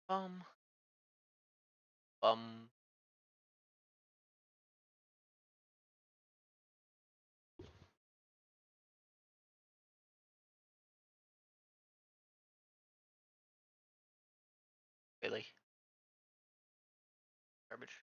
Bum, bum. Really? Garbage.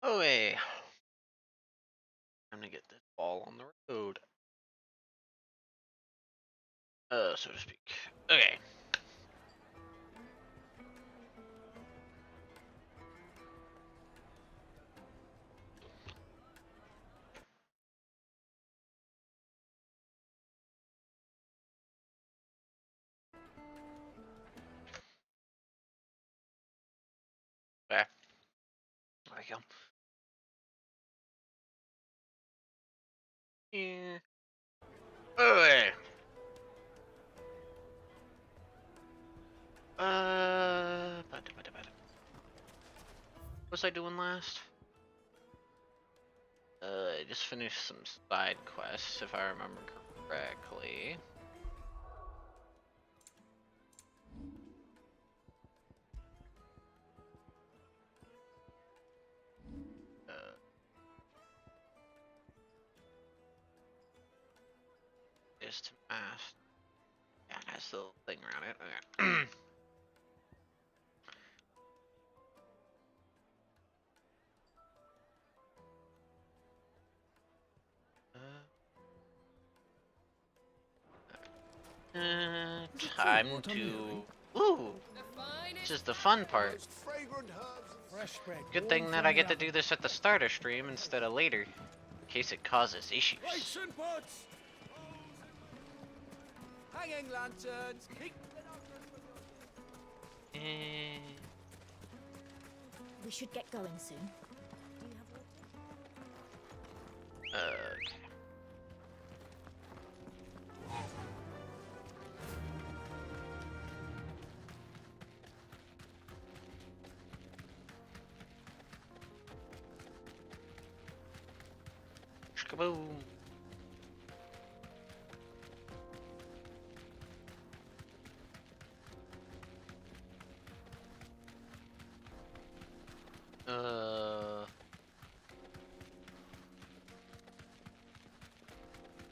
Oh, hey. Time to get this ball on the road. So to speak. Okay. Okay. There we go. Yeah. Okay. What was I doing last? I just finished some side quests, if I remember correctly. Is to mask. Yeah, that's the little thing around it. Okay. Time to. Ooh, this is the fun part. Good thing that I get to do this at the start of stream instead of later, in case it causes issues. Hanging lanterns. We should get going soon. Do you have Okay. Kaboom.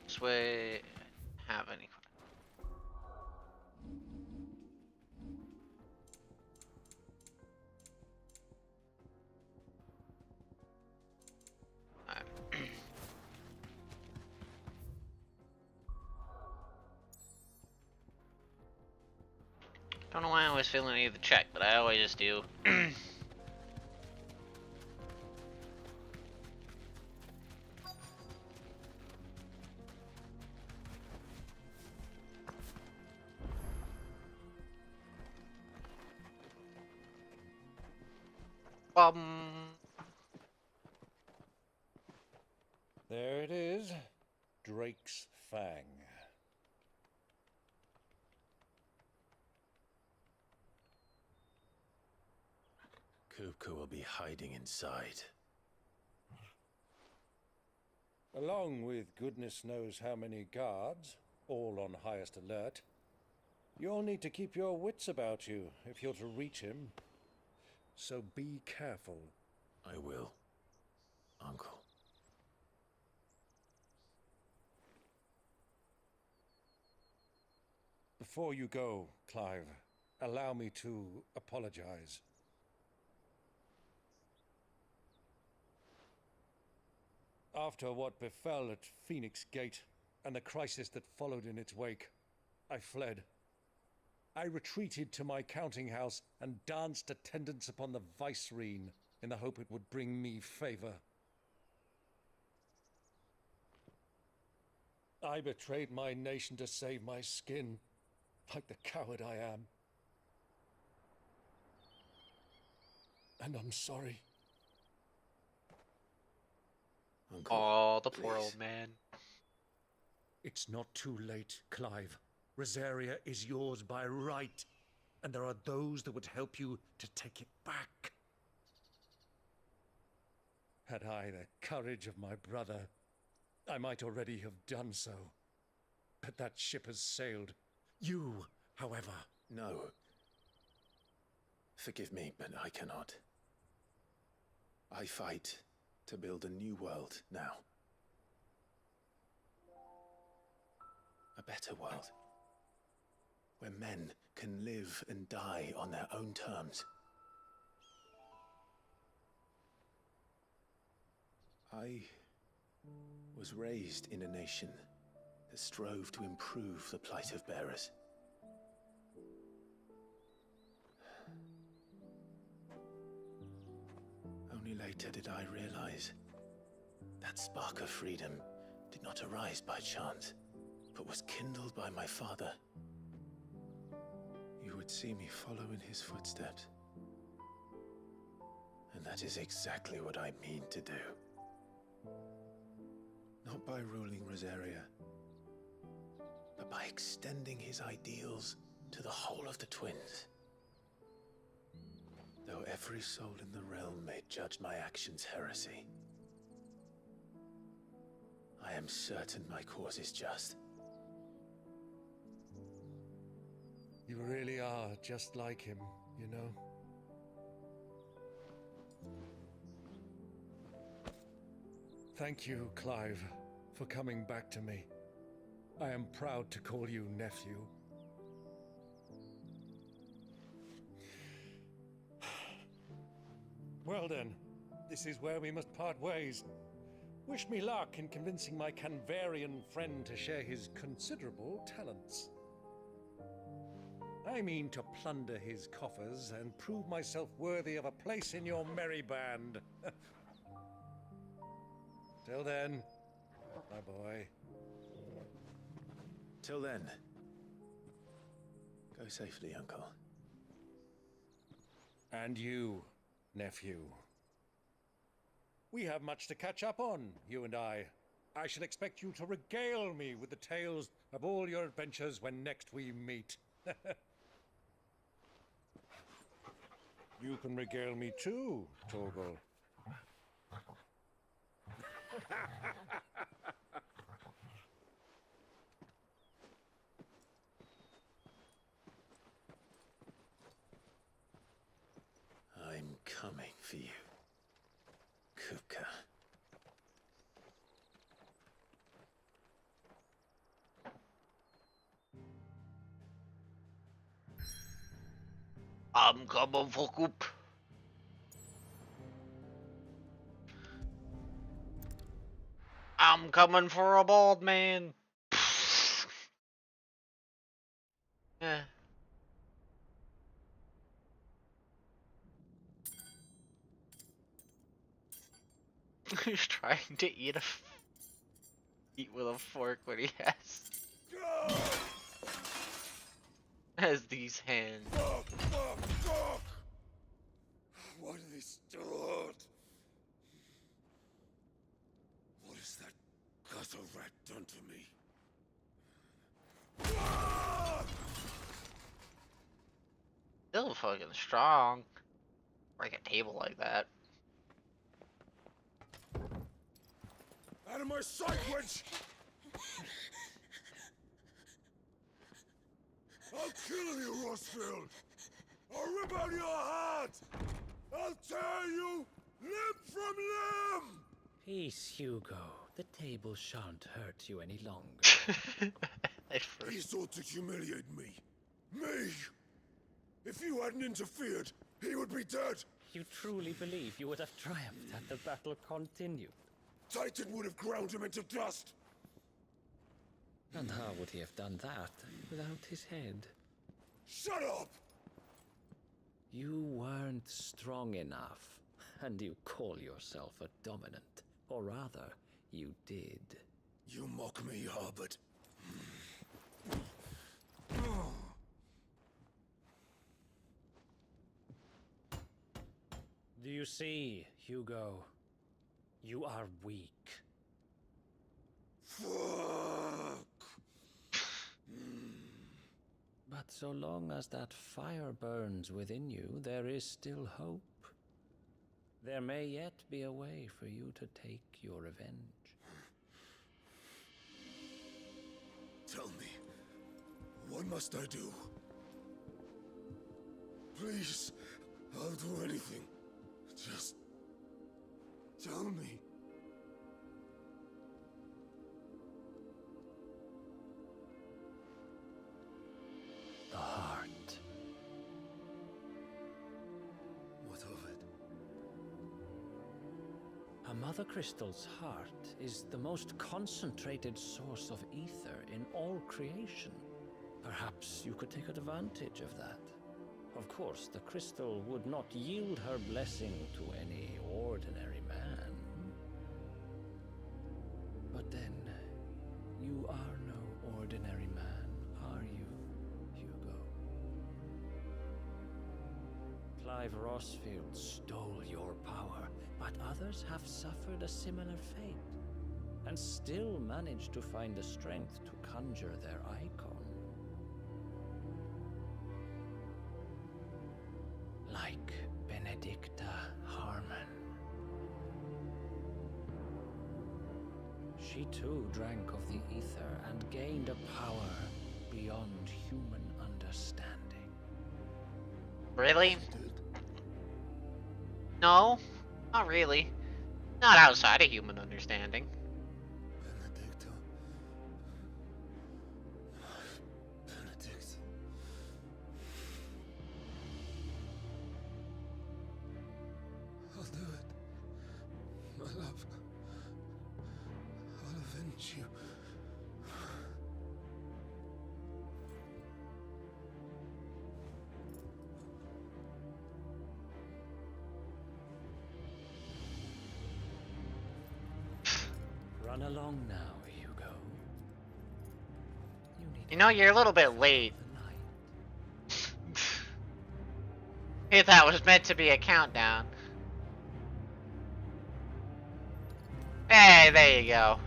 This way, have any. Don't know why I always feel the need to check, but I always just do. There it is, Drake's Fang. Kupka will be hiding inside. Along with goodness knows how many guards, all on highest alert. You'll need to keep your wits about you if you're to reach him. So be careful. I will, Uncle. Before you go, Clive, allow me to apologize. After what befell at Phoenix Gate and the crisis that followed in its wake, I fled. I retreated to my counting house and danced attendance upon the vicereine in the hope it would bring me favor. I betrayed my nation to save my skin, like the coward I am. And I'm sorry. Uncle, Oh, the poor please. old man. It's not too late, Clive. Rosaria is yours by right, and there are those that would help you to take it back. Had I the courage of my brother, I might already have done so. But that ship has sailed. You, however... No. Forgive me, but I cannot. I fight to build a new world now. A better world. Where men can live and die on their own terms. I was raised in a nation that strove to improve the plight of bearers. Only later did I realize that spark of freedom did not arise by chance, but was kindled by my father. You would see me follow in his footsteps. And that is exactly what I mean to do. Not by ruling Rosaria, but by extending his ideals to the whole of the twins. Though every soul in the realm may judge my actions heresy, I am certain my cause is just. You really are just like him, you know? Thank you, Clive, for coming back to me. I am proud to call you nephew. Well then, this is where we must part ways. Wish me luck in convincing my Canvarian friend to share his considerable talents. I mean to plunder his coffers and prove myself worthy of a place in your merry band. Till then, my boy. Till then, go safely, Uncle. And you, nephew. We have much to catch up on, you and I. I shall expect you to regale me with the tales of all your adventures when next we meet. You can regale me too, Torgal. I'm coming for you, Kupka. I'm coming for Coop. I'm coming for a bald man. Yeah. He's trying to eat with a fork when he has these hands. Fuck! What have they stored? What has that gutter rat done to me? Still fucking strong. Break a table like that. Out of my sight, wench! I'll kill you, Rossfield! I'll rip out your heart! I'll tear you limb from limb! Peace, Hugo. The table shan't hurt you any longer. He sought to humiliate me. Me! If you hadn't interfered, he would be dead! You truly believe you would have triumphed had the battle continued? Titan would have ground him into dust! And how would he have done that without his head? Shut up! You weren't strong enough, and you call yourself a dominant. Or rather, you did. You mock me, Harbert. Do you see, Hugo? You are weak. Fuck! But so long as that fire burns within you, there is still hope. There may yet be a way for you to take your revenge. Tell me, what must I do? Please, I'll do anything. Just tell me. The heart. What of it? A Mother Crystal's heart is the most concentrated source of ether in all creation. Perhaps you could take advantage of that. Of course, the crystal would not yield her blessing to any ordinary man. But then, you are no ordinary man, are you, Hugo? Clive Rossfield stole your power, but others have suffered a similar fate, and still managed to find the strength to conjure their icon. Like Benedicta Harmon. She too drank of the ether and gained a power beyond human understanding. Really? No, not really. Not outside of human understanding. Benedicta. Benedict. I'll do it. My love. I'll avenge you. Run along now, Hugo. You know, you're a little bit late. the night. If that was meant to be a countdown. Hey, there you go.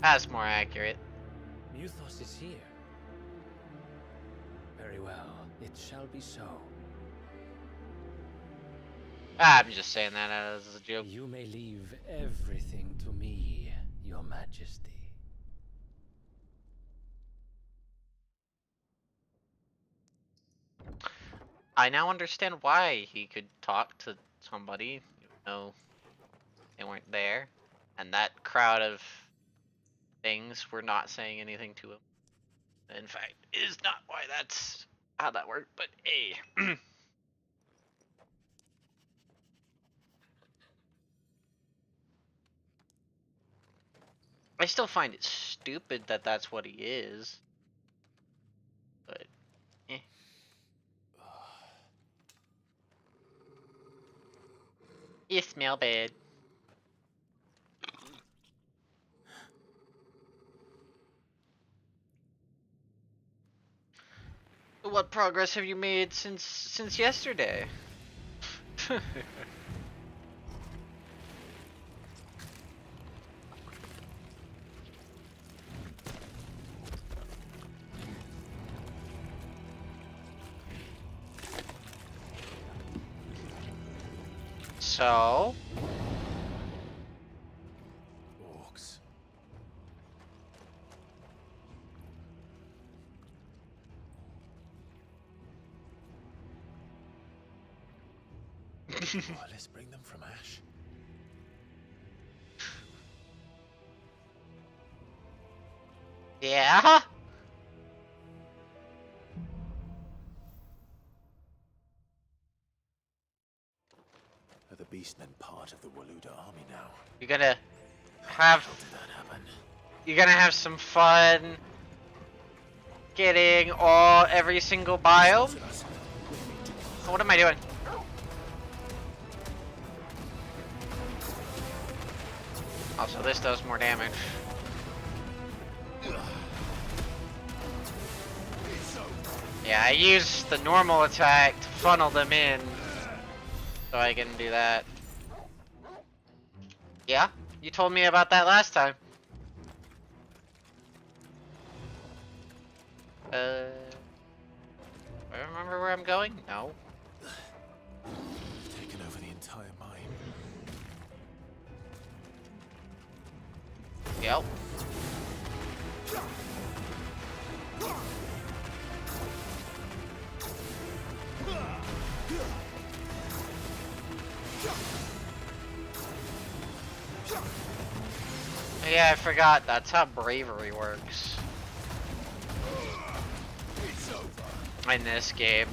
That's more accurate. Muthos is here. Very well, it shall be so. I'm just saying that as a joke. You may leave everything to me, Your Majesty. I now understand why he could talk to somebody, even though they weren't there. And that crowd of things were not saying anything to him. In fact, is not why that's how that worked, but hey. I still find it stupid that that's what he is. But, eh. You smell bad. What progress have you made since yesterday? So, Orcs. Oh, let's bring them from Ash. yeah. Are the Beastmen part of the Waluda army now? You're gonna How have did that happen? you're gonna have some fun getting every single biome. So what am I doing? Also, this does more damage. Yeah, I use the normal attack to funnel them in, so I can do that. Yeah, you told me about that last time. I remember where I'm going? No. Taken over the entire mine. Yep. Yeah, I forgot. That's how bravery works in this game.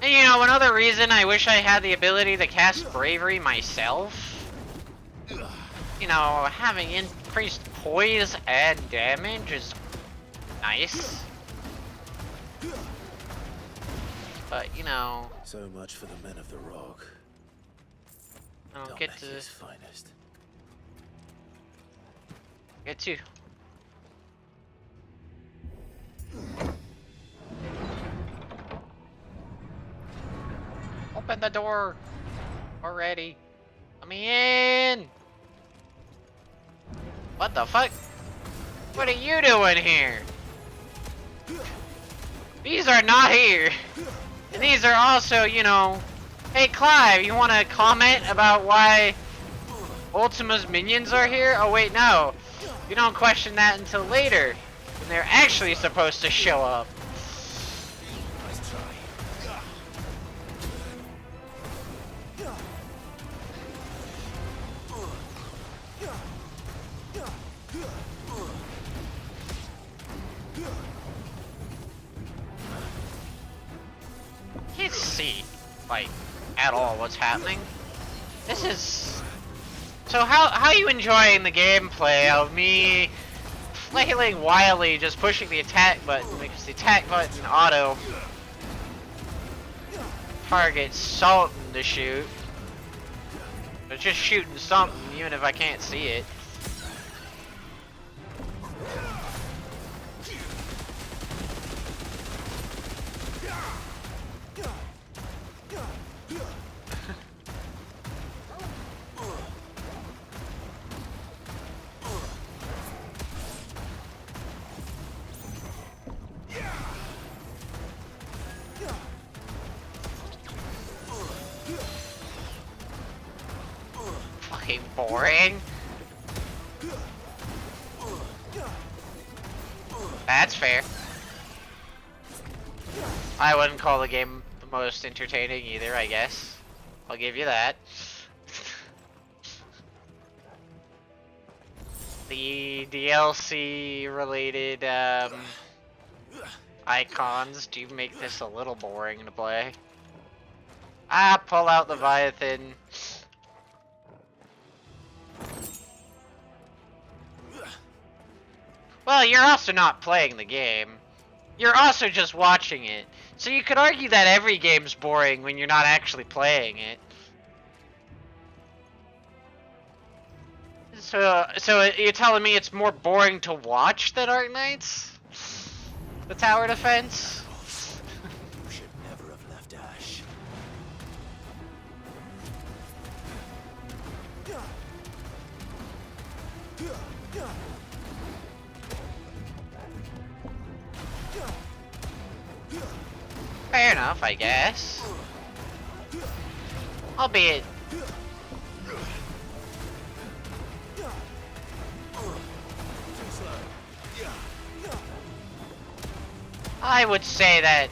And you know, another reason I wish I had the ability to cast bravery myself. You know, having increased poise and damage is nice. But, you know, So much for the men of the Rock. I don't get Dalmatia's finest. to. Oh. Open the door already. Let me in. What the fuck? What are you doing here? These are not here. And these are also, you know... Hey Clive, you want to comment about why Ultima's minions are here? Oh wait, no. You don't question that until later. When they're actually supposed to show up. Nice try. Can't see, like, at all what's happening. This is... So how you enjoying the gameplay of me flailing wildly just pushing the attack button, because the attack button auto targets something to shoot. But just shooting something even if I can't see it. Fucking boring. That's fair. I wouldn't call the game the most entertaining either, I guess. I'll give you that. The DLC related icons do make this a little boring to play. Ah, pull out Leviathan. Well, you're also not playing the game. You're also just watching it. So you could argue that every game's boring when you're not actually playing it. So you're telling me it's more boring to watch than Ark Knights? The tower defense? You should never have left Ash. Fair enough, I guess. Albeit... I would say that...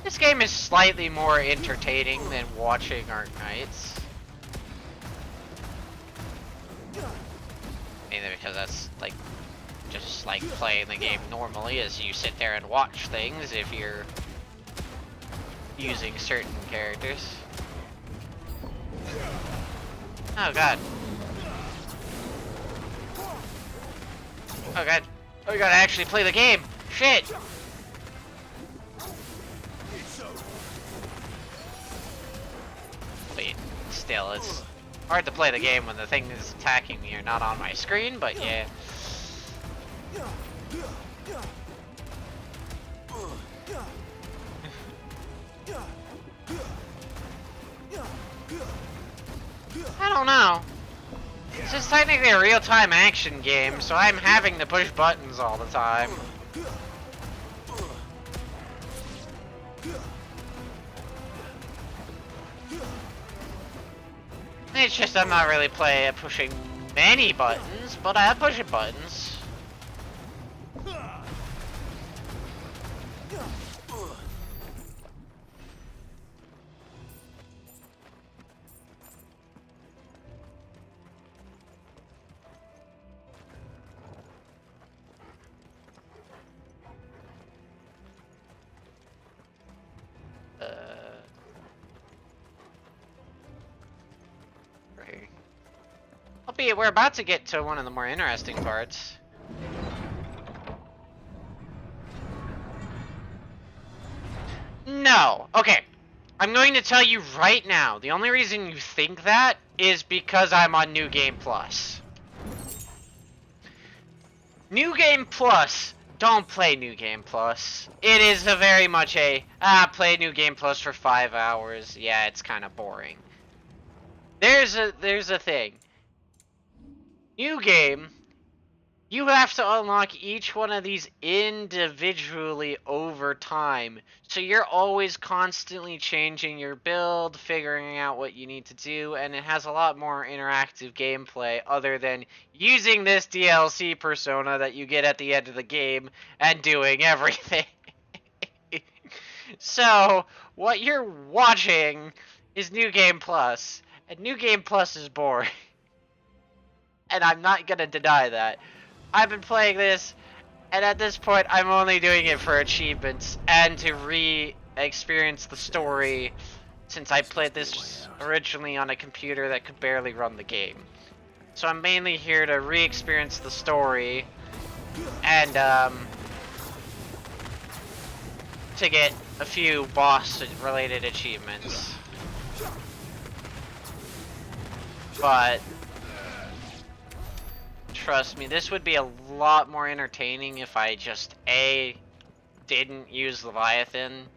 this game is slightly more entertaining than watching Ark Knights. Mainly because that's, like, just like playing the game normally, as you sit there and watch things if you're using certain characters. Oh god. Oh god. Oh, you gotta actually play the game. Shit. Wait, still, it's hard to play the game when the thing is attacking me or not on my screen, but yeah. I don't know. This is technically a real-time action game, so I'm having to push buttons all the time. It's just I'm not really pushing many buttons, but I am pushing buttons. Albeit, we're about to get to one of the more interesting parts. No. Okay. I'm going to tell you right now, the only reason you think that is because I'm on New Game Plus. New Game Plus don't play New Game Plus. It is a very much a, play New Game Plus for 5 hours. Yeah, it's kind of boring. There's a thing. New game, you have to unlock each one of these individually over time. So you're always constantly changing your build, figuring out what you need to do, and it has a lot more interactive gameplay other than using this DLC persona that you get at the end of the game and doing everything. So, what you're watching is New Game Plus, and New Game Plus is boring. And I'm not gonna deny that. I've been playing this, and at this point, I'm only doing it for achievements and to re-experience the story, since I played this originally on a computer that could barely run the game. So I'm mainly here to re-experience the story, and to get a few boss-related achievements. But trust me, this would be a lot more entertaining if I just didn't use Leviathan,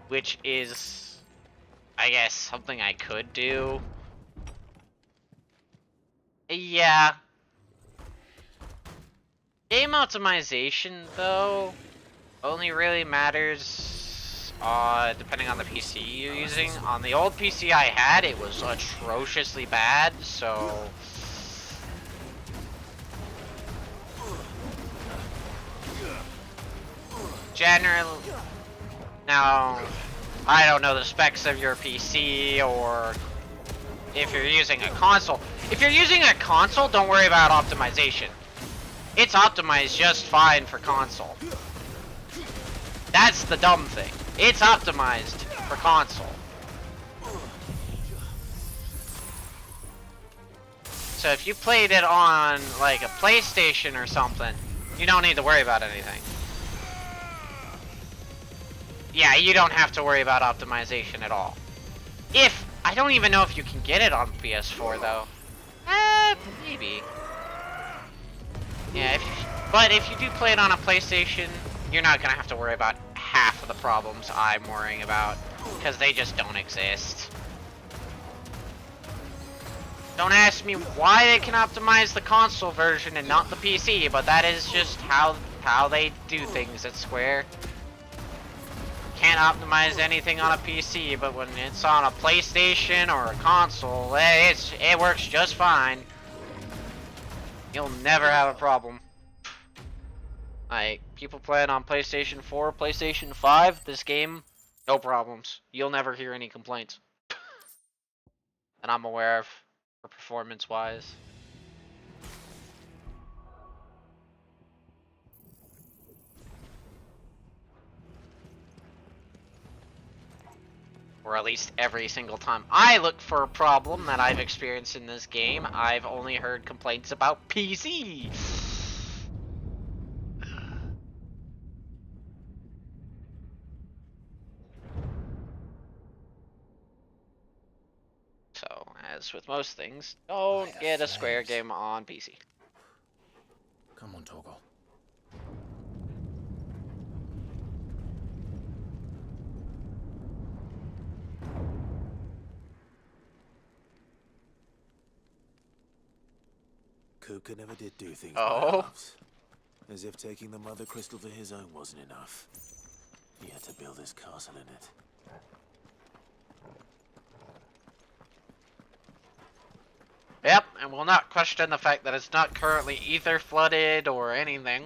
which is, I guess, something I could do. Yeah. Game optimization, though, only really matters depending on the PC you're using. On the old PC I had, it was atrociously bad, so generally, now, I don't know the specs of your PC or if you're using a console. If you're using a console, don't worry about optimization. It's optimized just fine for console. That's the dumb thing. It's optimized for console. So if you played it on like a PlayStation or something, you don't need to worry about anything. Yeah, you don't have to worry about optimization at all. I don't even know if you can get it on PS4 though. Maybe. Yeah, but if you do play it on a PlayStation, you're not gonna have to worry about half of the problems I'm worrying about, because they just don't exist. Don't ask me why they can optimize the console version and not the PC, but that is just how they do things at Square. Can't optimize anything on a PC, but when it's on a PlayStation or a console, it works just fine. You'll never have a problem. Like, people playing on PlayStation 4, PlayStation 5, this game, no problems. You'll never hear any complaints. And I'm aware of, for performance-wise. Or at least every single time I look for a problem that I've experienced in this game, I've only heard complaints about PC. So, as with most things, don't get a Square game on PC. Come on, Torgal. Kuka never did do things by halves. As if taking the Mother Crystal for his own wasn't enough. He had to build his castle in it. Yep, and we'll not question the fact that it's not currently ether flooded or anything.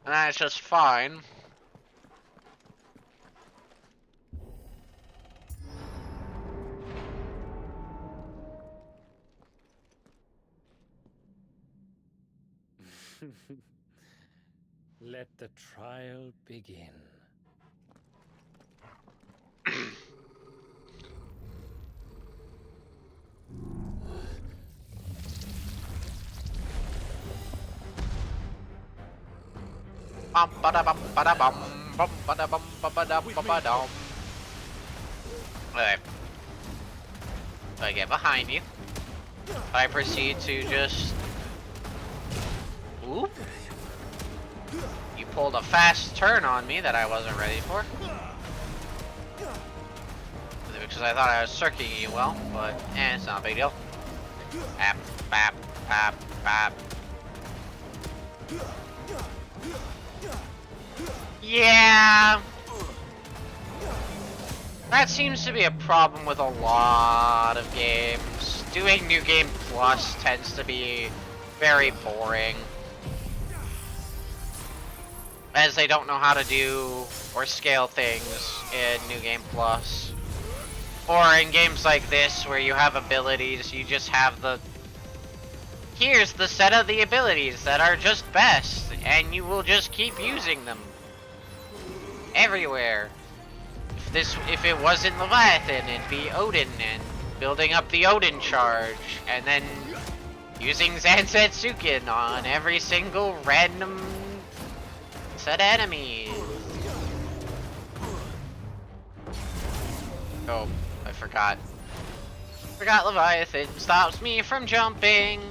And that's just fine. Let the trial begin. Bum ba da bum ba da bum bum ba da bum ba ba da ba ba dum. Okay. So I get behind you. I proceed to just. Oop. You pulled a fast turn on me that I wasn't ready for. Because I thought I was circling you well, but it's not a big deal. Bap, bap, bap, bap. Yeah! That seems to be a problem with a lot of games. Doing New Game Plus tends to be very boring, as they don't know how to do or scale things in New Game Plus. Or in games like this where you have abilities, you just have the... Here's the set of the abilities that are just best, and you will just keep using them everywhere. If it wasn't Leviathan, it'd be Odin, and building up the Odin charge, and then using Zansetsuken on every single random set of enemies. Oh, I forgot. Forgot Leviathan stops me from jumping.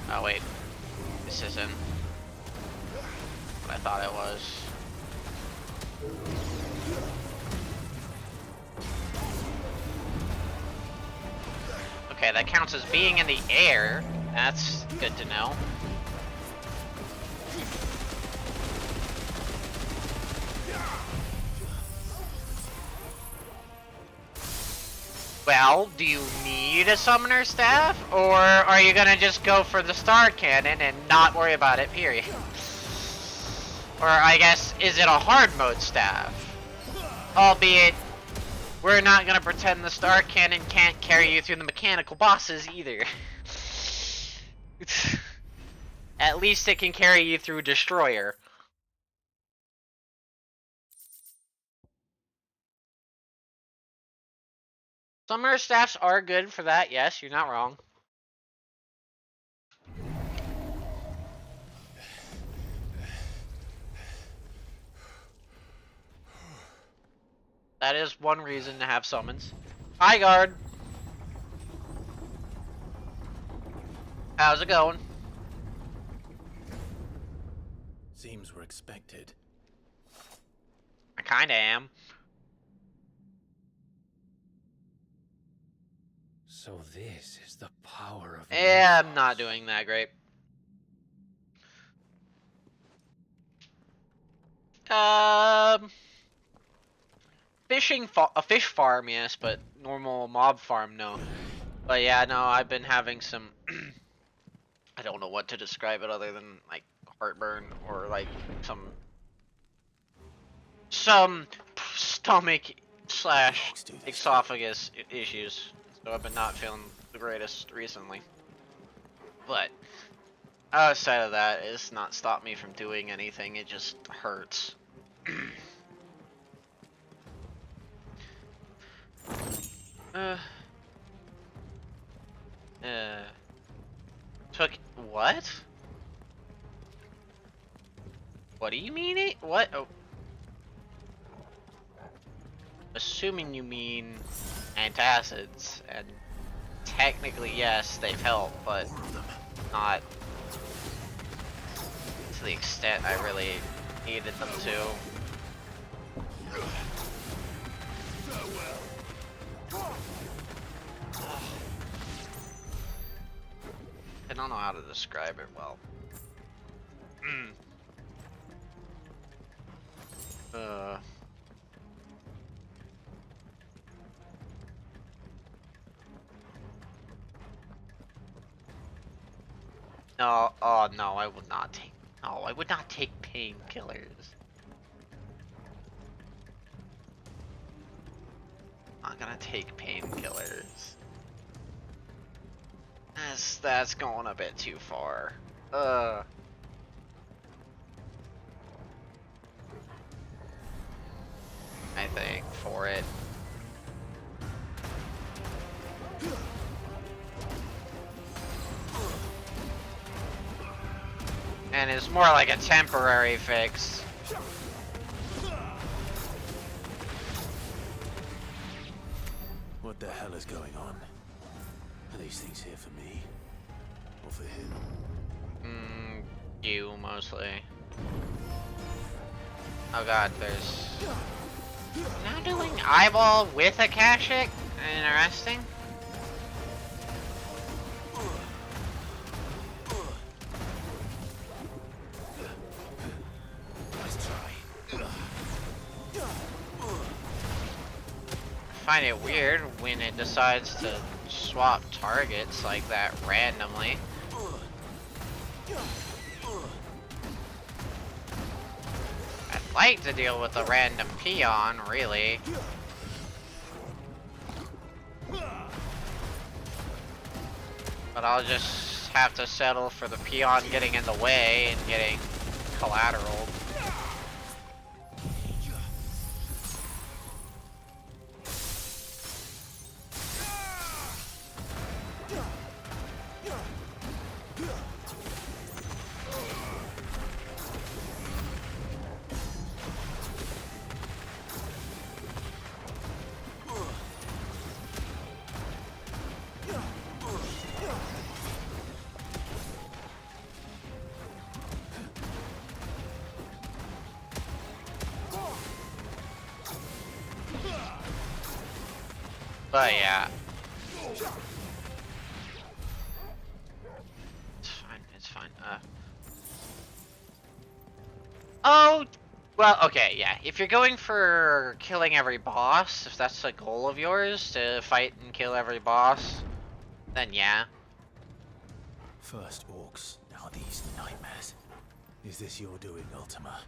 Oh wait, this isn't what I thought it was. Okay, that counts as being in the air. That's good to know. Well, do you need a summoner staff? Or are you gonna just go for the star cannon and not worry about it, period? Or I guess, is it a hard mode staff? Albeit, we're not gonna pretend the star cannon can't carry you through the mechanical bosses either. At least it can carry you through Destroyer. Summoner staffs are good for that, yes, you're not wrong. That is one reason to have summons. Hi, guard. How's it going? Seems we're expected. I kinda am. So this is the power of... Yeah, I'm not doing that great. A fish farm, yes, but normal mob farm, no. But yeah, no, I've been having some... I don't know what to describe it other than, like, heartburn or, like, some stomach slash esophagus issues. So I've been not feeling the greatest recently. But outside of that, it's not stopped me from doing anything. It just hurts. Took what? What do you mean it? What? Oh. Assuming you mean antacids, and technically yes, they've helped, but not to the extent I really needed them to. I don't know how to describe it well. No, oh no, I would not take. No, I would not take painkillers. I'm not gonna take painkillers. That's going a bit too far. I think for it. and is more like a temporary fix. What the hell is going on? Are these things here for me? Or for him? You mostly. Oh god, there's... Now doing eyeball with a Kashik? Interesting. Nice try. I find it weird when it decides to swap targets like that randomly. I'd like to deal with a random peon, really. But I'll just have to settle for the peon getting in the way and getting collateral. But yeah. It's fine, it's fine. Oh, well, okay, yeah. If you're going for killing every boss, if that's a goal of yours, to fight and kill every boss, then yeah. First orcs, now these nightmares. Is this your doing, Ultima?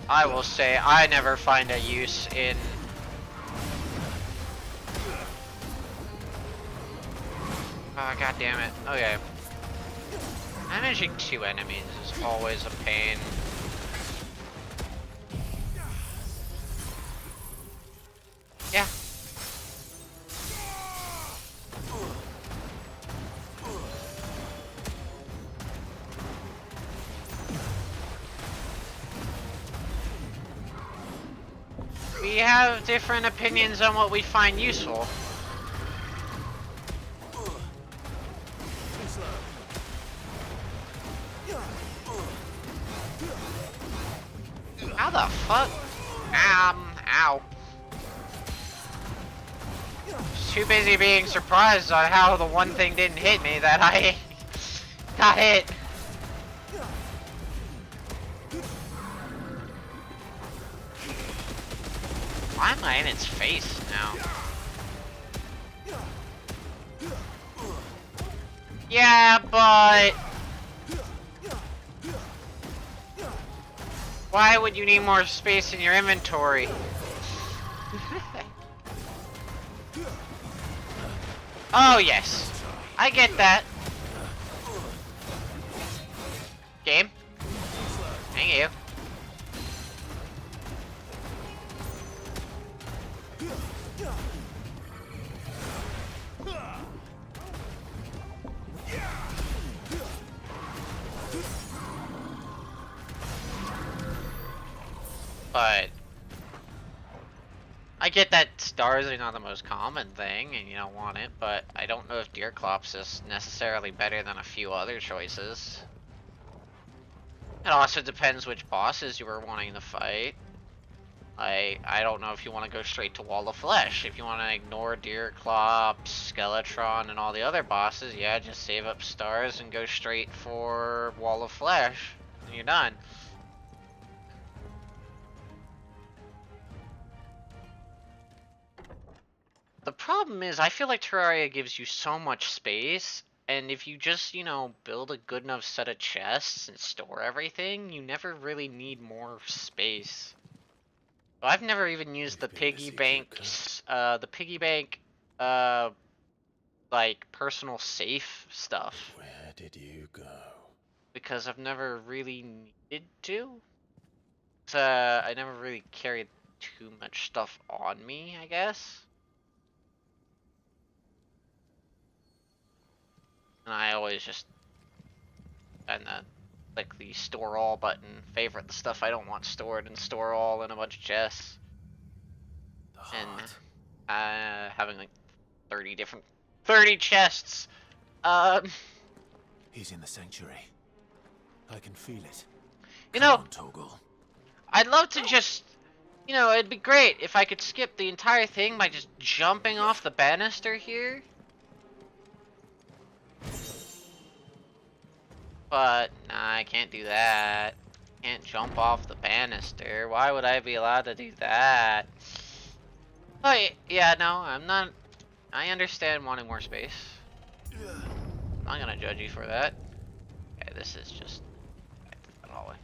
I will say I never find a use in oh god damn it. Okay. Managing 2 enemies is always a pain. Yeah. We have different opinions on what we find useful. How the fuck? Ow. Just too busy being surprised on how the one thing didn't hit me that I got hit. Why am I in its face now? Yeah, but... Why would you need more space in your inventory? Oh, yes. I get that. Game. Thank you. But I get that stars are not the most common thing and you don't want it, but I don't know if Deerclops is necessarily better than a few other choices. It also depends which bosses you were wanting to fight. I don't know if you want to go straight to Wall of Flesh. If you want to ignore Deerclops, Skeletron, and all the other bosses, yeah, just save up stars and go straight for Wall of Flesh, and you're done. The problem is, I feel like Terraria gives you so much space, and if you just, you know, build a good enough set of chests and store everything, you never really need more space. Well, I've never even used the piggy bank, like personal safe stuff Where did you go? because I've never really needed to. I never really carried too much stuff on me, I guess. And I always just kind of click the store all button, favorite the stuff I don't want stored, and store all in a bunch of chests. The And having like 30 chests. He's in the sanctuary. I can feel it. You Come know, on, Toggle. I'd love to just, it'd be great if I could skip the entire thing by just jumping off the banister here. But, nah, I can't do that. Can't jump off the banister. Why would I be allowed to do that? Oh, yeah, no, I'm not. I understand wanting more space. I'm not gonna judge you for that. Okay, this is just back to the hallway.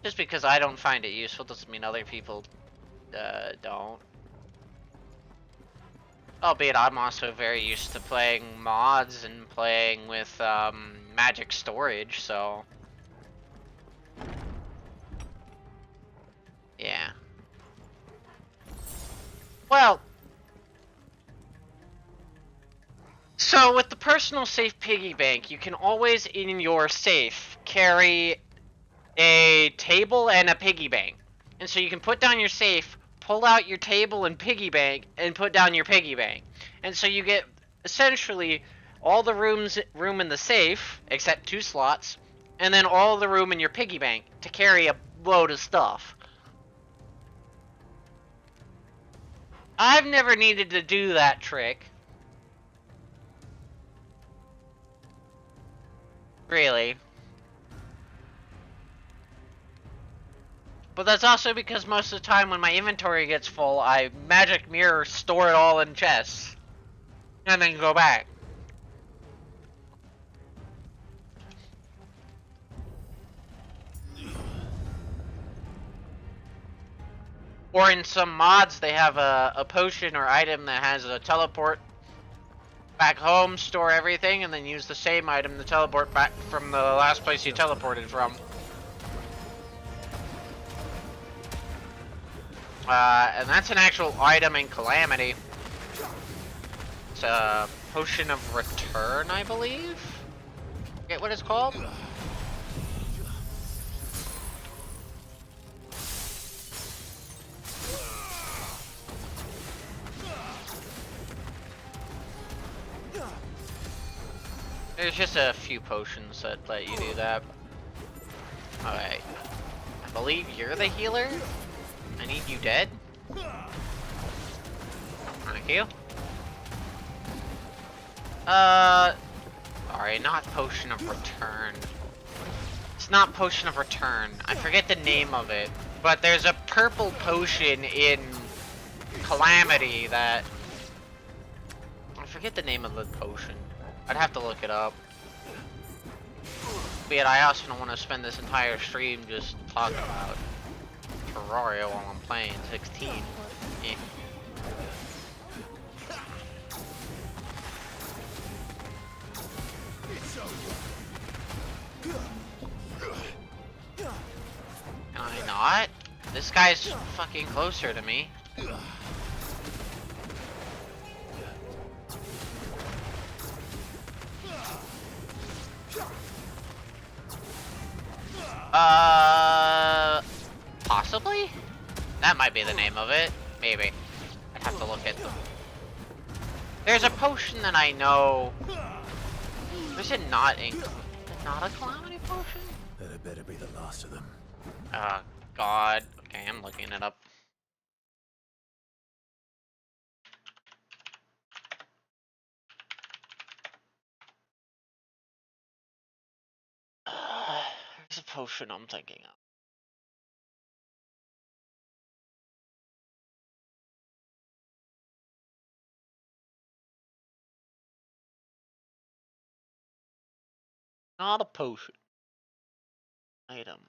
Just because I don't find it useful doesn't mean other people don't. Albeit I'm also very used to playing mods and playing with magic storage, so yeah. Well, so with the personal safe piggy bank, you can always in your safe carry a table and a piggy bank. And so you can put down your safe, pull out your table and piggy bank, and put down your piggy bank. And so you get essentially all the room in the safe, except 2 slots, and then all the room in your piggy bank to carry a load of stuff. I've never needed to do that trick. Really. But that's also because most of the time when my inventory gets full, I magic mirror store it all in chests. And then go back. Or in some mods, they have a potion or item that has a teleport back home, store everything, and then use the same item to teleport back from the last place you teleported from. And that's an actual item in Calamity. It's a potion of return, I believe? Forget what it's called? There's just a few potions that let you do that. Alright. I believe you're the healer? I need you dead? Thank you. Sorry, not Potion of Return. It's not Potion of Return. I forget the name of it. But there's a purple potion in Calamity that... I forget the name of the potion. I'd have to look it up. But yet I also don't want to spend this entire stream just talking about Terraria while I'm playing 16. Eh. Can I not? This guy's fucking closer to me. Possibly? That might be the name of it. Maybe. I'd have to look at them. There's a potion that I know. Is it not not a Calamity potion? That had better be the last of them. God. Okay, I'm looking it up. There's a potion I'm thinking of. Not a potion. Item.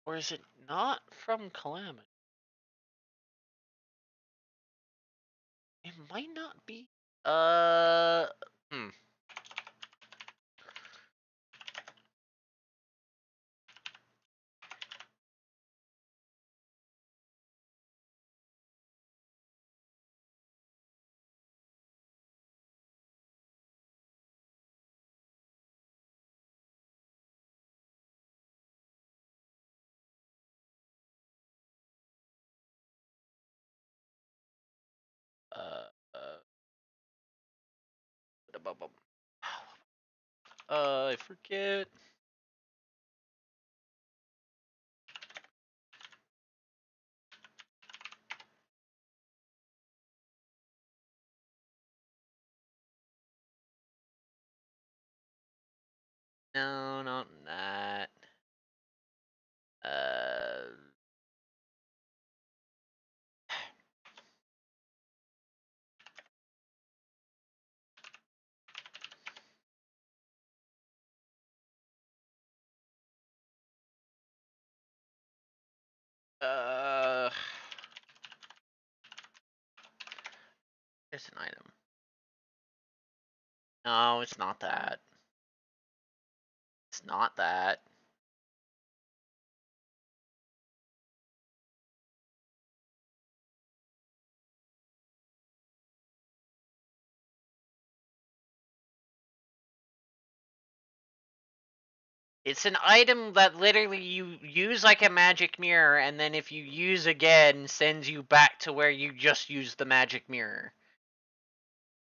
Or is it not from Calamity? It might not be. Hmm. Uh, uh, I forget. No, not that. Uh, uh, it's an item. No, it's not that. It's not that. It's an item that literally you use like a magic mirror, and then if you use again, sends you back to where you just used the magic mirror.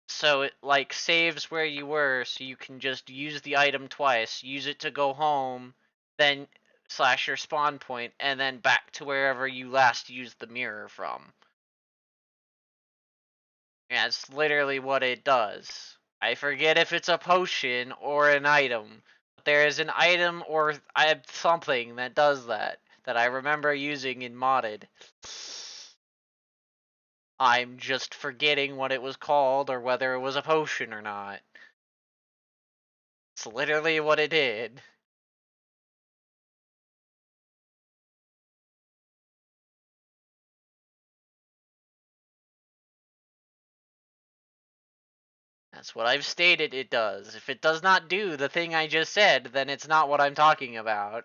So it like saves where you were, so you can just use the item twice, use it to go home, then slash your spawn point, and then back to wherever you last used the mirror from. Yeah, it's literally what it does. I forget if it's a potion or an item. But there is an item or something that does that I remember using in modded. I'm just forgetting what it was called or whether it was a potion or not. It's literally what it did. That's what I've stated it does. If it does not do the thing I just said, then it's not what I'm talking about.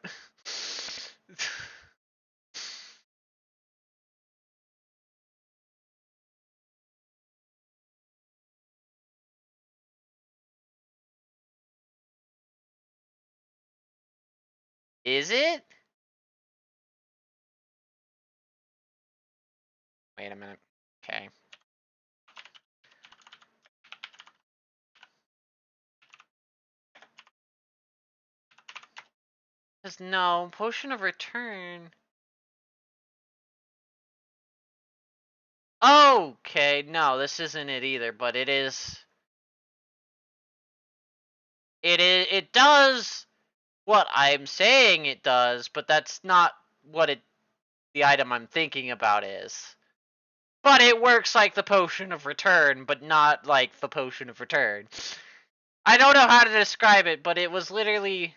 Is it? Wait a minute. Okay. Because no, Potion of Return. Okay, no, this isn't it either, but it is. It does what I'm saying it does, but that's not what the item I'm thinking about is. But it works like the Potion of Return, but not like the Potion of Return. I don't know how to describe it, but it was literally.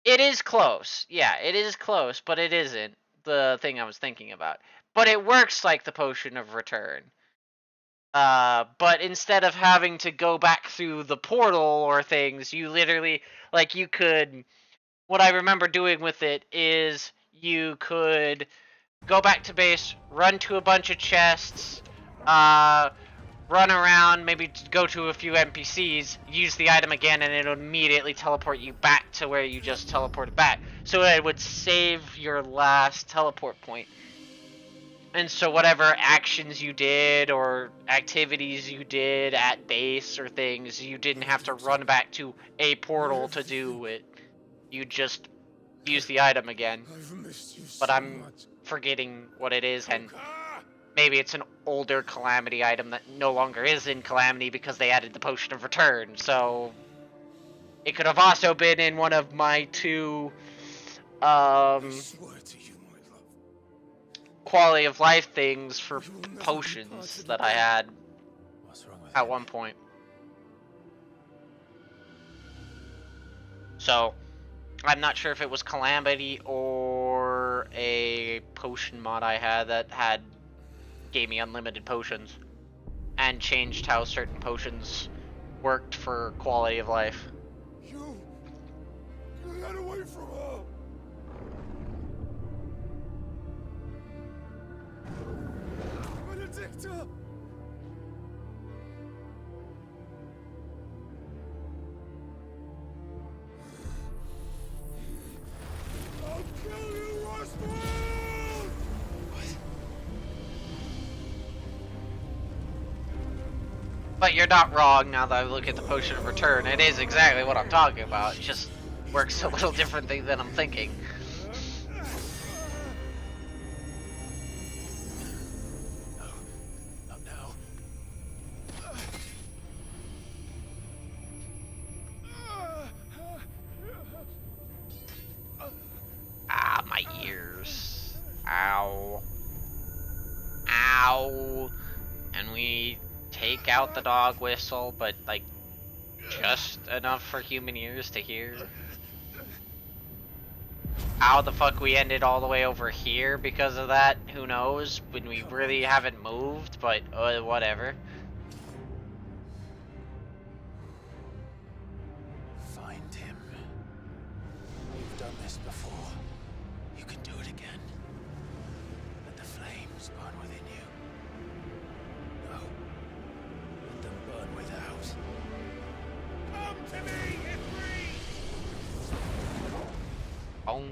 It is close. Yeah, it is close, but it isn't the thing I was thinking about. But it works like the Potion of Return. But instead of having to go back through the portal or things, you literally, like, you could. What I remember doing with it is you could go back to base, run to a bunch of chests, run around, maybe go to a few NPCs, use the item again, and it'll immediately teleport you back to where you just teleported back. So it would save your last teleport point. And so whatever actions you did or activities you did at base or things, you didn't have to run back to a portal to do it. You just use the item again. I've missed you But so I'm much. forgetting what it is, and Coca! maybe it's an older Calamity item that no longer is in Calamity because they added the Potion of Return, so it could have also been in one of my two I swear to you, my love. quality of life things for We will never be potions parted that I again. had What's wrong with at him? one point. So I'm not sure if it was Calamity or a potion mod I had that gave me unlimited potions. and changed how certain potions worked for quality of life. You get away from her! Benedicta! I'll kill you, Roswell! But you're not wrong now that I look at the potion of return. It is exactly what I'm talking about. It just works a little differently than I'm thinking. Not now. Ah, my ears. Ow. Ow. And we take out the dog whistle, but like just enough for human ears to hear. How the fuck we ended all the way over here because of that, who knows, when we really haven't moved, but whatever. Find him. You've done this before. You can do it again. Let the flames burn within you. No. Let them burn without. Come to me, Ifrit! Oh.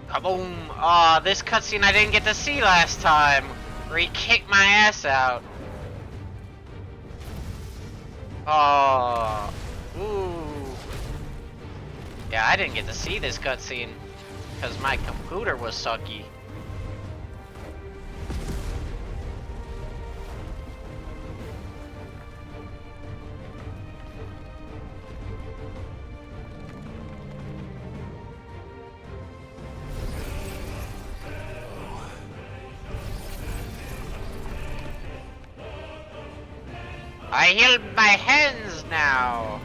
Kaboom! Aw, this cutscene I didn't get to see last time, where he kicked my ass out. Oh, ooh. Yeah, I didn't get to see this cutscene because my computer was sucky. I healed my hands now.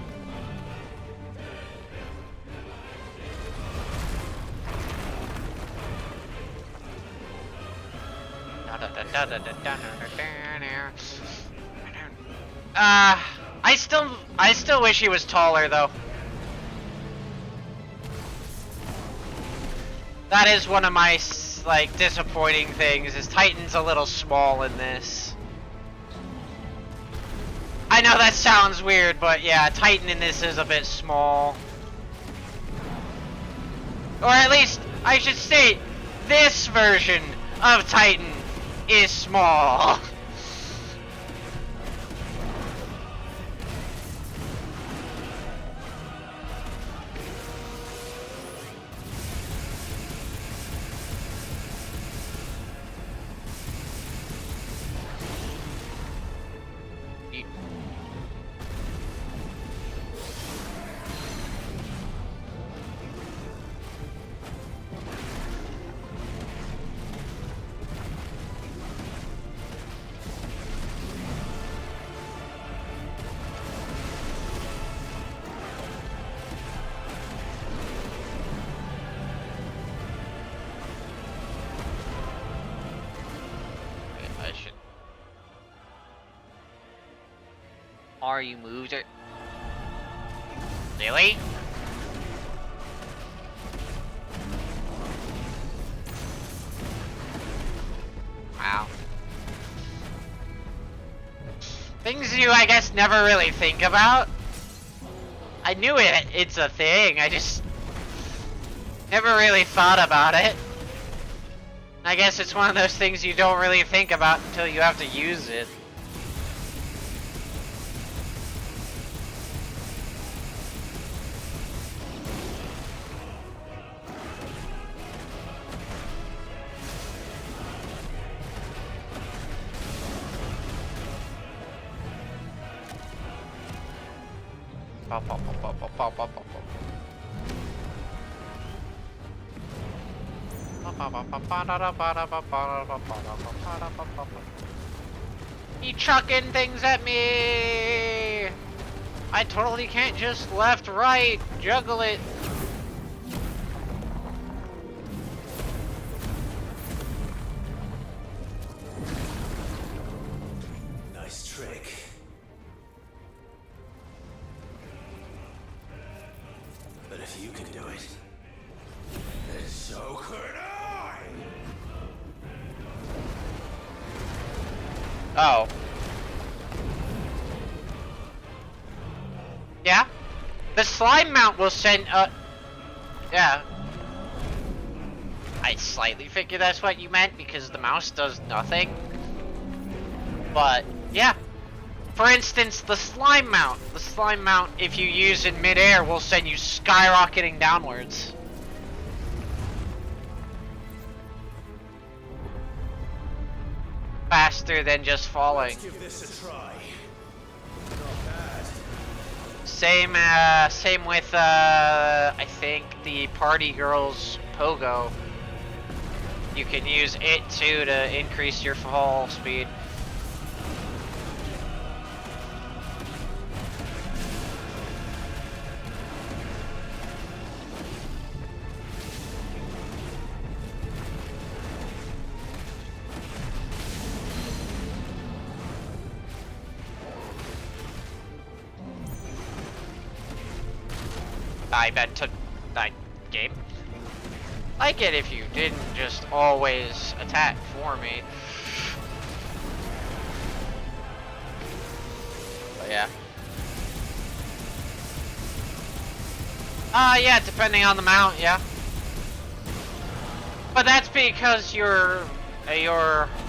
I still wish he was taller though. That is one of my like disappointing things. Is Titan's a little small in this. I know that sounds weird, but yeah, Titan in this is a bit small. Or at least, I should state, this version of Titan is small. Are you moved it? Really? Wow. Things you, I guess, never really think about. I knew it's a thing, I just never really thought about it. I guess it's one of those things you don't really think about until you have to use it. He chucking things at me! I totally can't just left, right, juggle it. Nice trick. But if you can do it, then so could I! Oh. Yeah? The slime mount will send, yeah. I slightly figured that's what you meant because the mouse does nothing. But, yeah. For instance, the slime mount, if you use in midair, will send you skyrocketing downwards. Faster than just falling. Let's give this a try. Same with, I think the party girl's pogo. You can use it too to increase your fall speed. I bet took that game. Like it if you didn't just always attack for me. But yeah. Yeah, depending on the mount, yeah. But that's because your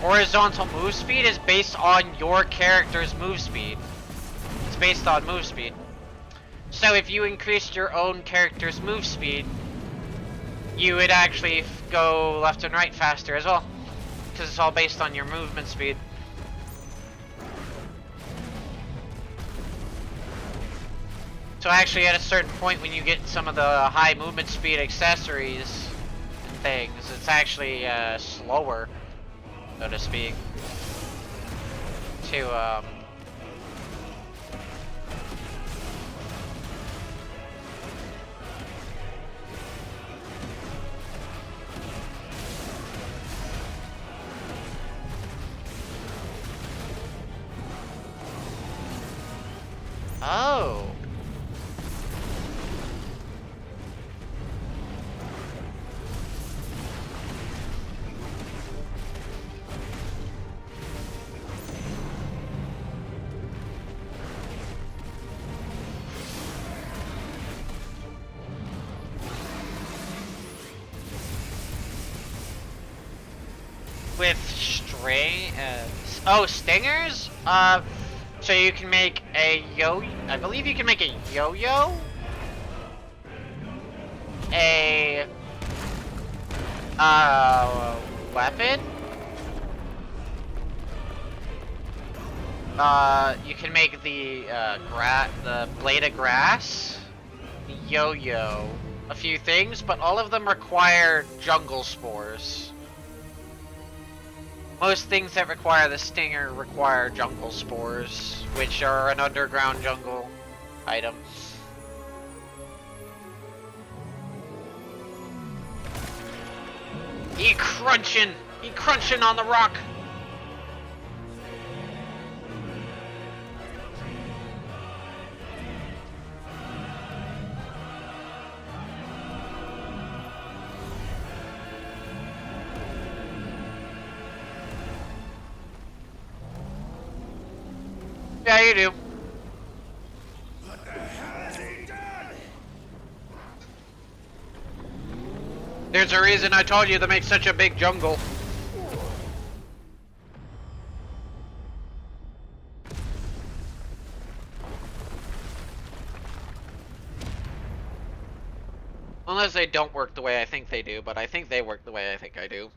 horizontal move speed is based on your character's move speed. It's based on move speed. So if you increased your own character's move speed, you would actually go left and right faster as well. Because it's all based on your movement speed. So actually at a certain point when you get some of the high movement speed accessories and things, it's actually slower, so to speak, to Oh. With stingers? So you can make a I believe you can make a yo-yo, a weapon. You can make the blade of grass, the yo-yo, a few things, but all of them require jungle spores. Most things that require the stinger require jungle spores, which are an underground jungle item. He crunching on the rock. Yeah, you do. What the hell has he done? There's a reason I told you to make such a big jungle. Unless they don't work the way I think they do, but I think they work the way I think I do.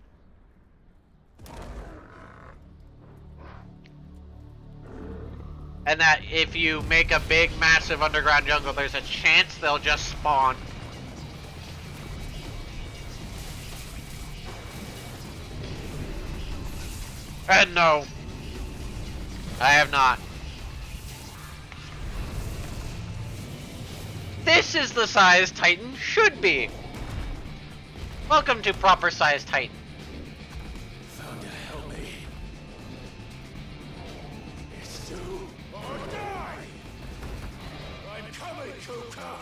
And that if you make a big, massive underground jungle, there's a chance they'll just spawn. And no, I have not. This is the size Titan should be. Welcome to proper size Titan. Found to help me. It's through or die! I'm coming, Kuka!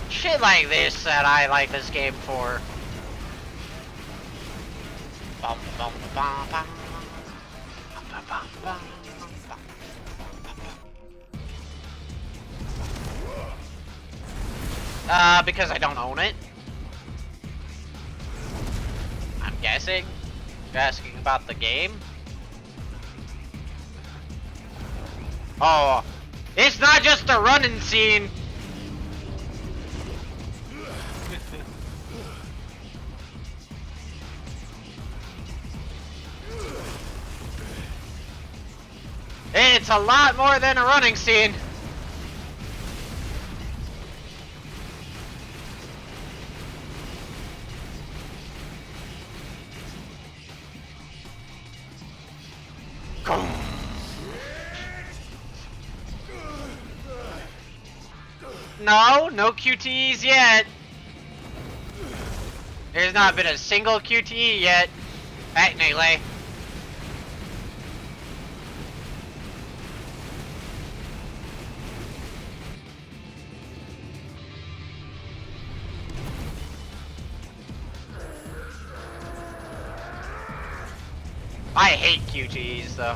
Shit like this that I like this game for. Because I don't own it. I'm guessing. You're asking about the game? Oh, it's not just a running scene. It's a lot more than a running scene. No, no QTEs yet. There's not been a single QTE yet. Technically. I hate QTEs though.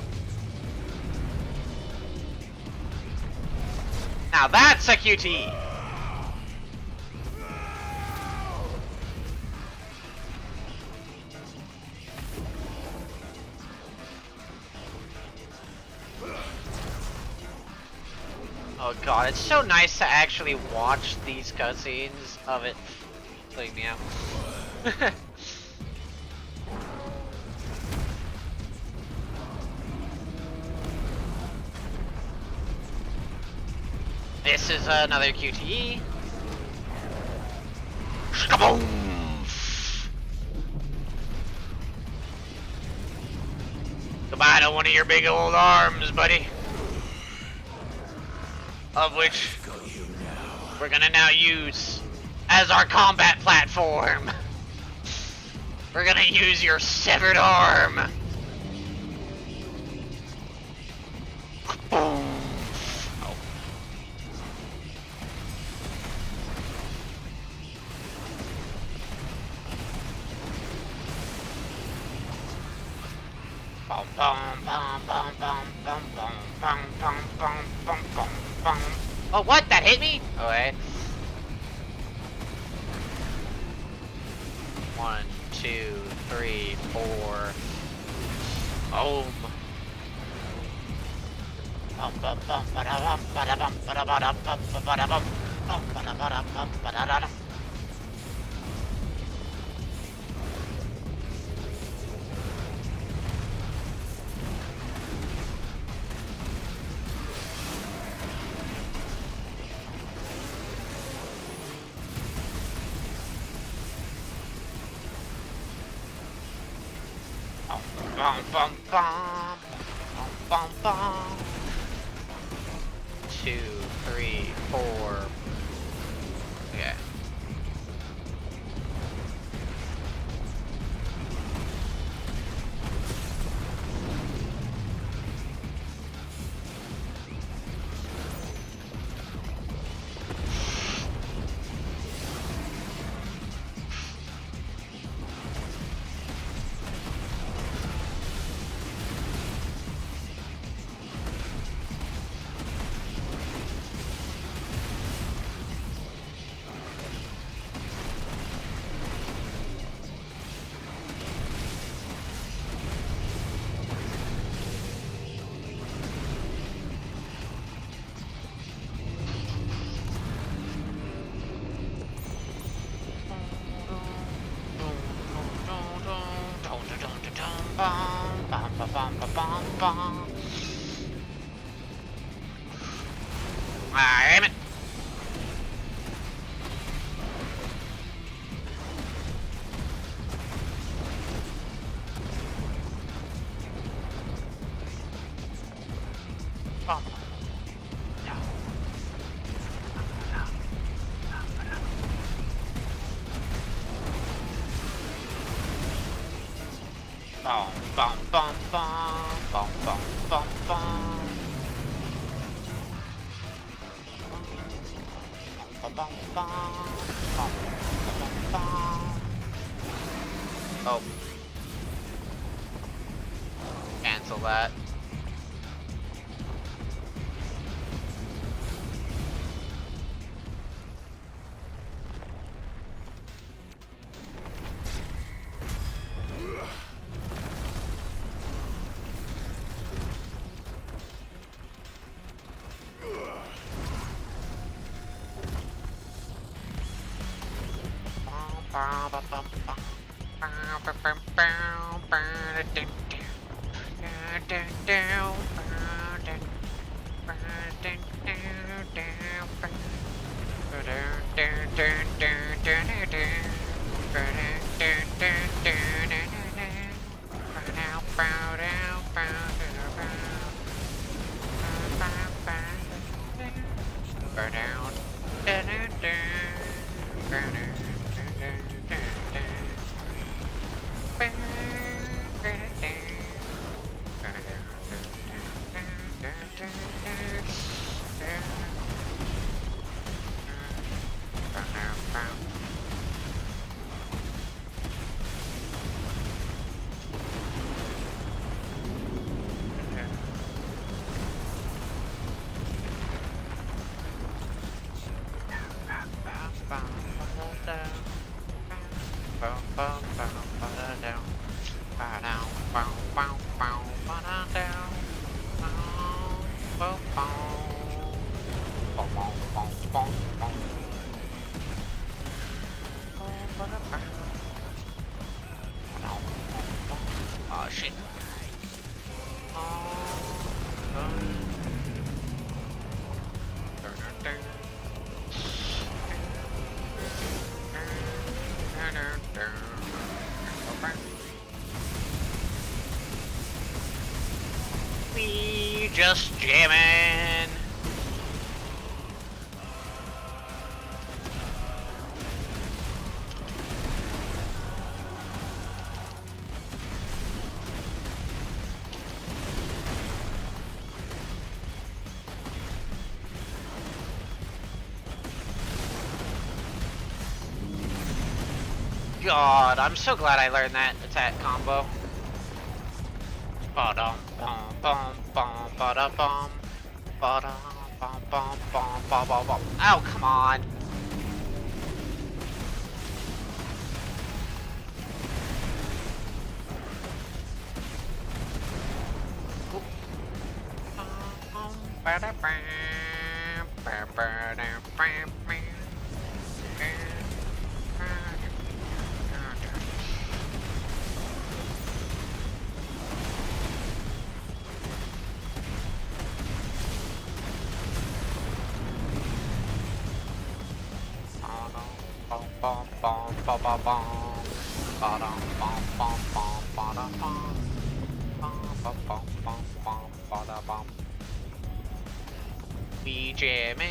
Now that's a QTE. Oh god, it's so nice to actually watch these cutscenes of it playing me out. This is another QTE. Shkaboom! Goodbye to one of your big old arms, buddy. Of which we're gonna now use as our combat platform. We're gonna use your severed arm. Boom. Oh, what? That hit me? Okay. 1, 2, 3, 4. Boom. Bum bum bum bum bum. 2, 3, 4. Okay. Damn it! Oh. No. Bum bum bum bum bum bum bum bum. Bum bum bum bum bum bum. Oh. Cancel that. Oh shit. We just jamming. God, I'm so glad I learned that attack combo. Ba-dum bum bum bum ba-da bum ba-dum bum bum bum ba ba bum. Oh, come on. We jamming.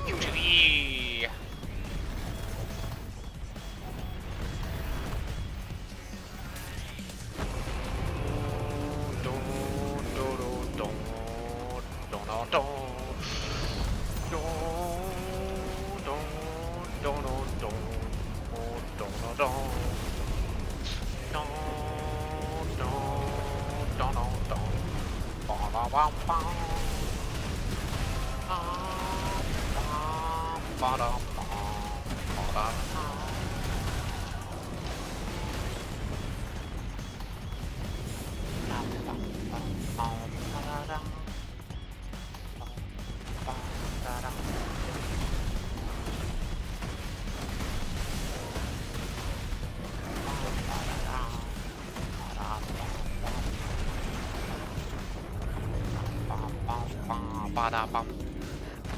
U2E. Ba-da-bum.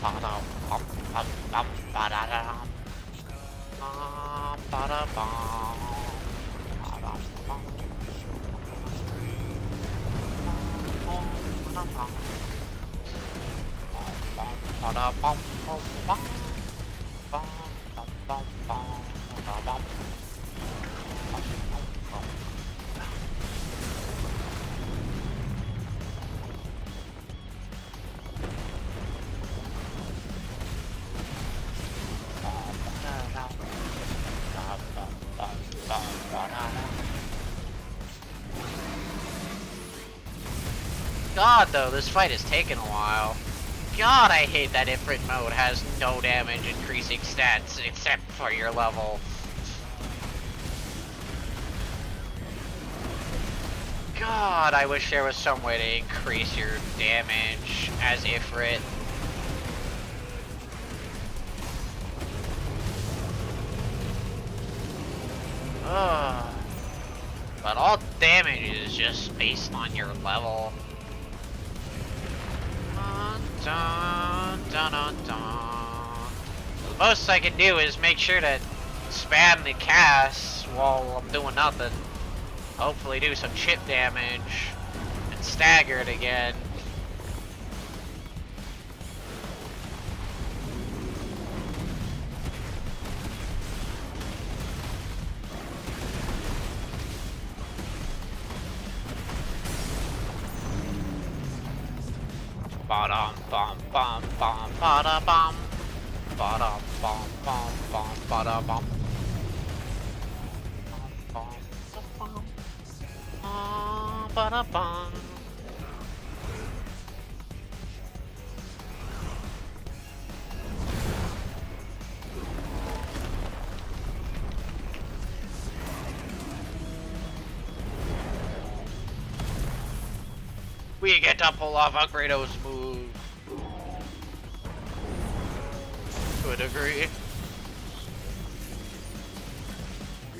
Ba-da-bum. Bum-bum. Ba-da-da-dum. Ba-da-bum. Ba-da-bum. Ba-da-bum. Bum-bum. Bum-bum. Ba-da-bum. God, though, this fight has taken a while. God, I hate that FFmode has no damage increasing stats except for your level. God, I wish there was some way to increase your damage as Ifrit. Ugh. But all damage is just based on your level. Dun, dun, dun, dun. The most I can do is make sure to spam the cast while I'm doing nothing. Hopefully do some chip damage and stagger it again. Ba-dum bum bum bum ba-da bum. Ba-dum bum bum bum ba-da bum. Ba-da bum. We get to pull off a Kratos move. To a degree.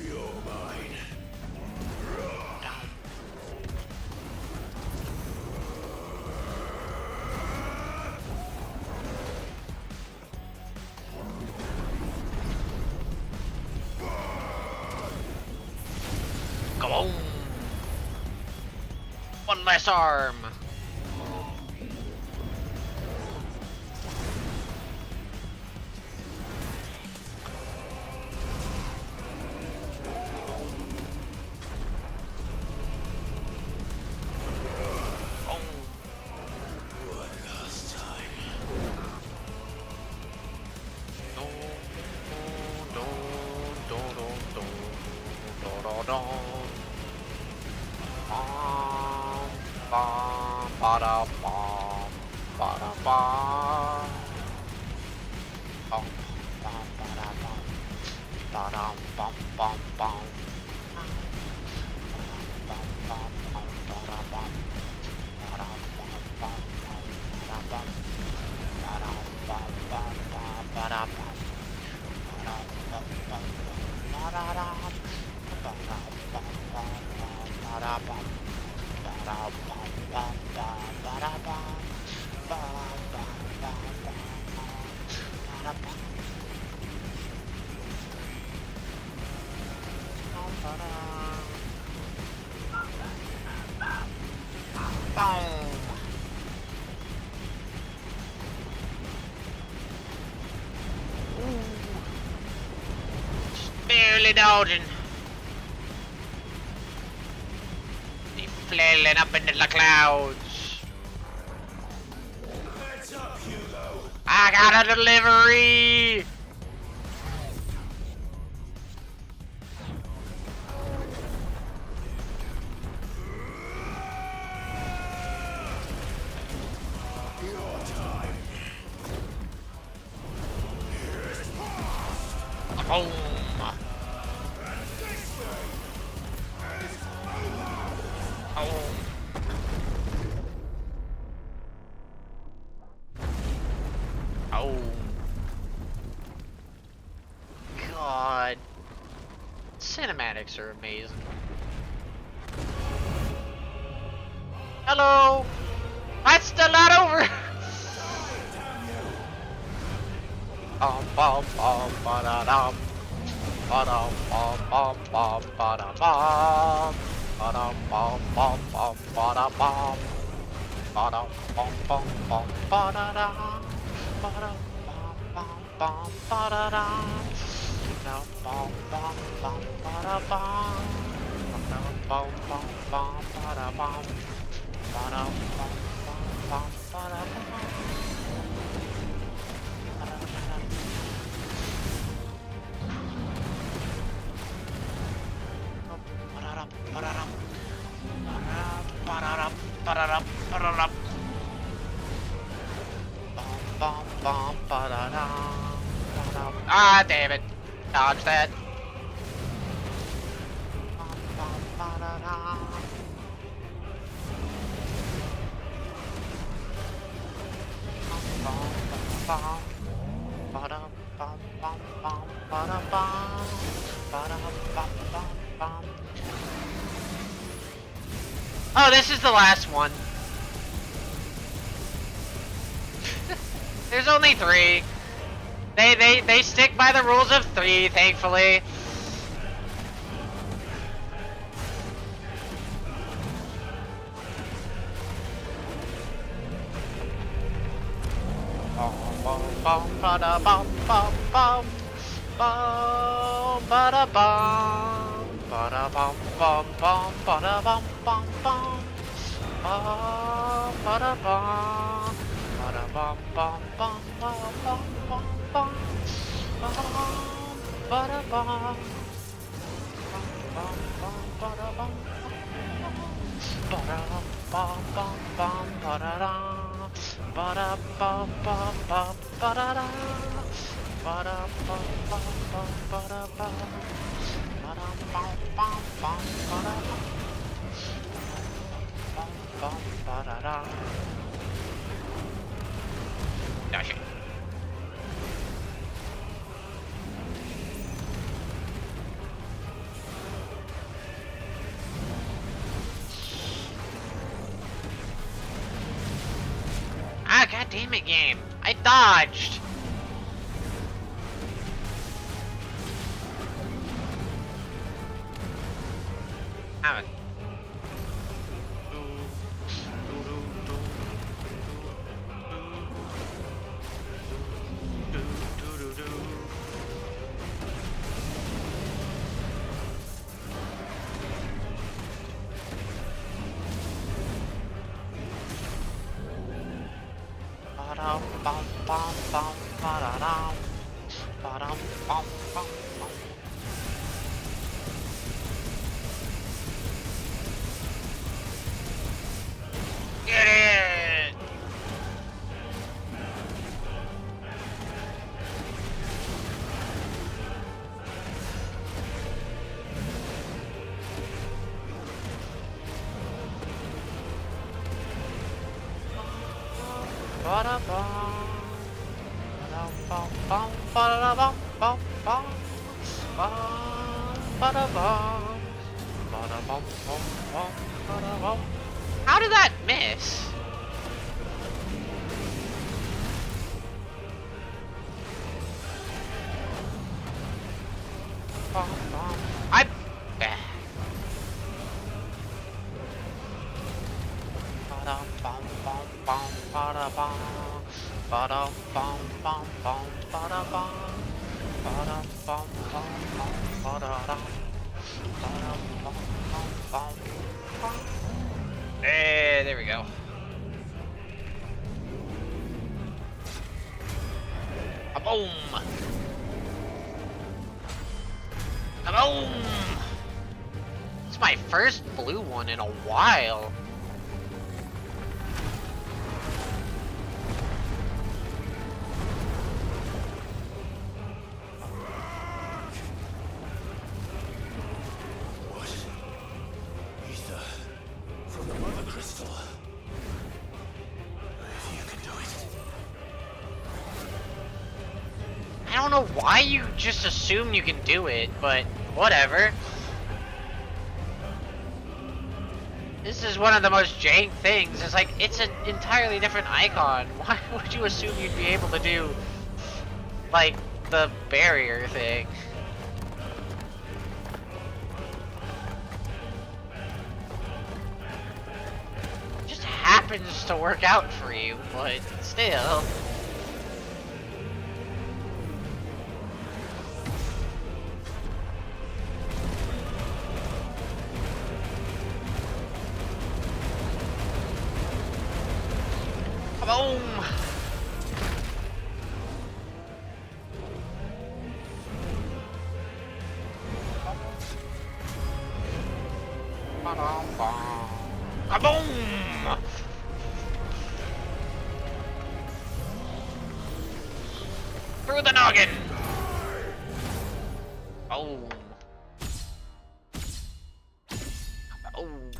You're mine. Come on. One less arm. Barely dodging. He flailing up into the clouds. Heads up, Hugo. I got a delivery. Your time. Boom. Oh. God. Cinematics are amazing. Hello. That's still not over. bum bum ba-da-dum. Ba-dum bum bum bum ba-da-bum. Ba-dum bum bum bum ba-da-bum. Ba-dum bum bum bum ba-da-dum. Ba-dum bum bum bum ba-da-dum. Ba-dum bum bum bum ba-da-bum. Ba-dum bum bum bum ba-da-bum. Ba-dum bum bum bum ba-da-bum. Ah, damn it. Dodge that. Oh, this is the last one. There's only 3. They stick by the rules of 3, thankfully. Bum bum bada bum bum bum bum bada bum bada bum bum bum bada bum bum bum bada bum bada bum bum bum bum bum bum bada bum bum bum bada bum bada bum bum bum bada dum. Ba-da ba ba ba ba-da da. Ba-da ba ba ba ba-da ba. Ba-da ba ba ba ba-da ba. Ba ba ba-da da. Dash it. Ah, god damn it, game. I dodged. Damn it. Ba-dum bum bum bum ba-da-dum. Ba-dum bum bum bum. Get it! Ba-da-bum. Ba-dum bum ba-da-bum bum bum. Ba-da-bum. Ba-da-bum bum bum ba-da-bum. How did that miss? Bum bum. I. Ba-dum bum bum bum ba-da-bum. Ba-dum bum bum bum ba-da-bum. Ba-dum bum bum bum ba-da-dum. Ba-dum bum bum bum bum. Hey, there we go. A boom. A boom. It's my first blue one in a while. I don't know why you just assume you can do it, but whatever. This is one of the most jank things. It's like, it's an entirely different icon. Why would you assume you'd be able to do like the barrier thing. Just happens to work out for you, but still. Boom! Kaboom! Through the noggin! Boom! Boom!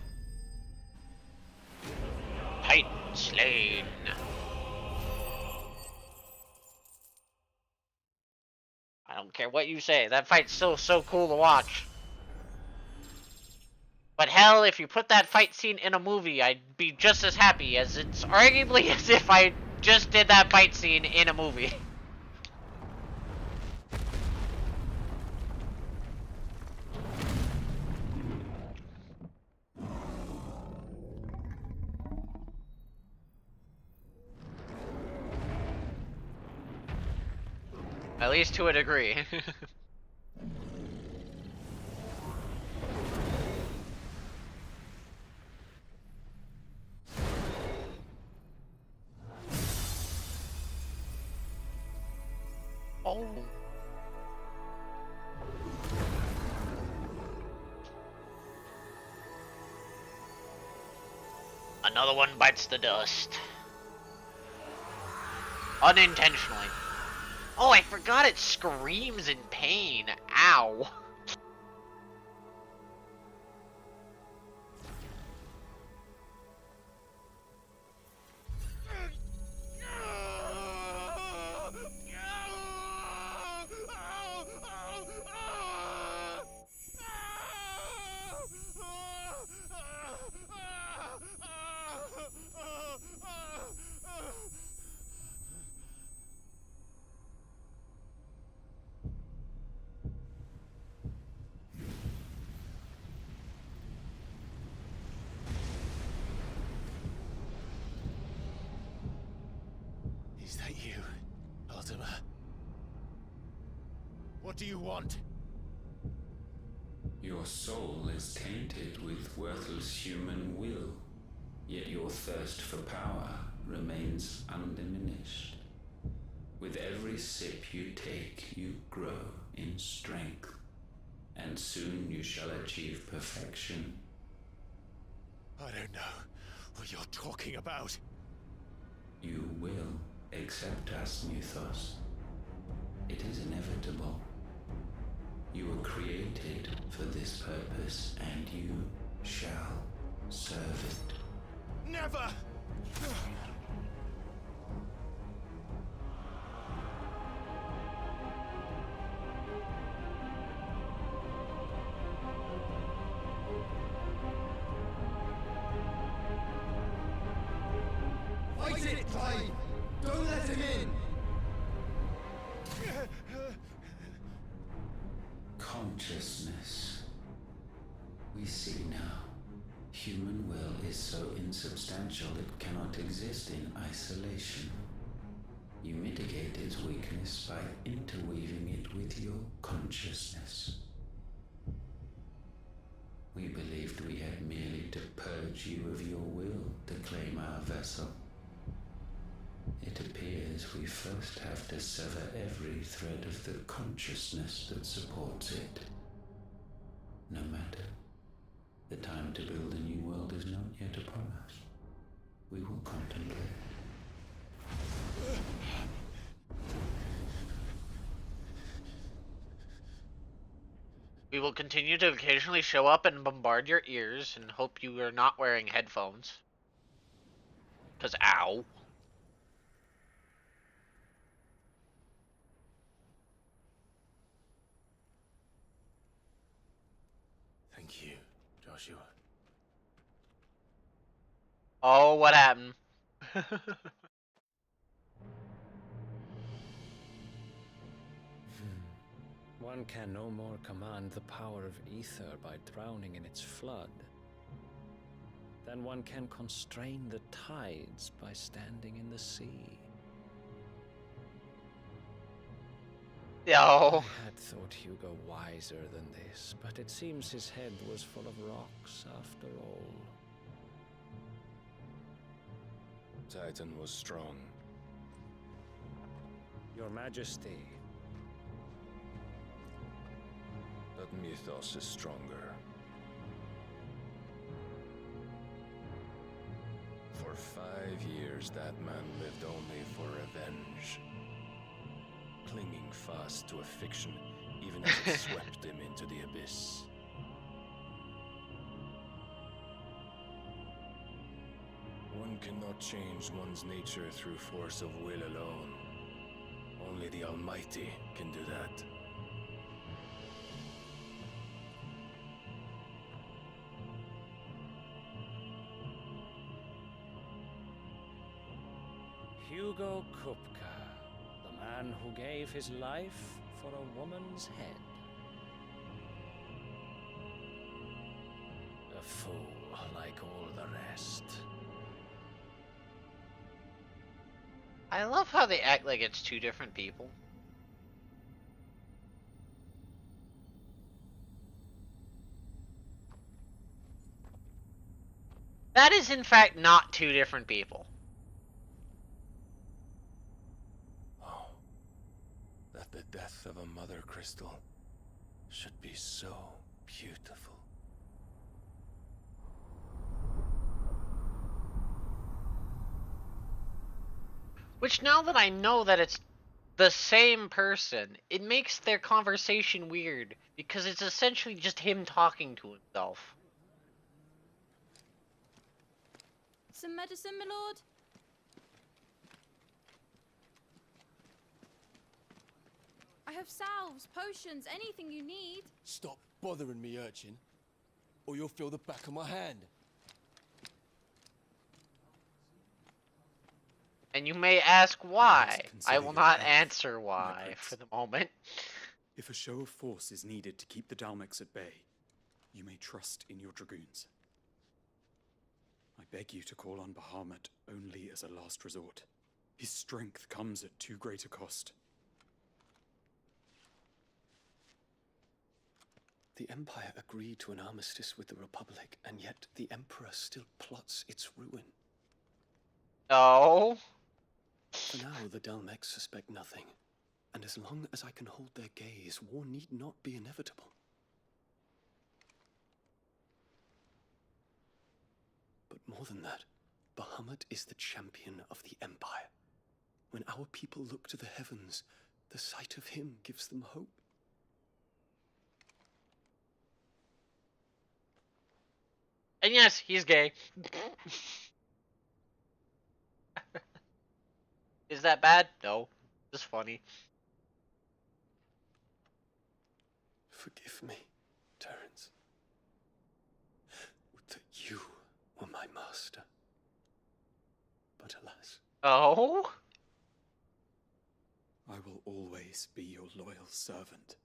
Titan slain! I don't care what you say, that fight's still so cool to watch. But hell, if you put that fight scene in a movie, I'd be just as happy, as it's arguably as if I just did that fight scene in a movie. At least to a degree. Oh. Another one bites the dust. Unintentionally. Oh, I forgot it screams in pain. Ow. Is that you, Ultima? What do you want? Your soul is tainted with worthless human will, yet your thirst for power remains undiminished. With every sip you take, you grow in strength, and soon you shall achieve perfection. I don't know what you're talking about. You will accept us, Mythos. It is inevitable. You were created for this purpose, and you shall serve it. Never! Fight it, Clive! Don't let him in! Consciousness. We see now. Human will is so insubstantial it cannot exist in isolation. You mitigate its weakness by interweaving it with your consciousness. We believed we had merely to purge you of your will to claim our vessel. It appears we first have to sever every thread of the consciousness that supports it. No matter. The time to build a new world is not yet upon us. We will contemplate. We will continue to occasionally show up and bombard your ears and hope you are not wearing headphones. 'Cause ow. Thank you, Joshua. Oh, what happened? One can no more command the power of ether by drowning in its flood than one can constrain the tides by standing in the sea. No. I had thought Hugo wiser than this, but it seems his head was full of rocks after all. Titan was strong. Your Majesty, But Mythos is stronger. For 5 years, that man lived only for revenge. Clinging fast to a fiction, even as it swept him into the abyss. One cannot change one's nature through force of will alone. Only the Almighty can do that. Hugo Kupka, the man who gave his life for a woman's head. A fool like all the rest. I love how they act like it's two different people. That is in fact not two different people. Oh, that the death of a mother crystal should be so beautiful. Which, now that I know that it's the same person, it makes their conversation weird, because it's essentially just him talking to himself. Some medicine, my lord? I have salves, potions, anything you need. Stop bothering me, urchin, or you'll feel the back of my hand. And you may ask why. must I consider will your not health, answer my why prince. for the moment. If a show of force is needed to keep the Dalmex at bay, you may trust in your dragoons. I beg you to call on Bahamut only as a last resort. His strength comes at too great a cost. The Empire agreed to an armistice with the Republic, and yet the Emperor still plots its ruin. No. For now, the Dalmex suspect nothing, and as long as I can hold their gaze, war need not be inevitable. But more than that, Bahamut is the champion of the Empire. When our people look to the heavens, the sight of him gives them hope. And yes, he's gay. Is that bad? No. Just funny. Forgive me, Terence. Would that you were my master. But alas. Oh? I will always be your loyal servant.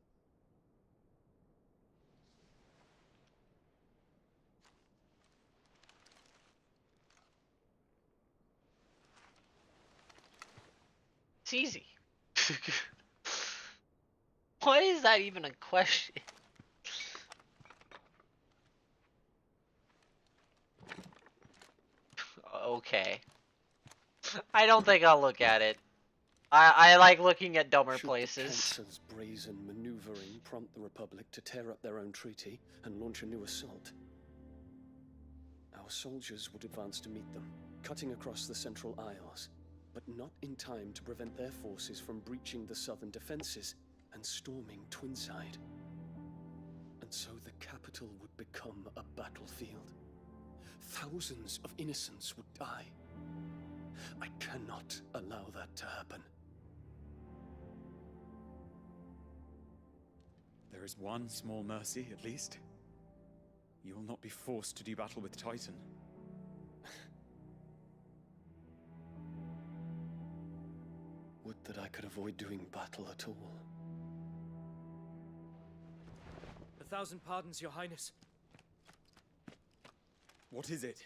It's easy. Why is that even a question? Okay. I don't think I'll look at it. I like looking at dumber Should places. the Council's brazen maneuvering prompt the Republic to tear up their own treaty and launch a new assault? Our soldiers would advance to meet them, cutting across the Central Isles, but not in time to prevent their forces from breaching the southern defenses and storming Twinside. And so the capital would become a battlefield. Thousands of innocents would die. I cannot allow that to happen. There is one small mercy, at least. You will not be forced to do battle with Titan. Would that I could avoid doing battle at all. 1,000 pardons, Your Highness. What is it?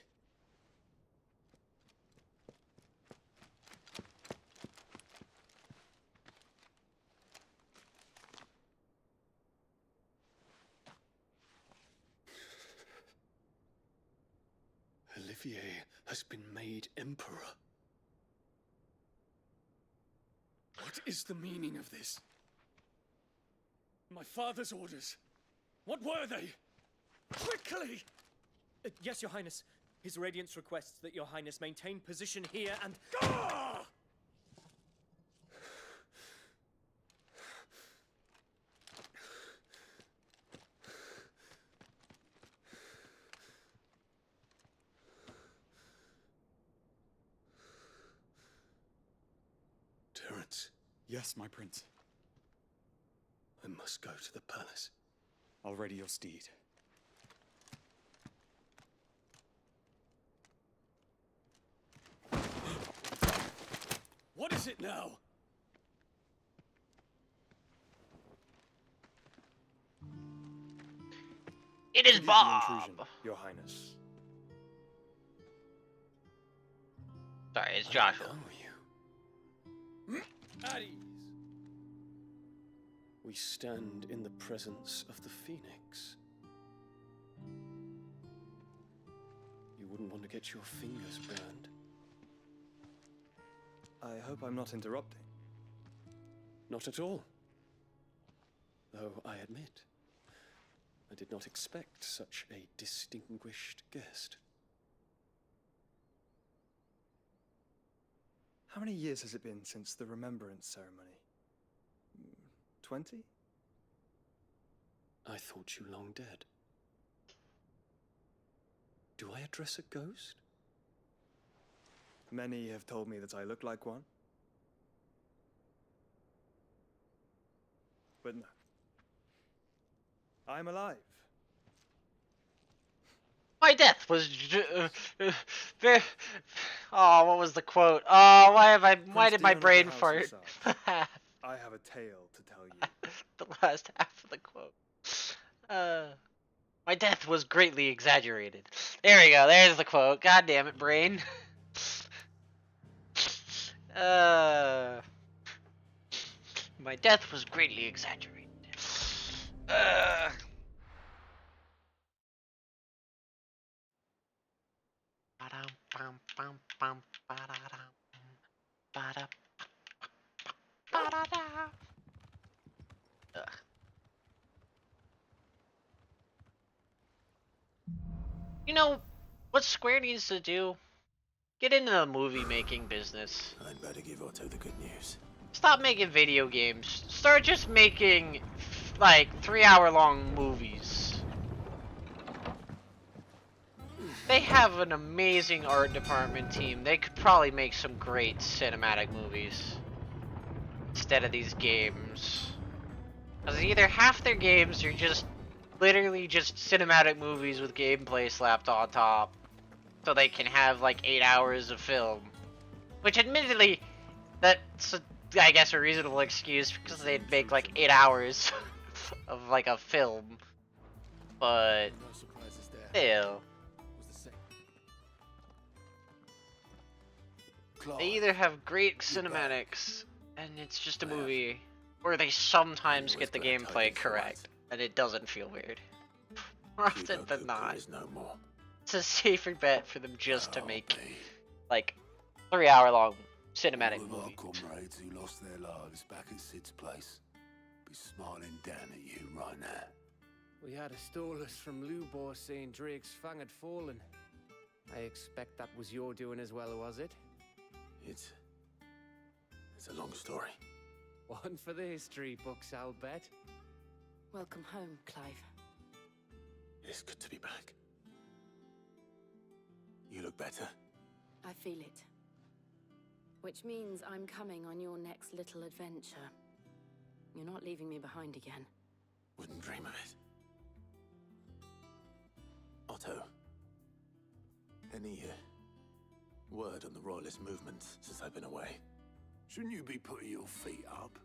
Olivier has been made Emperor. What is the meaning of this? My father's orders. What were they? Quickly! Yes, Your Highness. His Radiance requests that Your Highness maintain position here and... Ah! Terence, Yes, my prince. I must go to the palace. I'll ready your steed. What is it now? It is Forgive the Bob! intrusion, Your Highness. Sorry, it's Joshua. I know you. At ease. We stand in the presence of the Phoenix. You wouldn't want to get your fingers burned. I hope I'm not interrupting. Not at all. Though I admit, I did not expect such a distinguished guest. How many years has it been since the Remembrance ceremony? 20? I thought you long dead. Do I address a ghost? Many have told me that I look like one. But no. I'm alive. My death was very... Oh, what was the quote? Oh, why did my brain fart? I have a tale to tell you. The last half of the quote. My death was greatly exaggerated. There we go, there's the quote. God damn it, brain. My death was greatly exaggerated. You know what Square needs to do? Get into the movie making business. I'd better give Otto the good news. Stop making video games. Start just making like 3-hour long movies. They have an amazing art department team. They could probably make some great cinematic movies instead of these games. Because either half their games are just literally just cinematic movies with gameplay slapped on top, so they can have like 8 hours of film. Which admittedly, that's I guess a reasonable excuse because they'd make like 8 hours of like a film. But still. They either have great cinematics and it's just a movie, or they sometimes get the gameplay correct and it doesn't feel weird. More often than not. It's a safer bet for them just to make like 3-hour long cinematic All of our movies. comrades who lost their lives back at Sid's place be smiling down at you right now. We had a stolus from Lubor saying Drake's fang had fallen. I expect that was your doing as well, was it? It's a long story. One for the history books, I'll bet. Welcome home, Clive. It's good to be back. You look better. I feel it. Which means I'm coming on your next little adventure. You're not leaving me behind again. Wouldn't dream of it. Otto, any word on the Royalist movement since I've been away? Shouldn't you be putting your feet up?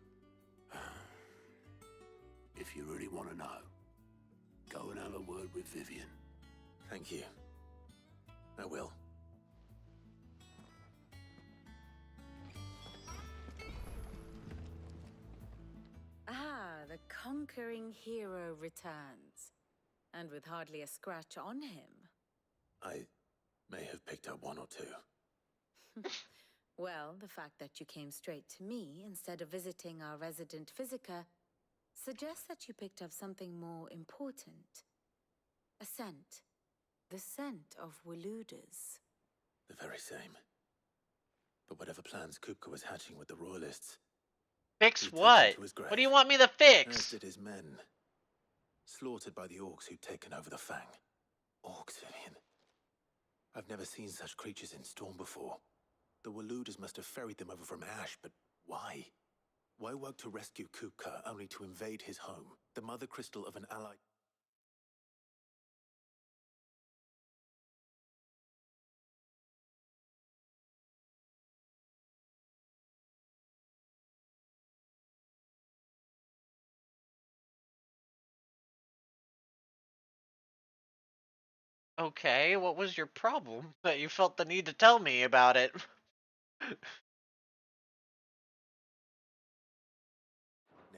If you really want to know. Go and have a word with Vivian. Thank you. I will. Ah, the conquering hero returns. And with hardly a scratch on him. I may have picked up one or two. Well, the fact that you came straight to me instead of visiting our resident physiker suggests that you picked up something more important. A scent. The scent of Waludas. The very same. But whatever plans Kupka was hatching with the Royalists... Fix what? What do you want me to fix? As did his men. Slaughtered by the orcs who'd taken over the Fang. Orcs, Vivian. I've never seen such creatures in Storm before. The Waludas must have ferried them over from Ash, but why? Why work to rescue Kupka only to invade his home? The mother crystal of an ally... Okay, what was your problem that you felt the need to tell me about it?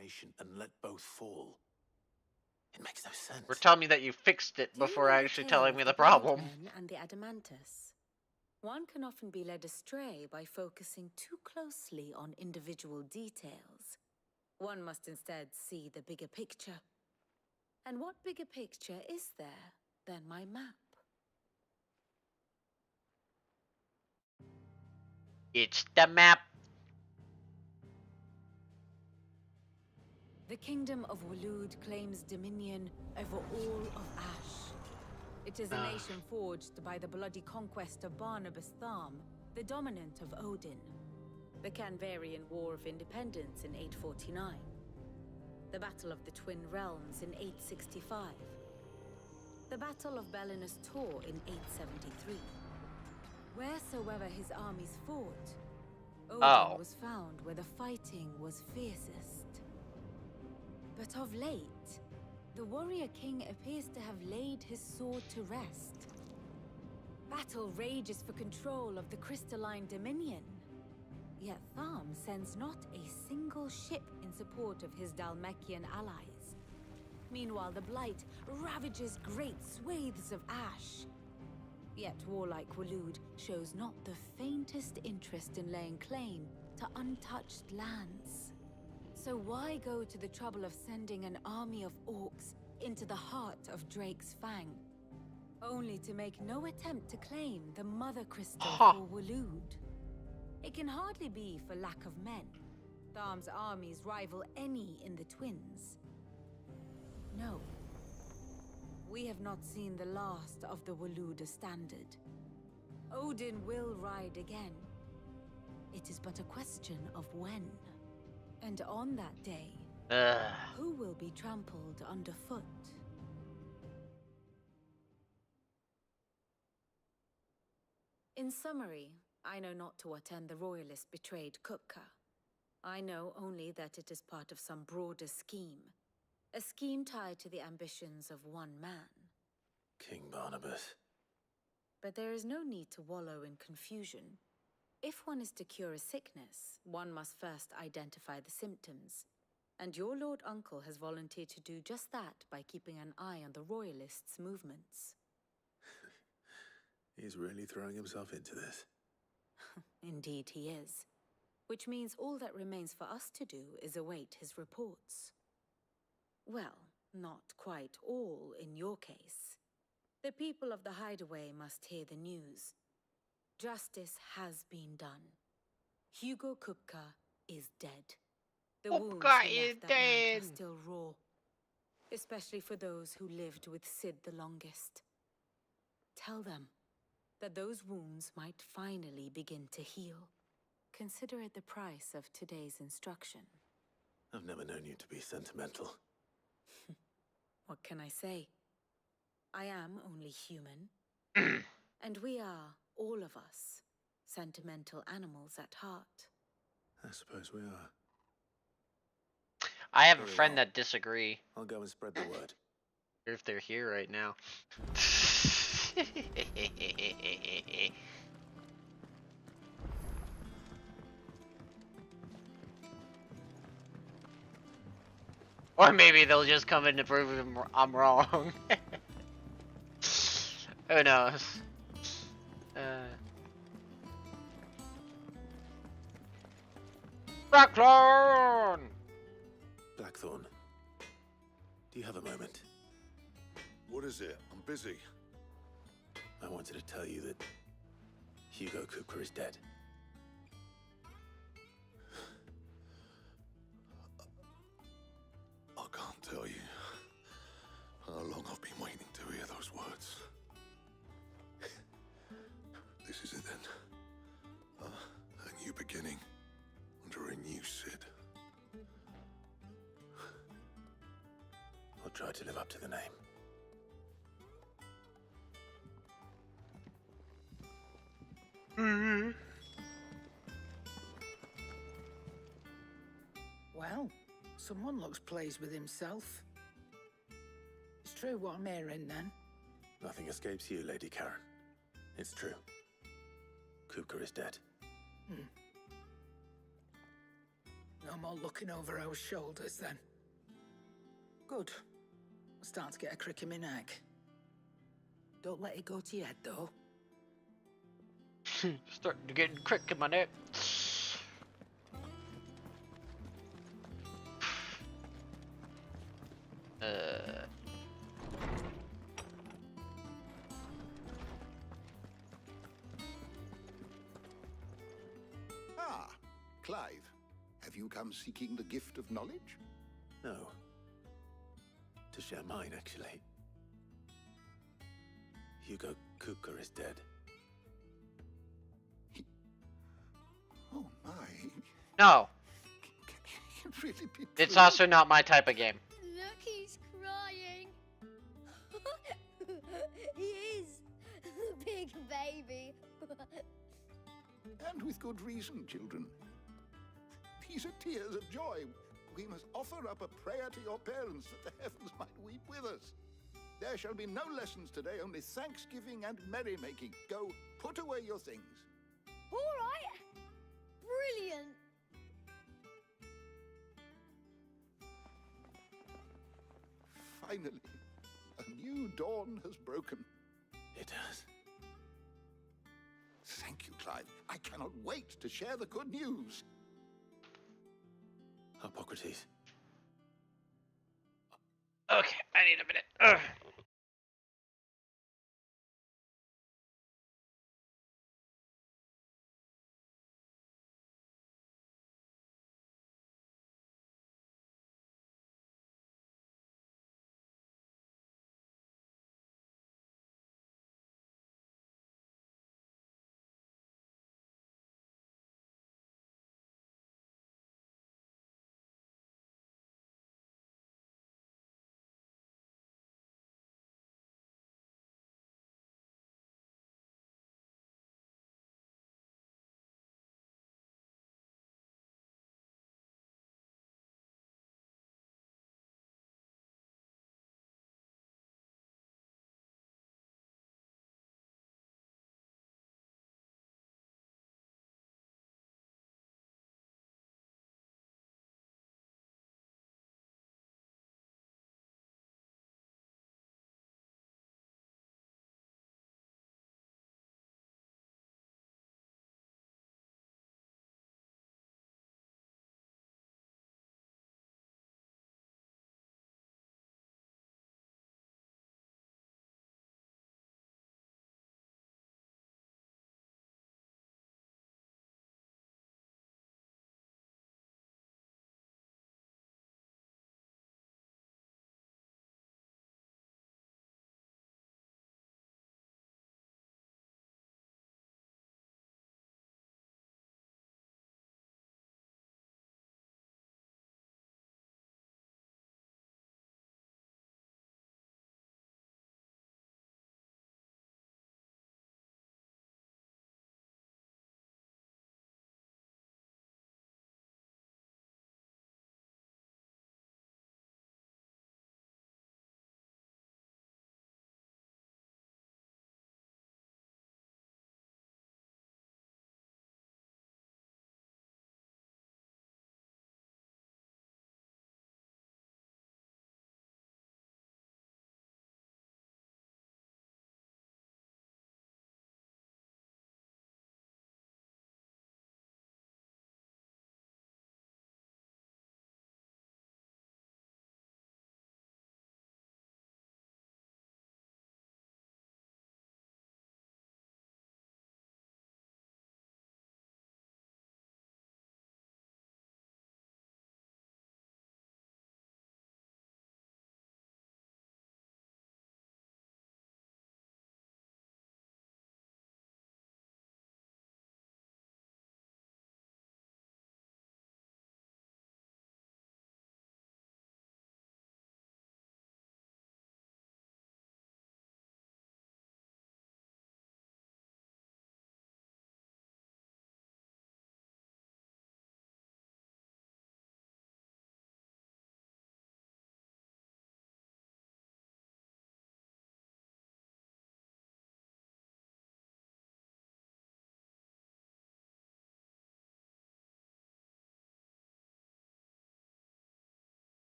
Nation and let both fall. It makes no sense. Or tell me that you fixed it Do you before know the actually tale telling of me the the problem. Blade Men and the Adamantus? One can often be led astray by focusing too closely on individual details. One must instead see the bigger picture. And what bigger picture is there than my map? It's the map. The kingdom of Walud claims dominion over all of Ash. It is a nation forged by the bloody conquest of Barnabas Tharm, the dominant of Odin. The Canvarian War of Independence in 849. The Battle of the Twin Realms in 865. The Battle of Belinus Tor in 873. Wheresoever his armies fought, Odin was found where the fighting was fiercest. But of late, the warrior king appears to have laid his sword to rest. Battle rages for control of the crystalline dominion. Yet Tharm sends not a single ship in support of his Dhalmekian allies. Meanwhile, the Blight ravages great swathes of Ash. Yet warlike Walud shows not the faintest interest in laying claim to untouched lands. So why go to the trouble of sending an army of orcs into the heart of Drake's Fang, only to make no attempt to claim the Mother Crystal for Walud? It can hardly be for lack of men. Tharm's armies rival any in the Twins. No. We have not seen the last of the Waluda standard. Odin will ride again. It is but a question of when. And on that day, who will be trampled underfoot? In summary, I know not to what end the Royalists betrayed Kupka. I know only that it is part of some broader scheme. A scheme tied to the ambitions of one man. King Barnabas. But there is no need to wallow in confusion. If one is to cure a sickness, one must first identify the symptoms. And your Lord Uncle has volunteered to do just that by keeping an eye on the Royalists' movements. He's really throwing himself into this. Indeed he is. Which means all that remains for us to do is await his reports. Well, not quite all in your case. The people of the Hideaway must hear the news. Justice has been done. Hugo Kupka is dead. The wounds he left that night are still raw. Especially for those who lived with Sid the longest. Tell them that those wounds might finally begin to heal. Consider it the price of today's instruction. I've never known you to be sentimental. What can I say? I am only human. And we are, all of us, sentimental animals at heart. I suppose we are. I have a friend that disagree. I'll go and spread the word. If they're here right now. Or maybe they'll just come in to prove I'm wrong. Who knows? Blackthorn! Blackthorn, do you have a moment? What is it? I'm busy. I wanted to tell you that Hugo Kupka is dead. I can't tell you how long I've been waiting to hear those words. This is it then. A new beginning under a new Sid. I'll try to live up to the name. Well, someone looks pleased with himself. It's true what I'm hearing, then. Nothing escapes you, Lady Karen. It's true. Kupka is dead. No more looking over our shoulders, then. Good. I'm starting to get a crick in my neck. Don't let it go to your head, though. Starting to get crick in my neck. Ah, Clive. Have you come seeking the gift of knowledge? No. To share mine, actually. Hugo Kupka is dead. Oh my. No. Can it really be It's true? also not my type of game. Look, he's crying. He is. The big baby. And with good reason, children. These are tears of joy. We must offer up a prayer to your parents that the heavens might weep with us. There shall be no lessons today, only thanksgiving and merrymaking. Go, put away your things. All right. Brilliant. Finally, a new dawn has broken. It has. Thank you, Clive. I cannot wait to share the good news. Hippocrates. Okay, I need a minute. Ugh.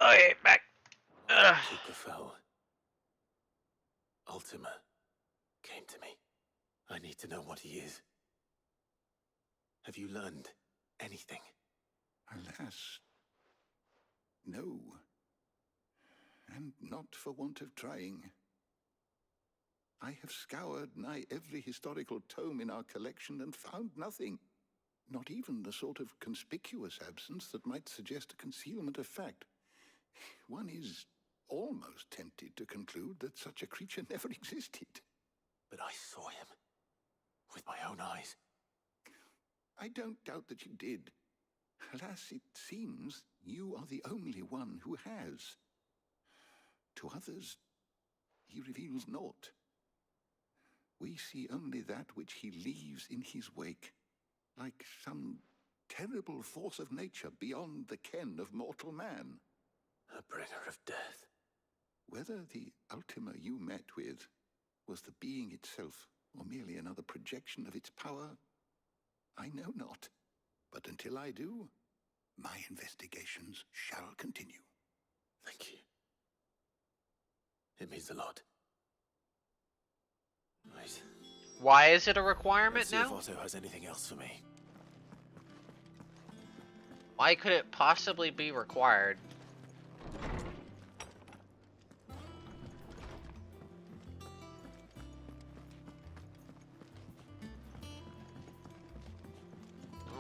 Okay, back. Ugh. Superfell. Ultima came to me. I need to know what he is. Have you learned anything? Alas, no. And not for want of trying. I have scoured nigh every historical tome in our collection and found nothing. Not even the sort of conspicuous absence that might suggest a concealment of fact. One is almost tempted to conclude that such a creature never existed. But I saw him. With my own eyes. I don't doubt that you did. Alas, it seems you are the only one who has. To others, he reveals naught. We see only that which he leaves in his wake, like some terrible force of nature beyond the ken of mortal man. A bringer of death. Whether the Ultima you met with was the being itself, or merely another projection of its power, I know not. But until I do, my investigations shall continue. Thank you. It means a lot. Right. Why is it a requirement Let's see now? if Otto has anything else for me. Why could it possibly be required?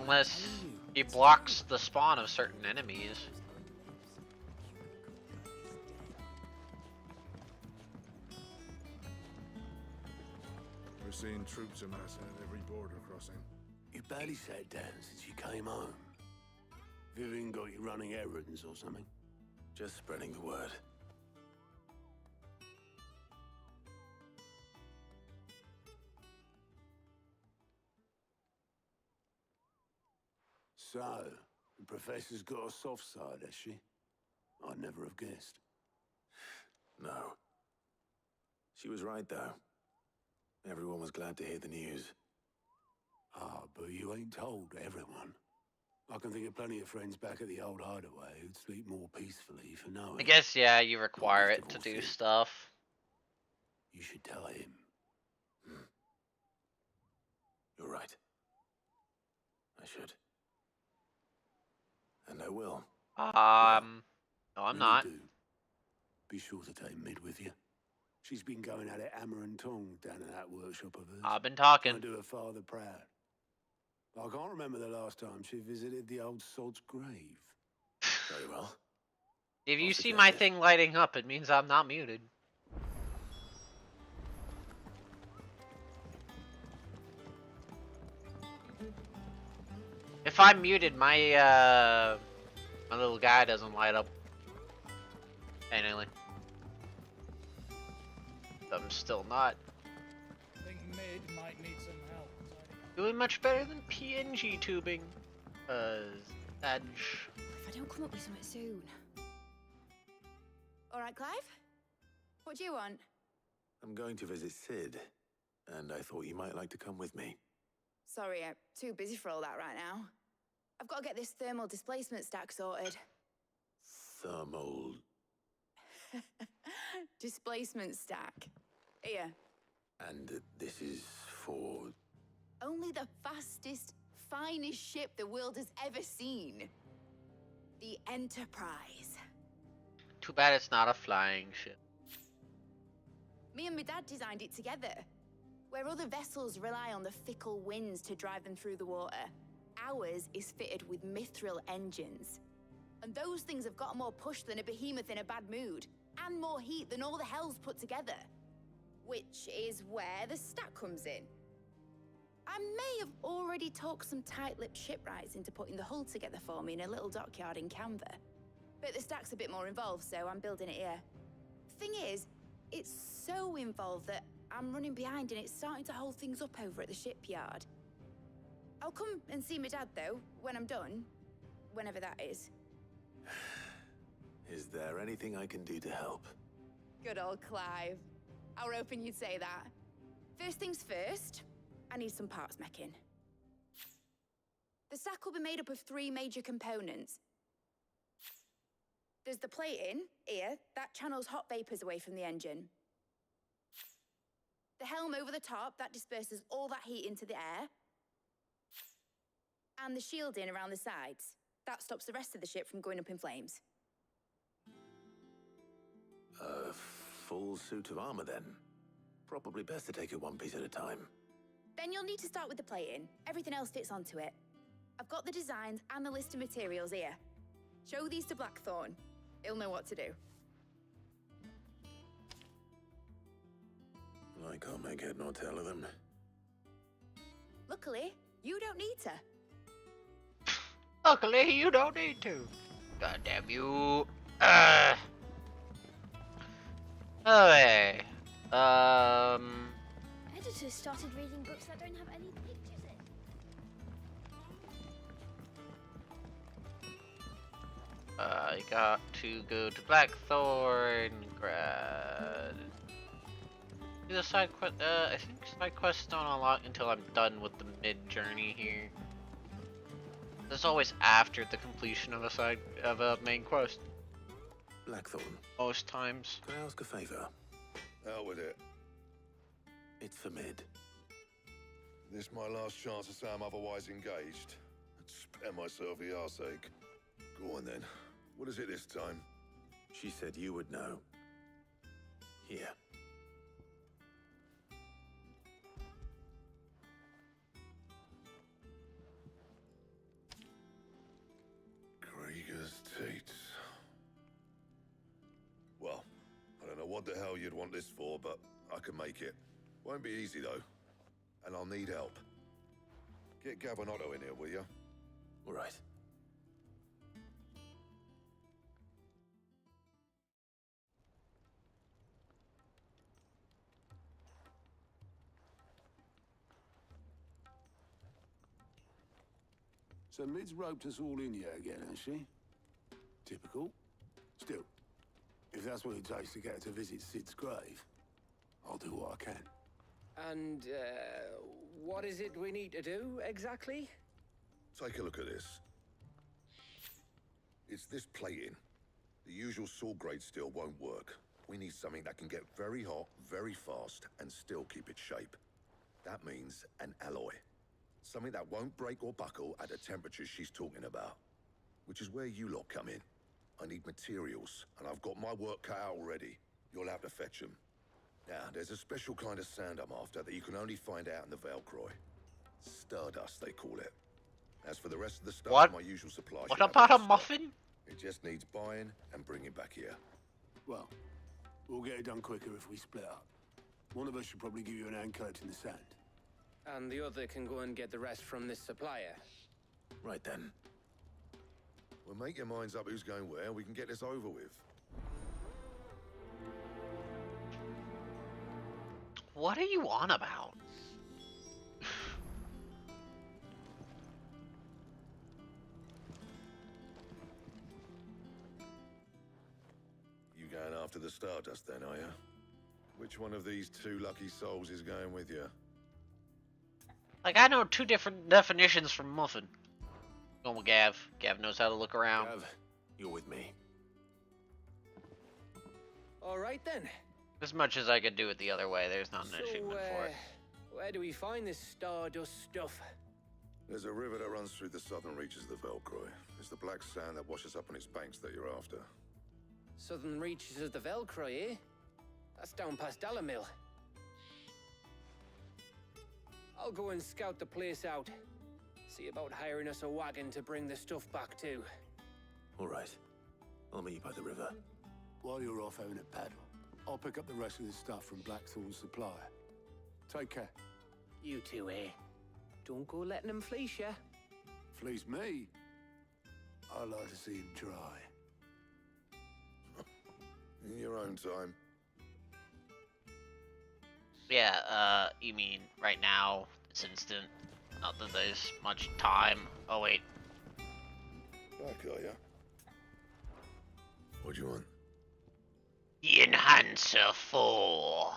Unless he blocks the spawn of certain enemies. We're seeing troops amassing at every border crossing. You barely sat down since you came home. Vivian got you running errands or something? Just spreading the word. So, the professor's got a soft side, has she? I'd never have guessed. No. She was right, though. Everyone was glad to hear the news. Ah, but you ain't told everyone. I can think of plenty of friends back at the old hideaway who'd sleep more peacefully for knowing. I guess, yeah, you require it to do stuff. You should tell him. You're right. I should. And I will. No, I'm When not. you do, be sure to take Mid with you. She's been going at it hammer and tongs down in that workshop of hers. I've been talking. Trying to do her father proud. I can't remember the last time she visited the old sod's grave. Very well. If you see my objective. thing lighting up, it means I'm not muted. If I'm muted, my my little guy doesn't light up. Anyway. I'm still not I think Mid might need some help. doing much better than PNG tubing. Edge. If I don't come up with something soon. All right, Clive? What do you want? I'm going to visit Sid, and I thought you might like to come with me. Sorry, I'm too busy for all that right now. I've got to get this thermal displacement stack sorted. Thermal... Displacement stack. Here. And this is for... Only the fastest, finest ship the world has ever seen. The Enterprise. Too bad it's not a flying ship. Me and my dad designed it together. Where other vessels rely on the fickle winds to drive them through the water, ours is fitted with mithril engines. And those things have got more push than a behemoth in a bad mood, and more heat than all the hells put together. Which is where the stack comes in. I may have already talked some tight-lipped shipwrights into putting the hull together for me in a little dockyard in Canva. But the stack's a bit more involved, so I'm building it here. Thing is, it's so involved that I'm running behind and it's starting to hold things up over at the shipyard. I'll come and see my dad, though, when I'm done. Whenever that is. Is there anything I can do to help? Good old Clive. I were hoping you'd say that. First things first, I need some parts meching. The stack will be made up of 3 major components. There's the plating, here, that channels hot vapours away from the engine. The helm over the top, that disperses all that heat into the air. And the shielding around the sides. That stops the rest of the ship from going up in flames. A full suit of armor, then. Probably best to take it one piece at a time. Then you'll need to start with the plating. Everything else fits onto it. I've got the designs and the list of materials here. Show these to Blackthorn. He'll know what to do. I can't make head nor tail of them. Luckily, you don't need to. Luckily, you don't need to. God damn you. Okay. Editors started reading books that don't have any pictures in. I got to go to Blackthorn, do the side quest. I think side quests don't unlock until I'm done with the mid journey here. There's always after the completion of a main quest. Blackthorn. Most times. Can I ask a favor? Out with it. It's for mid. This my last chance to say I'm otherwise engaged. I'd spare myself the arseache. Go on then. What is it this time? She said you would know. Here. Krieger's Tates. Well, I don't know what the hell you'd want this for, but I can make it. Won't be easy though. And I'll need help. Get Gabonotto in here, will you? All right. So Mid's roped us all in here again, has she? Typical. Still, if that's what it takes to get her to visit Sid's grave, I'll do what I can. And, what is it we need to do, exactly? Take a look at this. It's this plating. The usual saw grade steel won't work. We need something that can get very hot, very fast, and still keep its shape. That means an alloy. Something that won't break or buckle at the temperatures she's talking about. Which is where you lot come in. I need materials, and I've got my work cut out already. You'll have to fetch them. Now, there's a special kind of sand I'm after that you can only find out in the Velcroy. Stardust, they call it. As for the rest of the stuff, What? my usual supply. What should have about it a in stock. muffin? It just needs buying and bringing back here. Well, we'll get it done quicker if we split up. One of us should probably give you an hand collecting the sand. And the other can go and get the rest from this supplier. Right then. Well, make your minds up who's going where, we can get this over with. What are you on about? You going after the Stardust then, are you? Which one of these two lucky souls is going with you? Like, I know two different definitions for muffin. Going with Gav. Gav knows how to look around. Gav, you're with me. All right then. As much as I could do it the other way, there's not an achievement for it. Where do we find this Stardust stuff? There's a river that runs through the southern reaches of the Velcroy. It's the black sand that washes up on its banks that you're after. Southern reaches of the Velcroy, eh? That's down past Dalamil. I'll go and scout the place out. See about hiring us a wagon to bring the stuff back to. All right. I'll meet you by the river. While you're off having a paddle, I'll pick up the rest of this stuff from Blackthorn's supplier. Take care. You two, eh? Don't go letting them fleece ya. Fleece me? I like to see him try. In your own time. Yeah, you mean right now, this instant? Not that there's much time. Oh, wait. Back, are ya? What do you want? The Enhancer 4.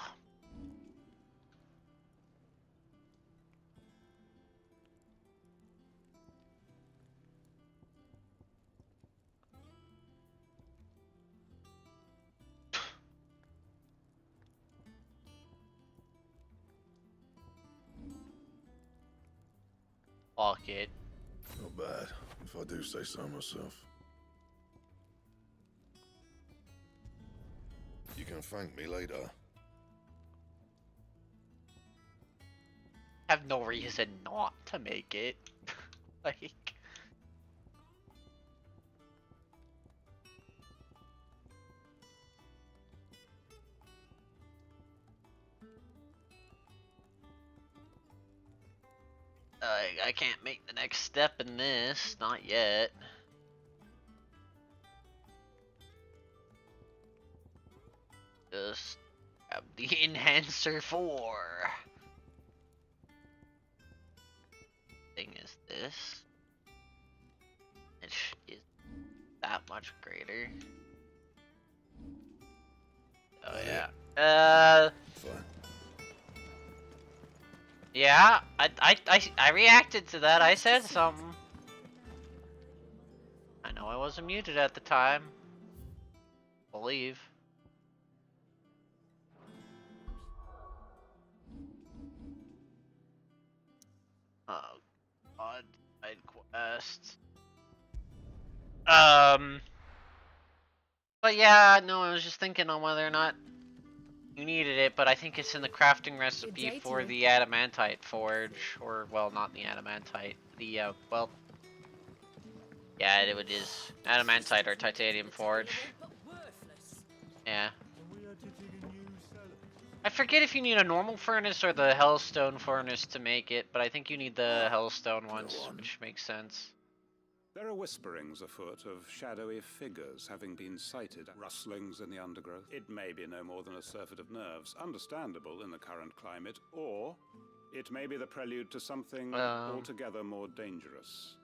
Fuck it. Not bad, if I do say so myself. You can thank me later. Have no reason not to make it. Like. I can't make the next step in this, not yet. Just grab the enhancer 4. Thing is this. It is that much greater. Oh yeah. Fine. Yeah, I reacted to that. I said something. I know I wasn't muted at the time. Believe. Oh God, side quest. But yeah, no, I was just thinking on whether or not you needed it, but I think it's in the crafting recipe for the adamantite forge, or well, not the adamantite. The well, yeah, it is adamantite or titanium forge. Yeah. I forget if you need a normal furnace or the hellstone furnace to make it, but I think you need the hellstone ones, which makes sense. There are whisperings afoot of shadowy figures having been sighted, rustlings in the undergrowth. It may be no more than a surfeit of nerves, understandable in the current climate, or it may be the prelude to something altogether more dangerous.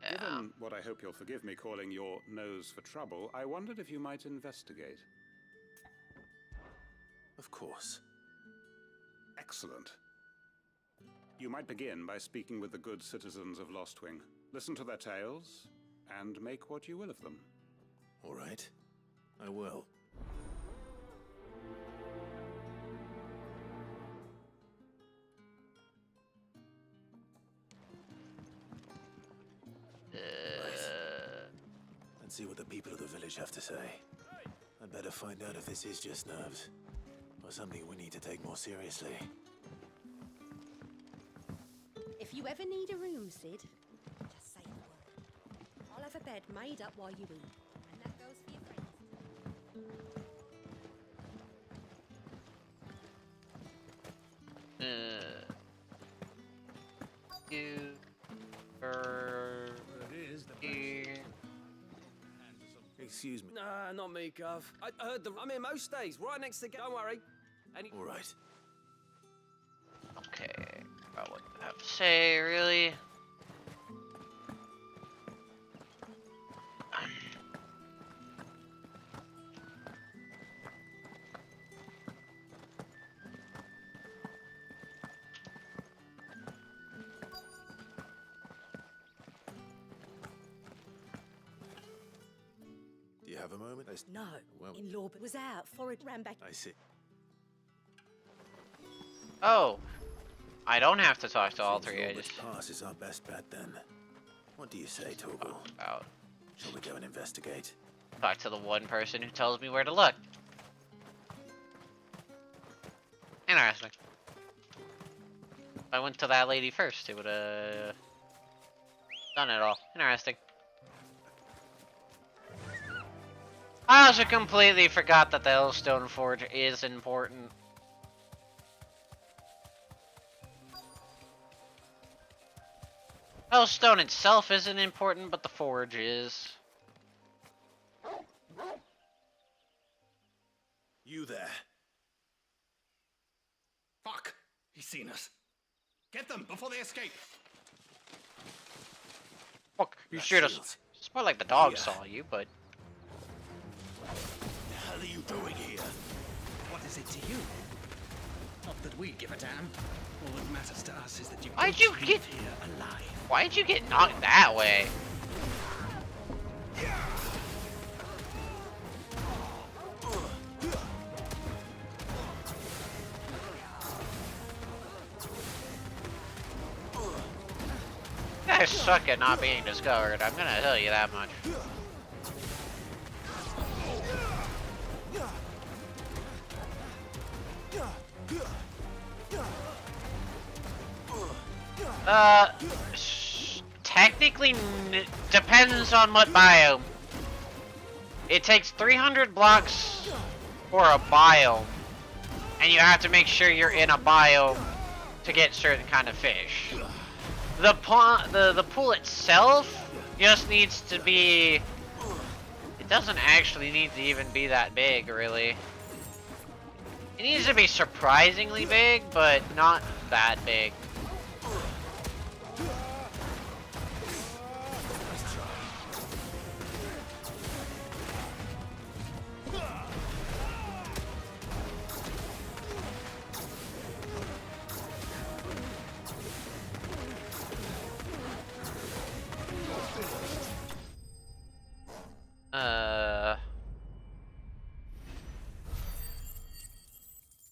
Yeah. Given what I hope you'll forgive me calling your nose for trouble, I wondered if you might investigate. Of course. Excellent. You might begin by speaking with the good citizens of Lostwing. Listen to their tales, and make what you will of them. All right. I will. Let's see what the people of the village have to say. I'd better find out if this is just nerves, or something we need to take more seriously. If you ever need a room, Sid, just say the word. I'll have a bed made up while you eat. And that goes for your Excuse me. Nah, not me, Gov. I heard I'm here most days, right next to the don't worry. All right. Okay, about what I have to say, really. Do you have a moment? No, Well, in-law was out, forward ran back. I see. Oh, I don't have to talk to all three. I just Pass is our best bet then. What do you say, Torgal? about Shall we go and investigate? talk to the one person who tells me where to look. Interesting. If I went to that lady first, it would have done it all. Interesting. I also completely forgot that the Hellstone Forge is important. Hellstone itself isn't important, but the forge is. You there? Fuck! He's seen us. Get them before they escape. Fuck, you should have. It's more like the dog saw you, but. What the hell are you doing here? What is it to you? Not that we give a damn. All that matters to us is that you Why'd you leave get here alive. Why'd you get knocked that way? guys suck at not being discovered, I'm gonna tell you that much. Technically, depends on what biome. It takes 300 blocks for a biome, and you have to make sure you're in a biome to get certain kind of fish. The pool itself just needs to be. It doesn't actually need to even be that big, really. It needs to be surprisingly big, but not that big.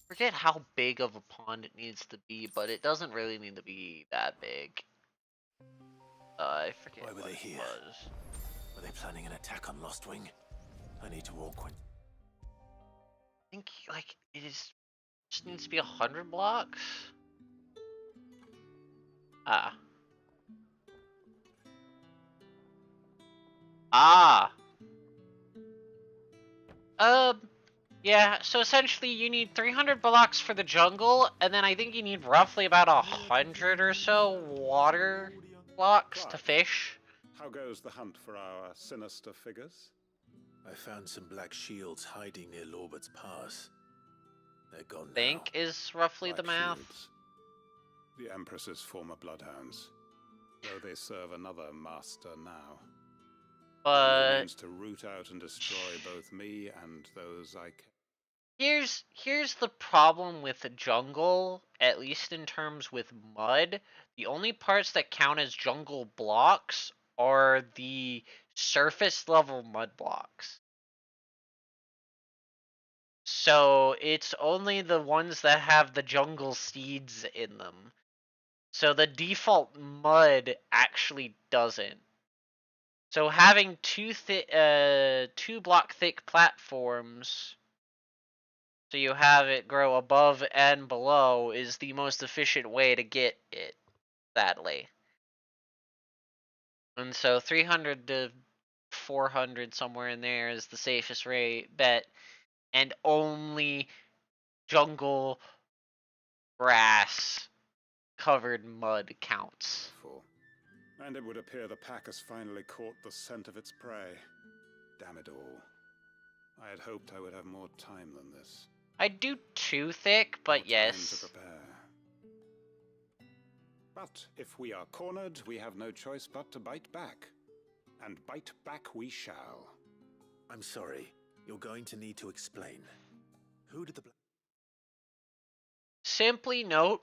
Forget how big of a pond it needs to be, but it doesn't really need to be that big. I forget Why were they here? Were they planning an attack on Lostwing? I need to walk when. I think like it is just needs to be 100 blocks. Ah. Yeah, so essentially you need 300 blocks for the jungle, and then I think you need roughly about 100 or so water blocks to fish. How goes the hunt for our sinister figures? I found some black shields hiding near Lorbert's Pass. They're gone now. Think is roughly the math. Shields. The Empress's former bloodhounds, though they serve another master now. But it means to root out and destroy both me and those I can. Here's the problem with the jungle, at least in terms with mud. The only parts that count as jungle blocks are the surface level mud blocks. So it's only the ones that have the jungle seeds in them. So the default mud actually doesn't. So having two block thick platforms, so you have it grow above and below, is the most efficient way to get it, sadly. And so 300 to 400 somewhere in there is the safest bet, and only jungle grass covered mud counts. And it would appear the pack has finally caught the scent of its prey. Damn it all. I had hoped I would have more time than this. I'd do too thick, but yes. Time to prepare. But if we are cornered, we have no choice but to bite back. And bite back we shall. I'm sorry. You're going to need to explain. Who did the... Simply note,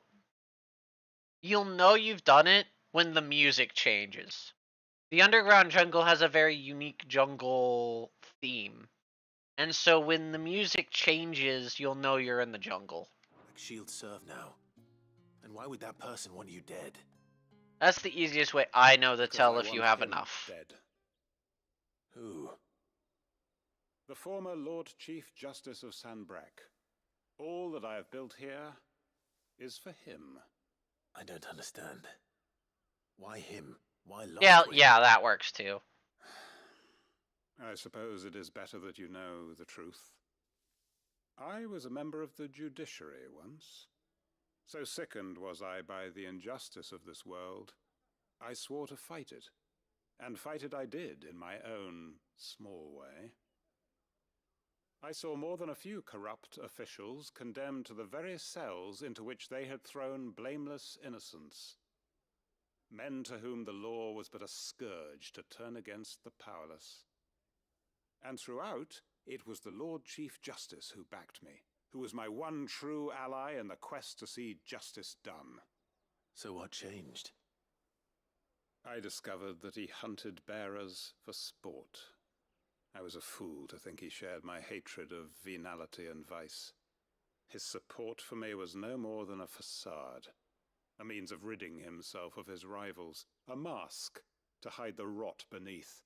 you'll know you've done it when the music changes. The underground jungle has a very unique jungle theme. And so when the music changes, you'll know you're in the jungle. Like shields serve now. And why would that person want you dead? That's the easiest way I know to tell if you have enough. Dead. Who? The former Lord Chief Justice of Sanbreque. All that I have built here is for him. I don't understand. Why him? Why Lostwing? Yeah, that works too. I suppose it is better that you know the truth. I was a member of the judiciary once. So sickened was I by the injustice of this world, I swore to fight it. And fight it I did in my own small way. I saw more than a few corrupt officials condemned to the very cells into which they had thrown blameless innocents. Men to whom the law was but a scourge to turn against the powerless. And throughout, it was the Lord Chief Justice who backed me, who was my one true ally in the quest to see justice done. So what changed? I discovered that he hunted bearers for sport. I was a fool to think he shared my hatred of venality and vice. His support for me was no more than a facade. a means of ridding himself of his rivals, a mask to hide the rot beneath.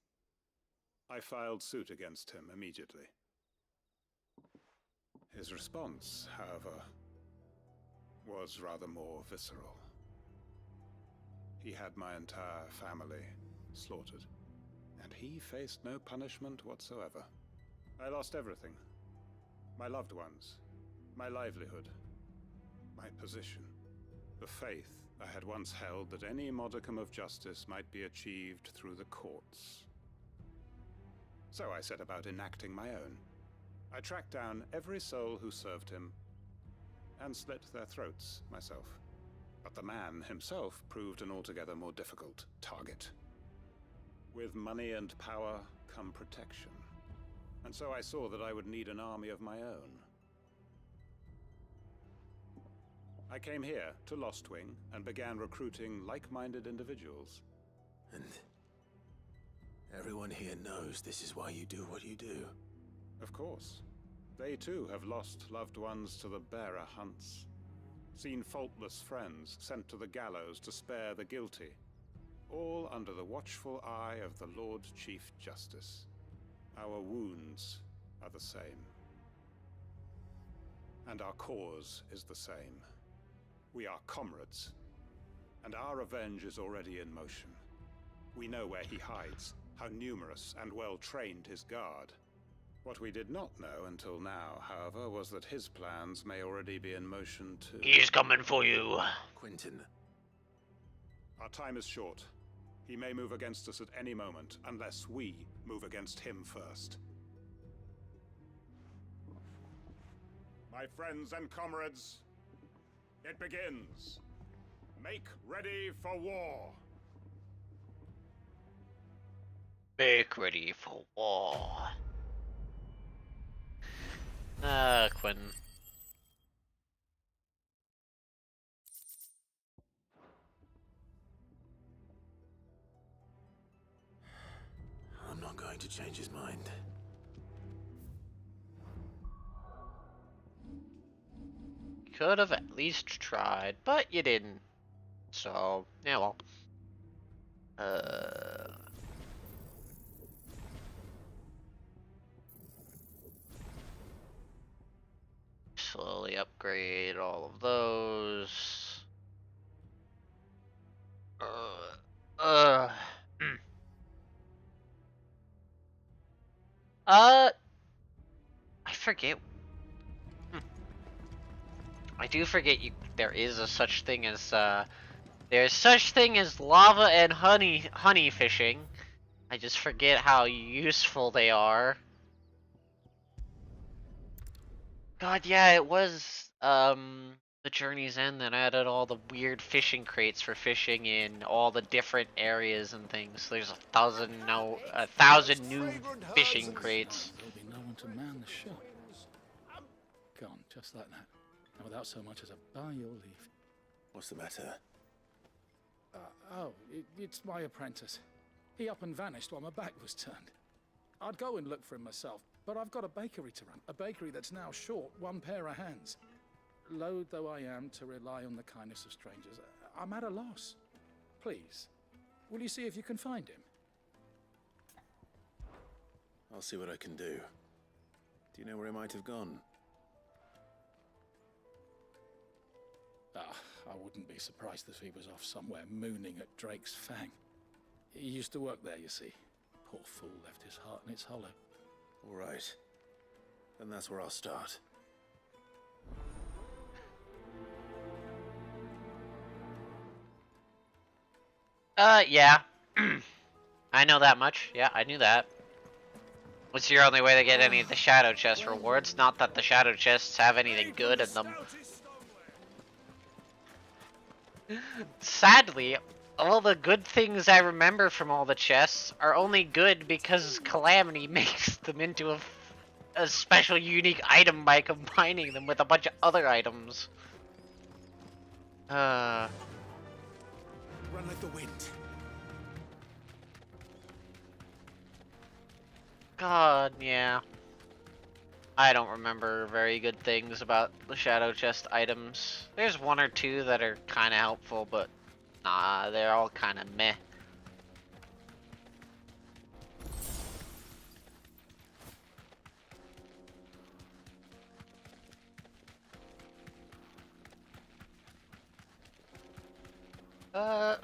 I filed suit against him immediately. His response, however, was rather more visceral. He had my entire family slaughtered, and he faced no punishment whatsoever. I lost everything. My loved ones, my livelihood, my position, the faith I had once held that any modicum of justice might be achieved through the courts. So I set about enacting my own. I tracked down every soul who served him and slit their throats myself. But the man himself proved an altogether more difficult target. With money and power come protection. And so I saw that I would need an army of my own. I came here to Lostwing and began recruiting like-minded individuals. And everyone here knows this is why you do what you do. Of course. They too have lost loved ones to the bearer hunts. Seen faultless friends sent to the gallows to spare the guilty. All under the watchful eye of the Lord Chief Justice. Our wounds are the same. And our cause is the same. We are comrades. And our revenge is already in motion. We know where he hides, how numerous and well-trained his guard. What we did not know until now, however, was that his plans may already be in motion too. He's coming for you. Quentin. Our time is short. He may move against us at any moment, unless we move against him first. My friends and comrades, it begins. Make ready for war. Make ready for war. Quentin. I'm not going to change his mind. Could have at least tried, but you didn't. So, yeah, well. Slowly upgrade all of those. I forget. I do forget there is a such thing as there's such thing as lava and honey fishing. I just forget how useful they are. God, yeah, it was the Journey's End that added all the weird fishing crates for fishing in all the different areas and things. There's a thousand new fishing crates. There'll be no one to man the shop. Gone, just like that. And without so much as a by your leave. What's the matter? It's my apprentice. He up and vanished while my back was turned. I'd go and look for him myself, but I've got a bakery to run. A bakery that's now short one pair of hands. Loath though I am to rely on the kindness of strangers, I'm at a loss. Please, will you see if you can find him? I'll see what I can do. Do you know where he might have gone? I wouldn't be surprised if he was off somewhere mooning at Drake's Fang. He used to work there, you see. Poor fool left his heart in its hollow. All right. Then that's where I'll start. Yeah. I know that much. Yeah, I knew that. What's your only way to get any of the Shadow Chest rewards? Not that the Shadow Chests have anything good in them. Sadly, all the good things I remember from all the chests are only good because Calamity makes them into a special unique item by combining them with a bunch of other items. Run like the wind. God, yeah. I don't remember very good things about the Shadow Chest items. There's one or two that are kind of helpful, but nah, they're all kind of meh.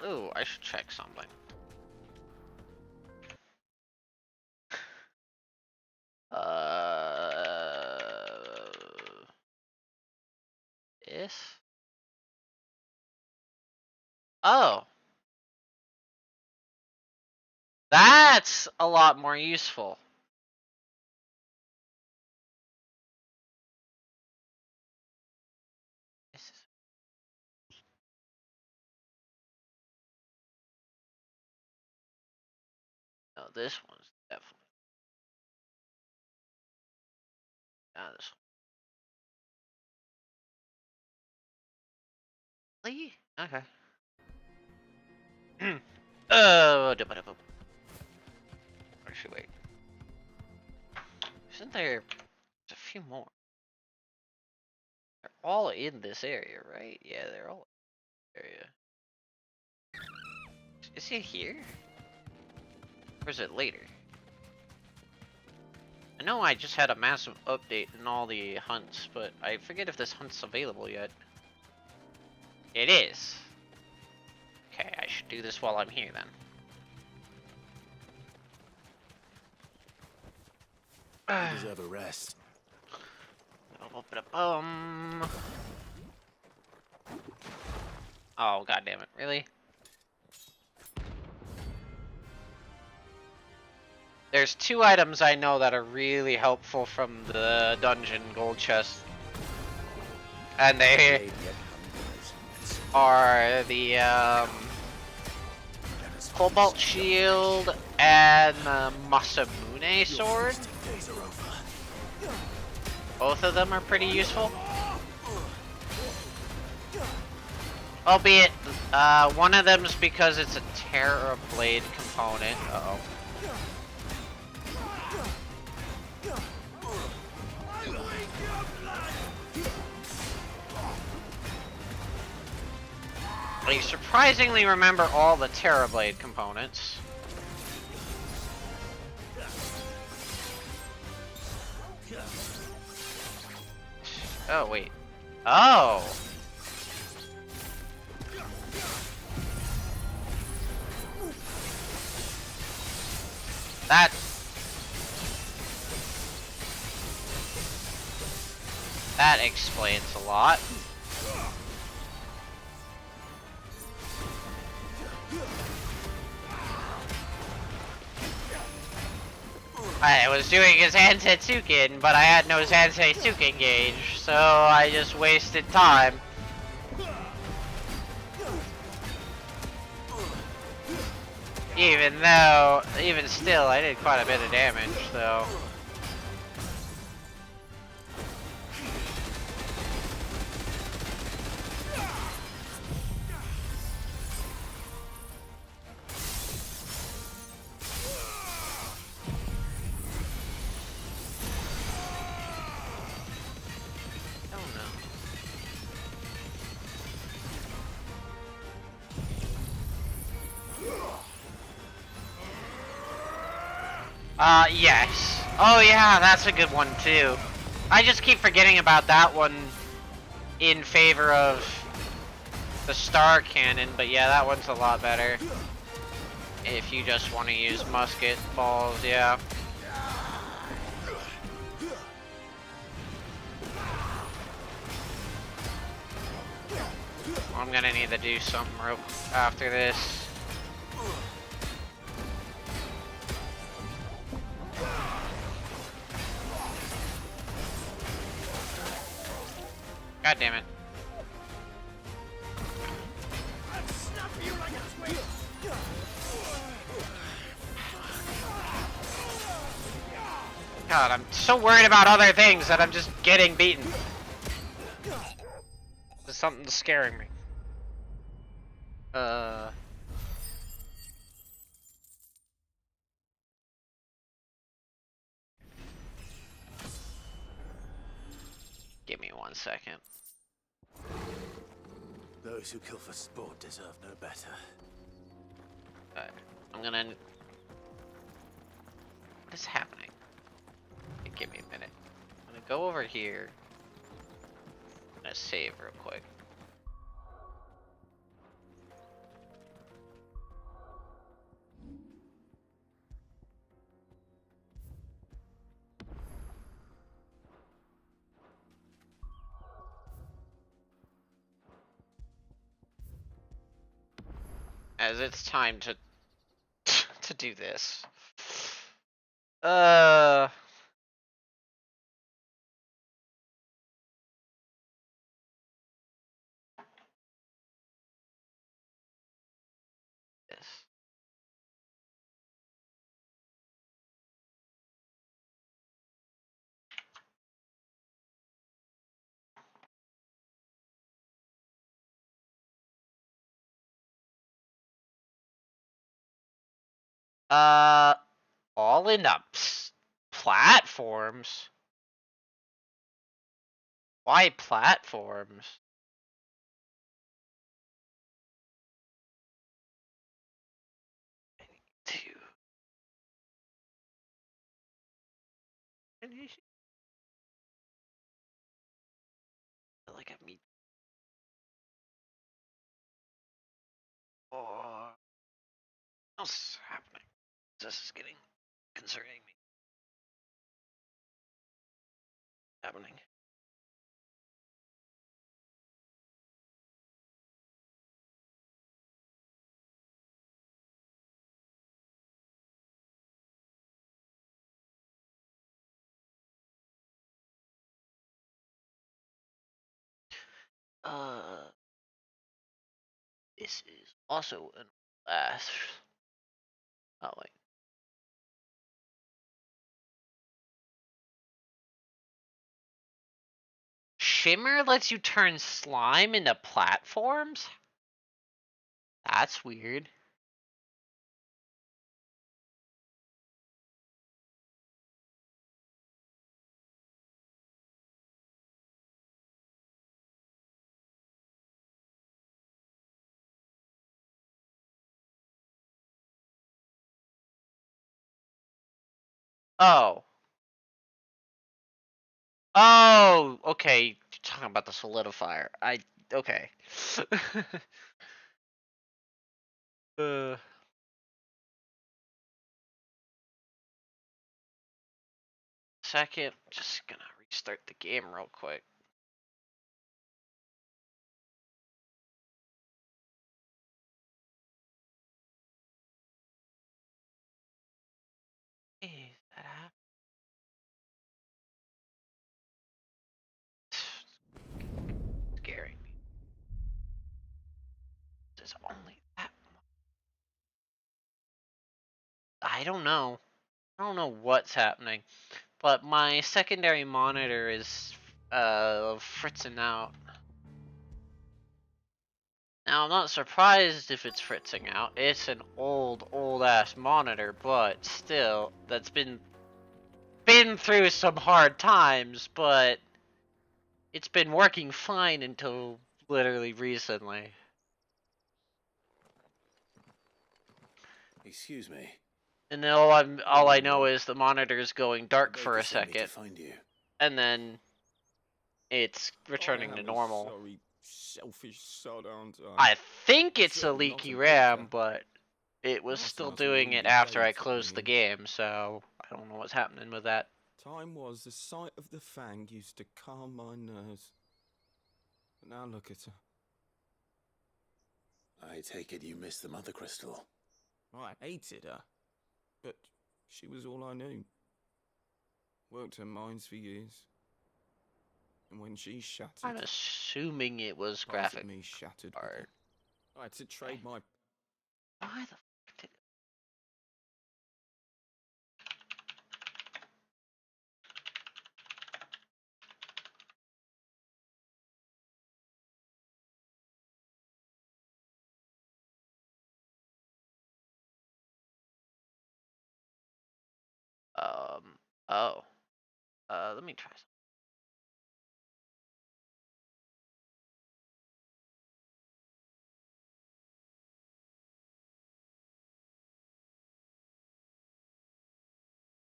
Ooh, I should check something. This? Oh. That's a lot more useful. No, this one's definitely. Not this one. Really? Okay. Actually, wait. Isn't there? There's a few more. They're all in this area, right? Yeah, they're all in this area. Is he here? Or is it later? I know I just had a massive update in all the hunts, but I forget if this hunt's available yet. It is. Okay, I should do this while I'm here then. You deserve a rest. Oh, god damn it, really? There's two items I know that are really helpful from the dungeon gold chest. And they are the Cobalt Shield and the Masamune Sword. Both of them are pretty useful. Albeit, one of them is because it's a Terra Blade component. Uh-oh. I surprisingly remember all the Terra Blade components. Oh, wait. Oh! That explains a lot. I was doing his Zansetsuken, but I had no Zansetsuken gauge, so I just wasted time. Even still, I did quite a bit of damage, so. Yes. Oh yeah, that's a good one too. I just keep forgetting about that one in favor of the Star Cannon, but yeah, that one's a lot better. If you just want to use musket balls, yeah. I'm gonna need to do something real after this. God damn it. God, I'm so worried about other things that I'm just getting beaten. There's something scaring me. 1 second. Those who kill for sport deserve no better. Okay. I'm gonna... What is happening? Okay, give me a minute. I'm gonna go over here. I'm gonna save real quick. As it's time to to do this. Yes. All in ups. Platforms? Why platforms? I need to finish. Like a meat. Or what's else happening? This is getting concerning me. Happening. Uh, this is also an last. Oh wait. Shimmer lets you turn slime into platforms? That's weird. Oh. Oh, okay. You're talking about the solidifier. Okay. uh. Second, just gonna restart the game real quick. Is that happening? Scaring me. There's only that. I don't know. I don't know what's happening, but my secondary monitor is fritzing out. Now I'm not surprised if it's fritzing out. It's an old ass monitor, but still, that's been through some hard times, but it's been working fine until literally recently. Excuse me. And then all I know is the monitor is going dark for a second, and then it's returning to normal. Sorry, selfish sod, aren't I think it's a Certainly leaky not a RAM, baker. but it was That still sounds doing it really after I dated, closed the me. game, so I don't know what's happening with that. Time was the sight of the fang used to calm my nerves. But now look at her. I take it you missed the Mother Crystal. I hated her, but she was all I knew. Worked her mines for years. And when she shattered... I'm assuming it was part of graphic me shattered with card. her. I had to trade my... Why the fuck did... Oh. Let me try something.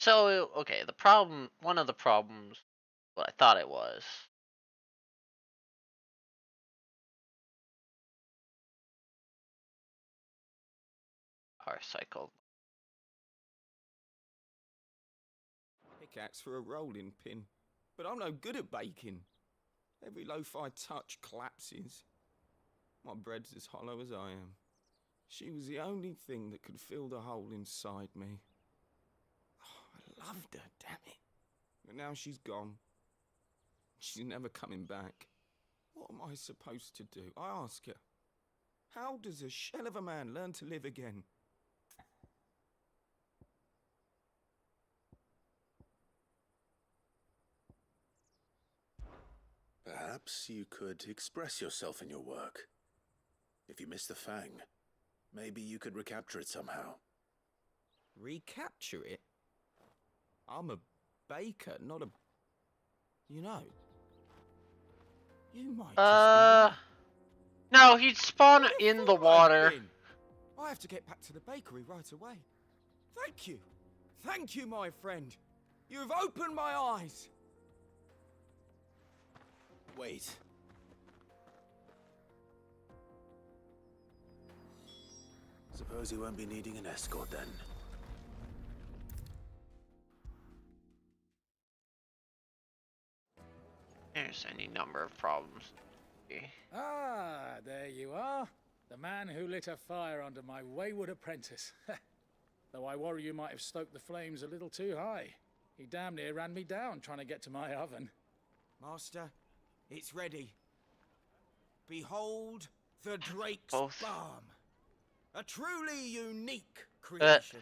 So, okay, the problem, one of the problems, what I thought it was, our cycle. Pickaxe for a rolling pin, but I'm no good at baking. Every loaf I touch collapses. My bread's as hollow as I am. She was the only thing that could fill the hole inside me. Oh, I loved her, damn it. But now she's gone. She's never coming back. What am I supposed to do? I ask her. How does a shell of a man learn to live again? Perhaps you could express yourself in your work. If you miss the Fang, maybe you could recapture it somehow. Recapture it? I'm a baker, not a... You know... You might just be... No, he'd spawn in the water. I have to get back to the bakery right away. Thank you. Thank you, my friend. You've opened my eyes. Wait. Suppose you won't be needing an escort then. There's any number of problems. Ah, there you are. The man who lit a fire under my wayward apprentice. Though I worry you might have stoked the flames a little too high. He damn near ran me down trying to get to my oven. Master, it's ready. Behold the Drake's Balm. A truly unique creation.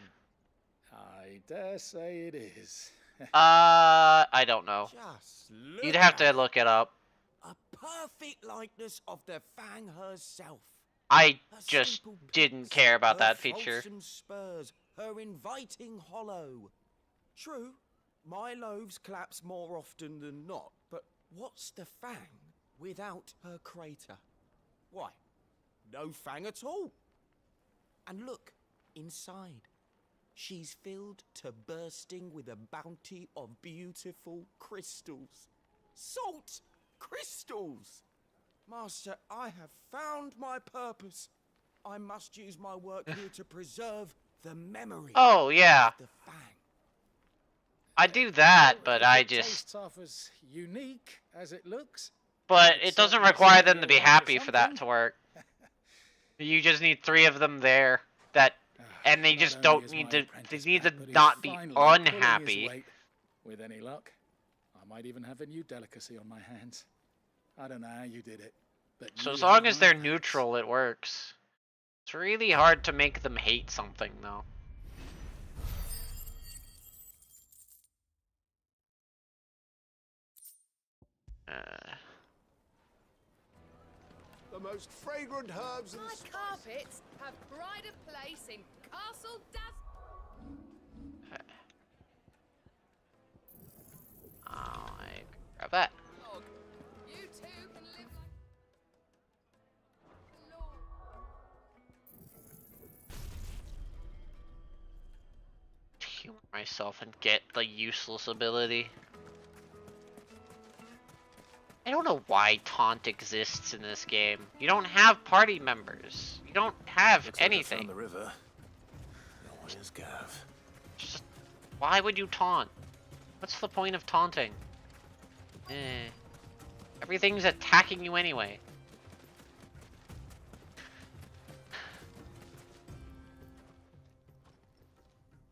I dare say it is. I don't know. Just You'd have to look it up. A perfect likeness of the Fang herself. I just didn't care about that Her feature. falchion spurs, her inviting hollow. True, my loaves collapse more often than not, but what's the Fang without her crater? Why, no Fang at all. And look, inside. She's filled to bursting with a bounty of beautiful crystals. Salt crystals! Master, I have found my purpose. I must use my work here to preserve the memory. Oh, yeah. Of the Fang. I do that, but I It just... tastes off as unique as it looks. But it doesn't require them to be happy for that to work. You just need 3 of them there. And they just don't need to... They need to not be unhappy. With any luck, I might even have a new delicacy on my hands. I don't know how you did it. But So you as long have as they're my neutral, it works. It's really hard to make them hate something, though. The most fragrant herbs and My carpets have pride of place in Castle I grab that. You two can live Humor myself and get the useless ability. I don't know why taunt exists in this game. You don't have party members. You don't have anything. Like I found the river. No one is Gav. Just, why would you taunt? What's the point of taunting? Everything's attacking you anyway.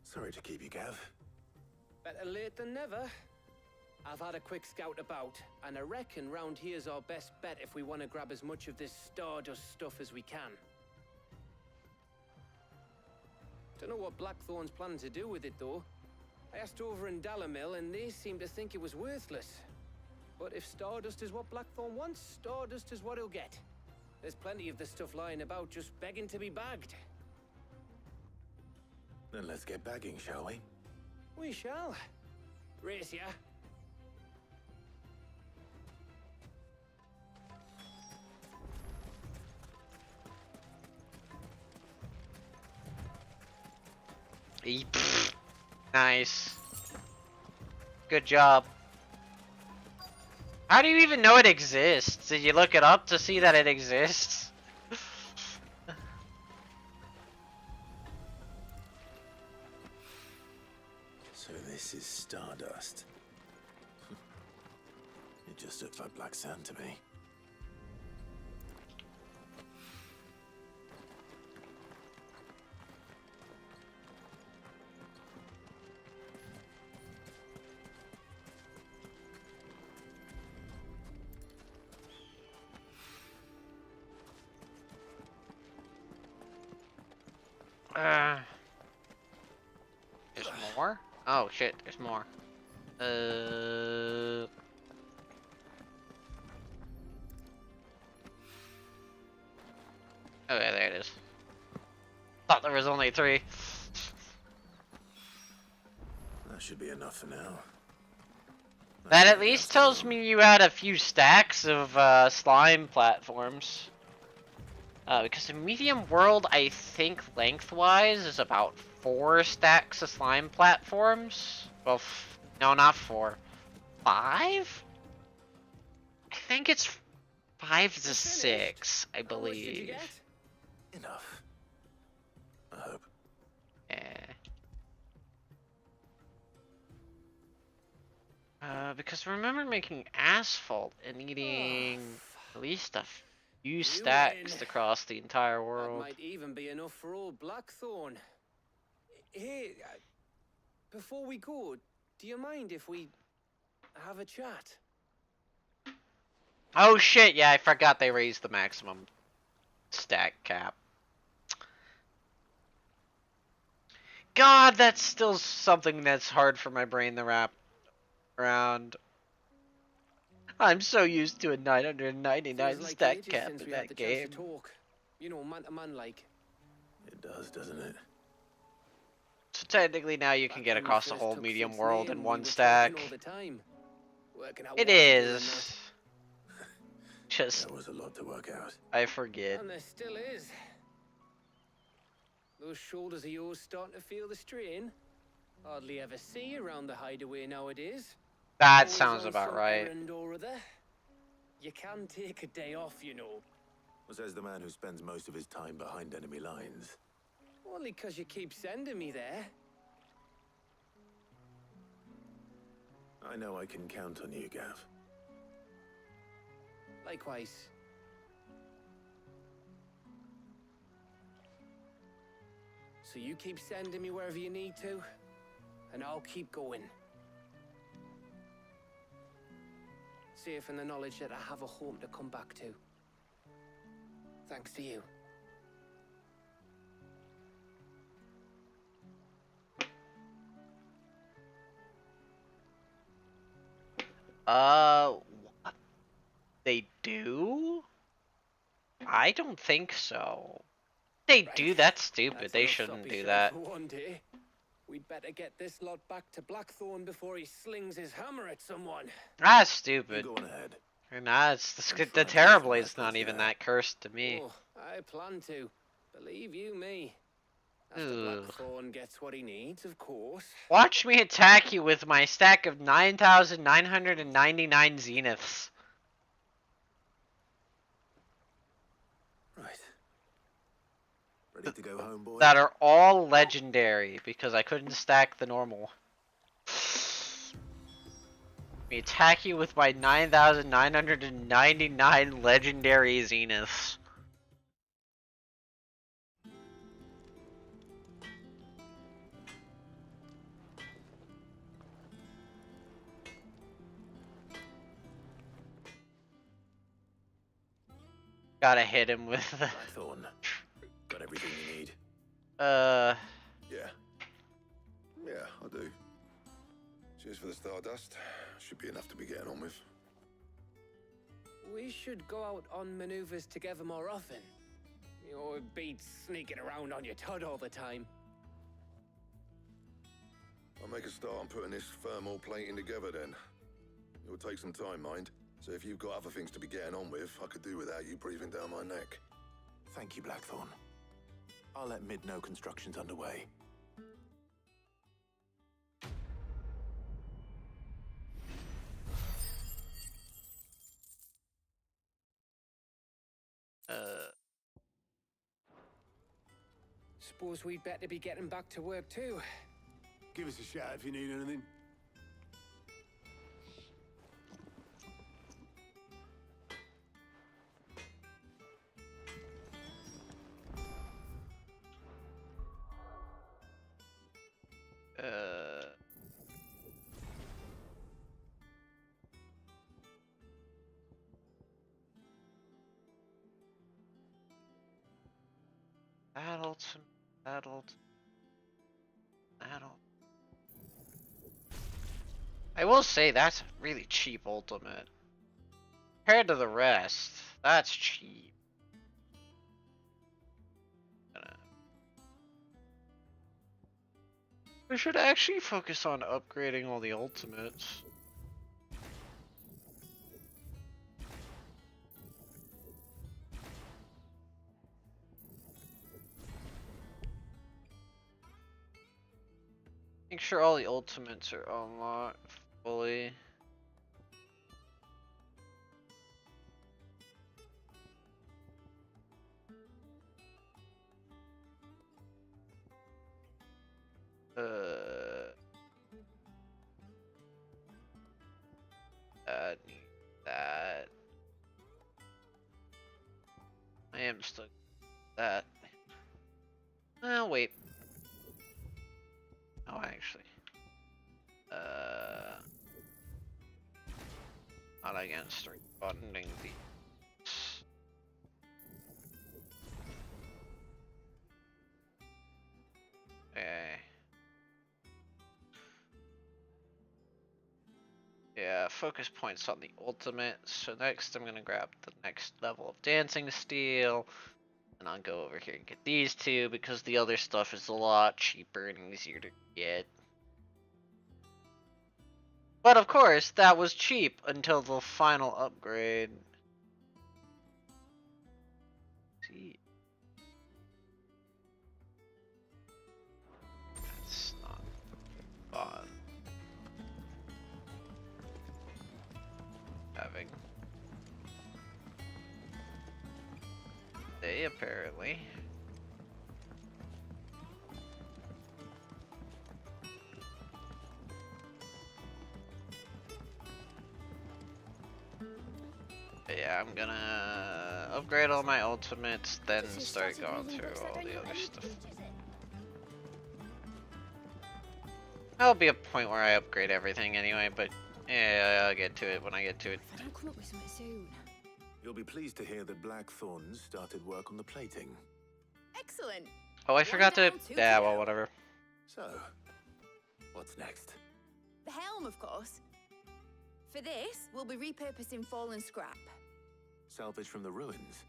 Sorry to keep you, Gav. Better late than never. I've had a quick scout about, and I reckon round here's our best bet if we want to grab as much of this Stardust stuff as we can. Don't know what Blackthorn's planning to do with it, though. I asked over in Dalamil, and they seem to think it was worthless. But if Stardust is what Blackthorn wants, Stardust is what he'll get. There's plenty of the stuff lying about, just begging to be bagged. Then let's get bagging, shall we? We shall. Race ya. Nice. Good job. How do you even know it exists? Did you look it up to see that it exists? So this is Stardust. It just looks like black sand to me. There's more? Oh shit, there's more. Okay, there it is. Thought there was only 3. That should be enough for now. That at least tells me you had a few stacks of slime platforms. Because the medium world, I think lengthwise, is about 4 stacks of slime platforms. Well, no, not 4. 5? I think it's 5 to 6, I believe. Enough. I hope. Yeah. Because I remember making asphalt and needing at least a few stacks to cross the entire world. That might even be enough for old Blackthorn. Hey, before we go, do you mind if we have a chat? Oh shit, yeah, I forgot they raised the maximum stack cap. God, that's still something that's hard for my brain to wrap around. I'm so used to a 999 Like stack ages cap since in we had that the chance game. to talk. You know, man to man like. It does, doesn't it? So technically now you can get When we across the first whole took medium Sid's world name, in we one were stack. talking all the time, working out It what to do and is. Just, There was a lot to work out. I forget. And there still is. Those shoulders of yours starting to feel the strain. Hardly ever see you around the hideaway nowadays. That Always sounds on about some right. errand or other. You can take a day off, you know. Says the man who spends most of his time behind enemy lines. Only 'cause you keep sending me there. I know I can count on you, Gav. Likewise. So you keep sending me wherever you need to, and I'll keep going. Safe in the knowledge that I have a home to come back to. Thanks to you. What? They do? I don't think so. They do, that's stupid. That's They enough shouldn't soppy do show that. for one day. We'd better get this lot back to Blackthorn before he slings his hammer at someone. That's stupid. Go on ahead. Nah, the Terrorblade's not even that cursed to me. Oh, I plan to. Believe you me. After Ugh. Blackthorn gets what he needs, of course. Watch me attack you with my stack of 9,999 zeniths. Right. Ready to go home, boy? That are all legendary because I couldn't stack the normal. Let me attack you with my 9,999 legendary zeniths. Gotta hit him with the... Blackthorn. Got everything you need. Yeah. Yeah, I do. Cheers for the Stardust. Should be enough to be getting on with. We should go out on maneuvers together more often. You know, it beats sneaking around on your tud all the time. I'll make a start on putting this thermal plating together then. It will take some time, mind. So if you've got other things to be getting on with, I could do without you breathing down my neck. Thank you, Blackthorn. I'll let Mid know construction's underway. suppose we'd better be getting back to work too. Give us a shout if you need anything. Adult. I will say that's really cheap ultimate. Compared to the rest, that's cheap. We should actually focus on upgrading all the ultimates. Make sure all the ultimates are unlocked fully. That. I am stuck with that. Oh, wait. Oh, actually. Not against rebundling these. Okay. Yeah, focus points on the ultimate. So next I'm gonna grab the next level of dancing steel. And I'll go over here and get these two because the other stuff is a lot cheaper and easier to get. But of course, that was cheap until the final upgrade. See. That's not fun. Having. They apparently. Yeah, I'm gonna upgrade all my ultimates, then start going through all the other stuff. There'll be a point where I upgrade everything anyway, but yeah, I'll get to it when I get to it. If I don't come up with something soon. You'll be pleased to hear that Blackthorn's started work on the plating. Excellent. Oh, I forgot to. Yeah, well, whatever. So, what's next? The helm, of course. For this, we'll be repurposing fallen scrap. Salvage from the ruins?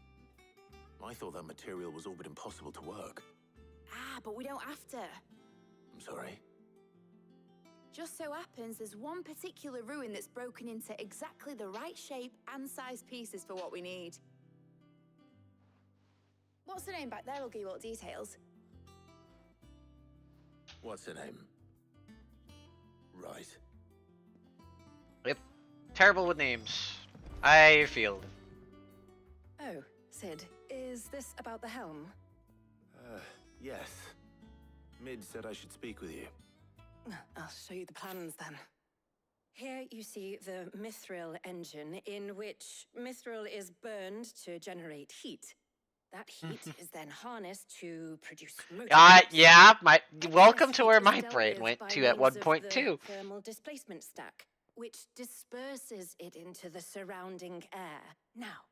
I thought that material was all but impossible to work. Ah, but we don't have to. I'm sorry. Just so happens there's one particular ruin that's broken into exactly the right shape and size pieces for what we need. What's the name back there? I'll give you all the details. What's her name? Right. Yep. Terrible with names. I feel. Oh, Sid, is this about the helm? Yes. Mid said I should speak with you. I'll show you the plans then. Here you see the mithril engine, in which mithril is burned to generate heat. That heat is then harnessed to produce motor. Yeah, welcome to where my brain went to at 1.2. Thermal displacement stack, which disperses it into the surrounding air. Now,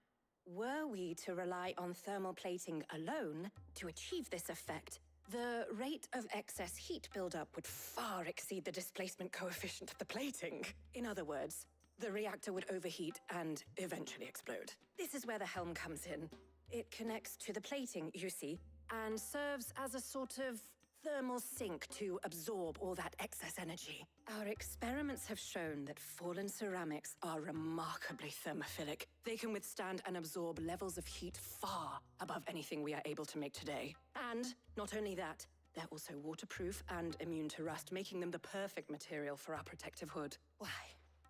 were we to rely on thermal plating alone to achieve this effect, the rate of excess heat buildup would far exceed the displacement coefficient of the plating. In other words, the reactor would overheat and eventually explode. This is where the helm comes in. It connects to the plating, you see, and serves as a sort of thermal sink to absorb all that excess energy. Our experiments have shown that fallen ceramics are remarkably thermophilic. They can withstand and absorb levels of heat far above anything we are able to make today. And not only that, they're also waterproof and immune to rust, making them the perfect material for our protective hood. Why,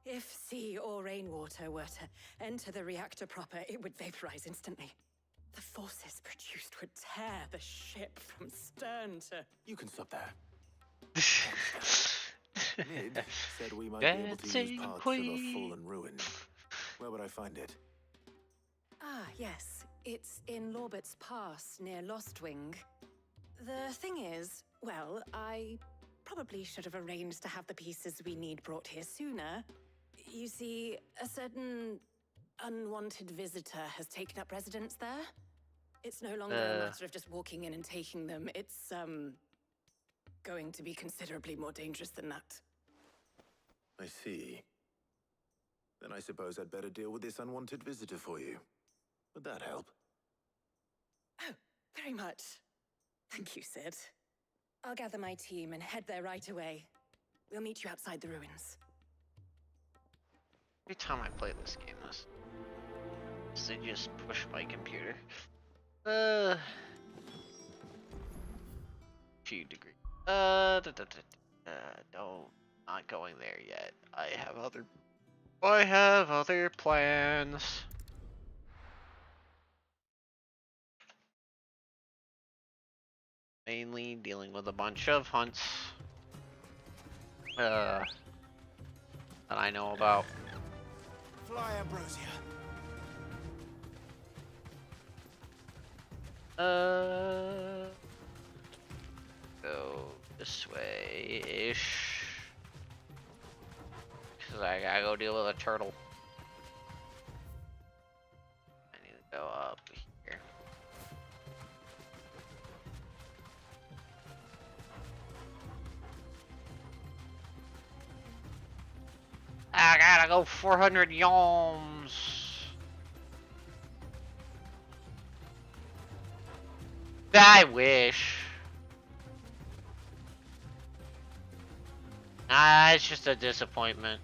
if sea or rainwater were to enter the reactor proper, it would vaporize instantly. The forces produced would tear the ship from stern to... You can stop there. Mid said we might be able to use parts of a fallen ruin. Where would I find it? Ah, yes. It's in Lorbert's Pass, near Lostwing. The thing is, well, I probably should have arranged to have the pieces we need brought here sooner. You see, a certain unwanted visitor has taken up residence there. It's no longer a matter of just walking in and taking them. It's, going to be considerably more dangerous than that. I see. Then I suppose I'd better deal with this unwanted visitor for you. Would that help? Oh, very much. Thank you, Sid. I'll gather my team and head there right away. We'll meet you outside the ruins. Every time I play this game, they just push my computer. Few degree. No, not going there yet. I have other plans. Mainly dealing with a bunch of hunts that I know about. Fly, Ambrosia. Go this way-ish. Cause I gotta go deal with a turtle. I need to go up here. I gotta go 400 yawns. I wish. It's just a disappointment.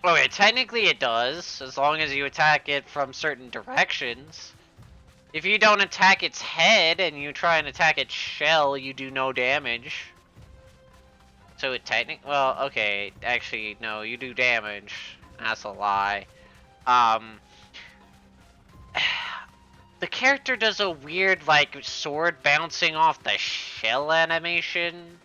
Okay, technically it does, as long as you attack it from certain directions. If you don't attack its head and you try and attack its shell, you do no damage. So it well, okay, actually, no, you do damage. That's a lie. The character does a weird, like, sword bouncing off the shell animation,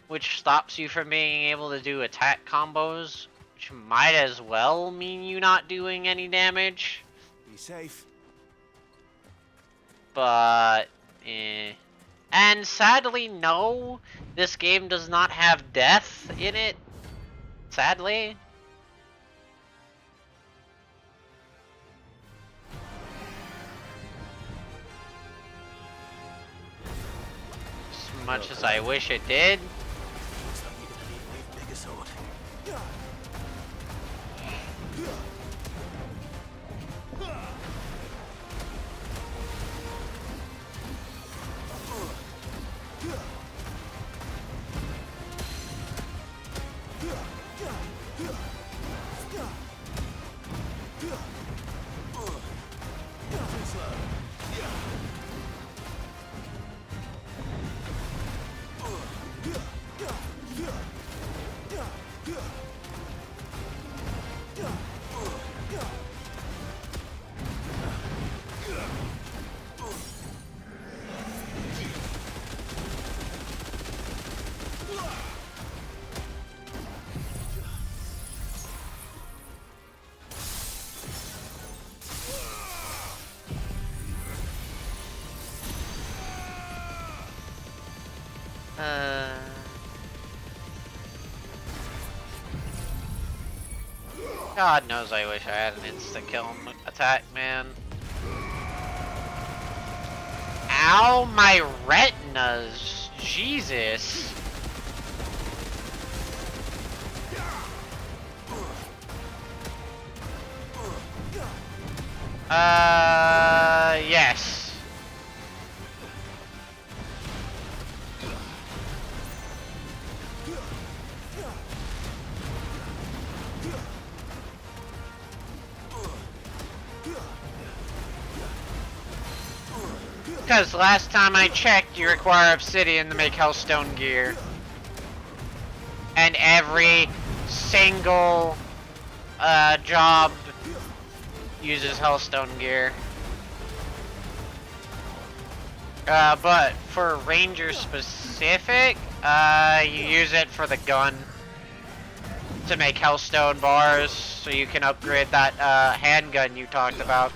which stops you from being able to do attack combos, which might as well mean you not doing any damage. Be safe. But, And sadly, no, this game does not have death in it. Sadly. As much as I wish it did. God knows I wish I had an insta-kill attack, man. Ow, my retinas! Jesus! Yes. Because last time I checked, you require obsidian to make Hellstone gear. And every single job uses Hellstone gear. But for Ranger specific, you use it for the gun to make Hellstone bars, so you can upgrade that handgun you talked about.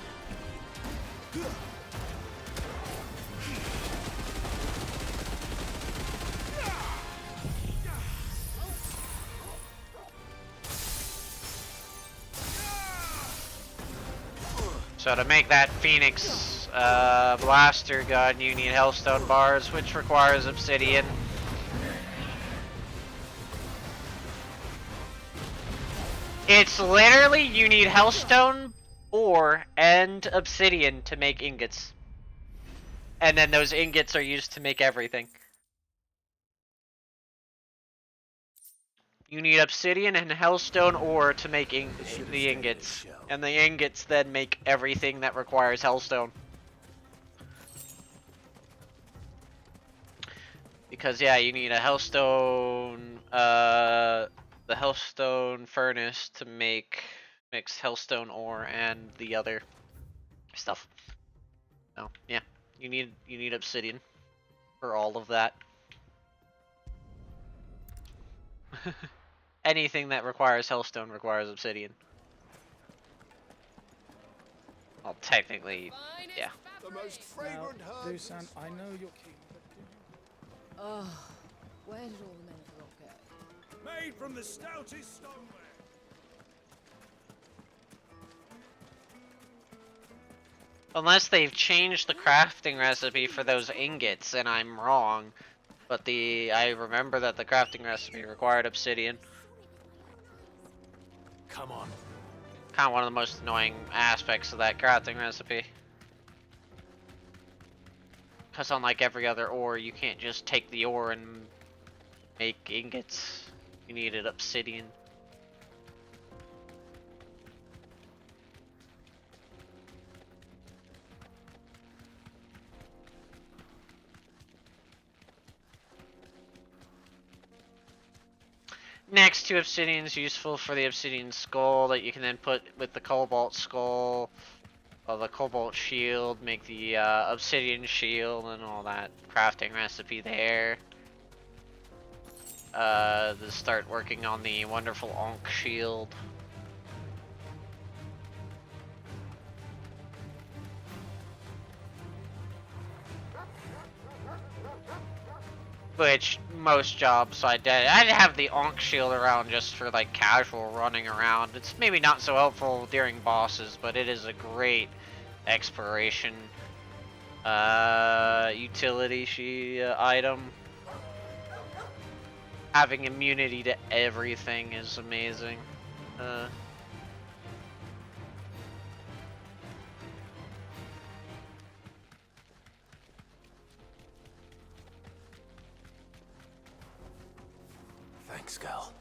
So to make that Phoenix blaster gun, you need Hellstone bars, which requires obsidian. It's literally, you need Hellstone ore and obsidian to make ingots. And then those ingots are used to make everything. You need obsidian and Hellstone ore to make the ingots. And the ingots then make everything that requires Hellstone. Because yeah, you need a Hellstone, the Hellstone furnace to mix Hellstone ore and the other stuff. So yeah, you need obsidian for all of that. Anything that requires Hellstone requires obsidian. Well, technically, yeah. The most fragrant herbs. Dusan, I know you're keen, but Oh, where did all the men of the rock go? Made from the stoutest stoneware. Unless they've changed the crafting recipe for those ingots, and I'm wrong. But I remember that the crafting recipe required obsidian. Come on. Kind of one of the most annoying aspects of that crafting recipe. Because unlike every other ore, you can't just take the ore and make ingots. You needed obsidian. Next to obsidian is useful for the obsidian skull that you can then put with the cobalt skull, or the cobalt shield, make the obsidian shield and all that crafting recipe there. To start working on the wonderful Ankh shield. Which most jobs I did. I'd have the Ankh shield around just for like casual running around. It's maybe not so helpful during bosses, but it is a great exploration utility item. Having immunity to everything is amazing. Thanks, Gal.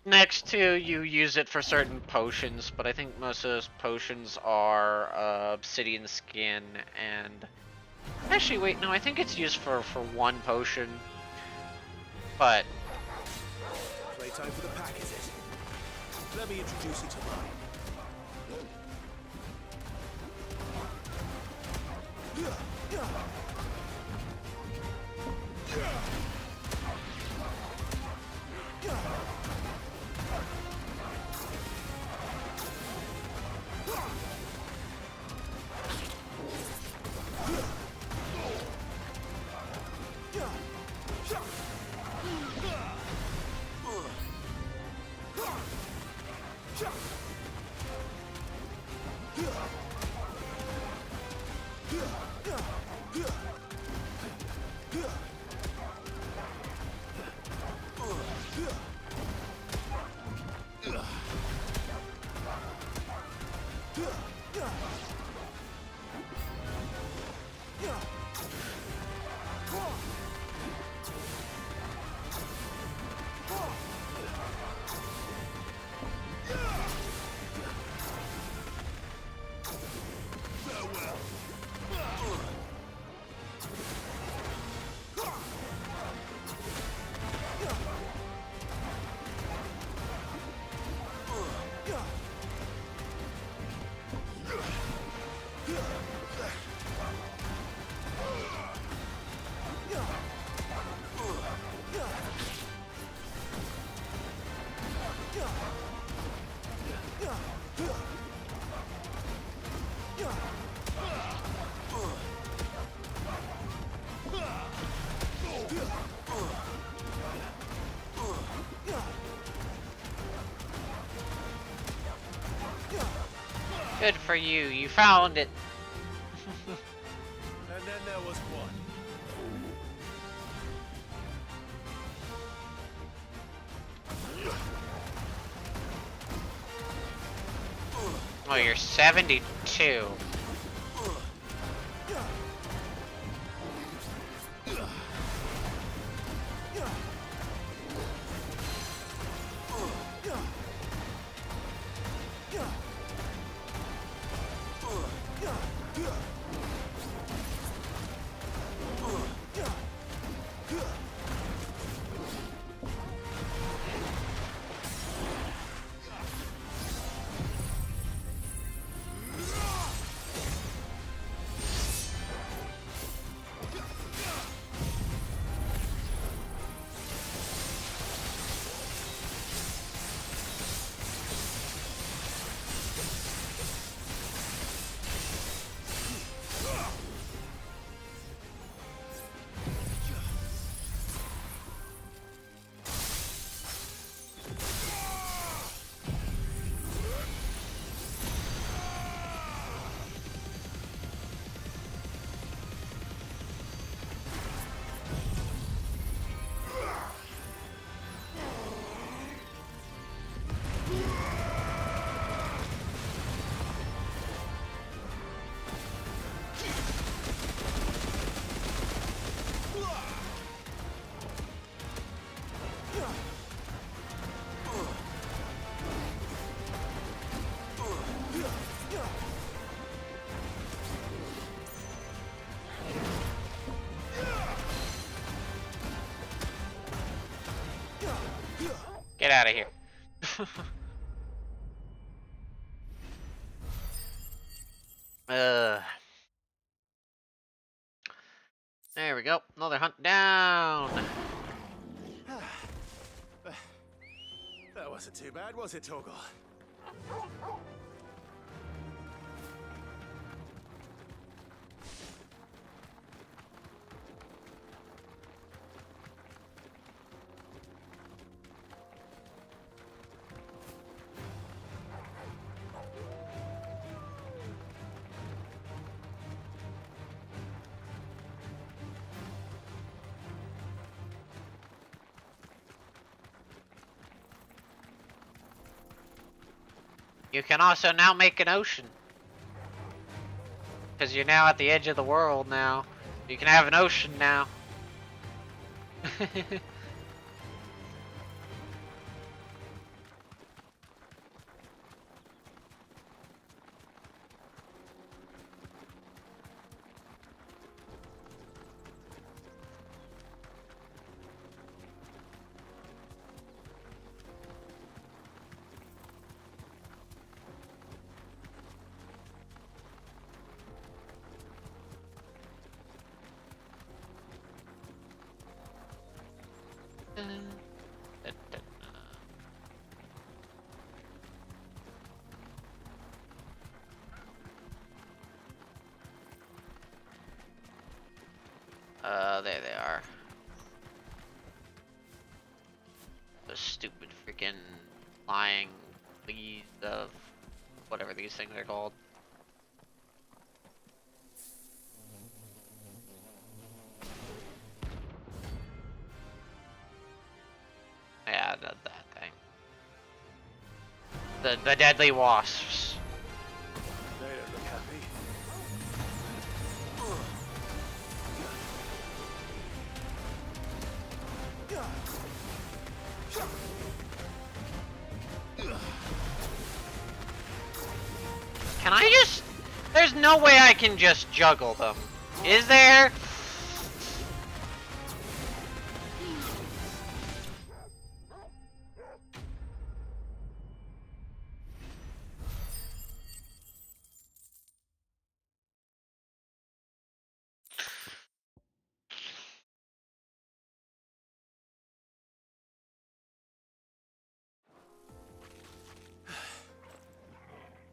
Next to, you use it for certain potions, but I think most of those potions are obsidian skin and... Actually, wait, no, I think it's used for one potion. But... Playtime for the pack, is it? Let me introduce you to mine. Good for you. You found it. And then there was one. Oh, you're 72. Get out of here. There we go. Another hunt down. That wasn't too bad, was it, Torgal? You can also now make an ocean. Because you're now at the edge of the world now. You can have an ocean now. There they are. The stupid freaking flying leaves of whatever these things are called. Yeah, that thing. The deadly wasps. They don't look happy. Can I just... There's no way I can just juggle them. Is there?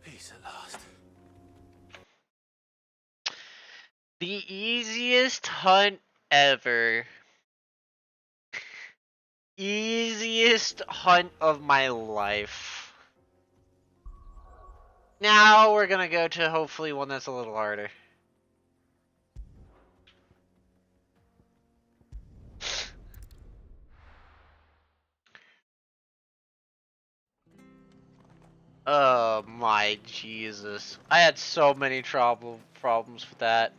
Peace at last. The easiest hunt ever. Easiest hunt of my life. Now we're gonna go to hopefully one that's a little harder. Oh my Jesus. I had so many problems with that.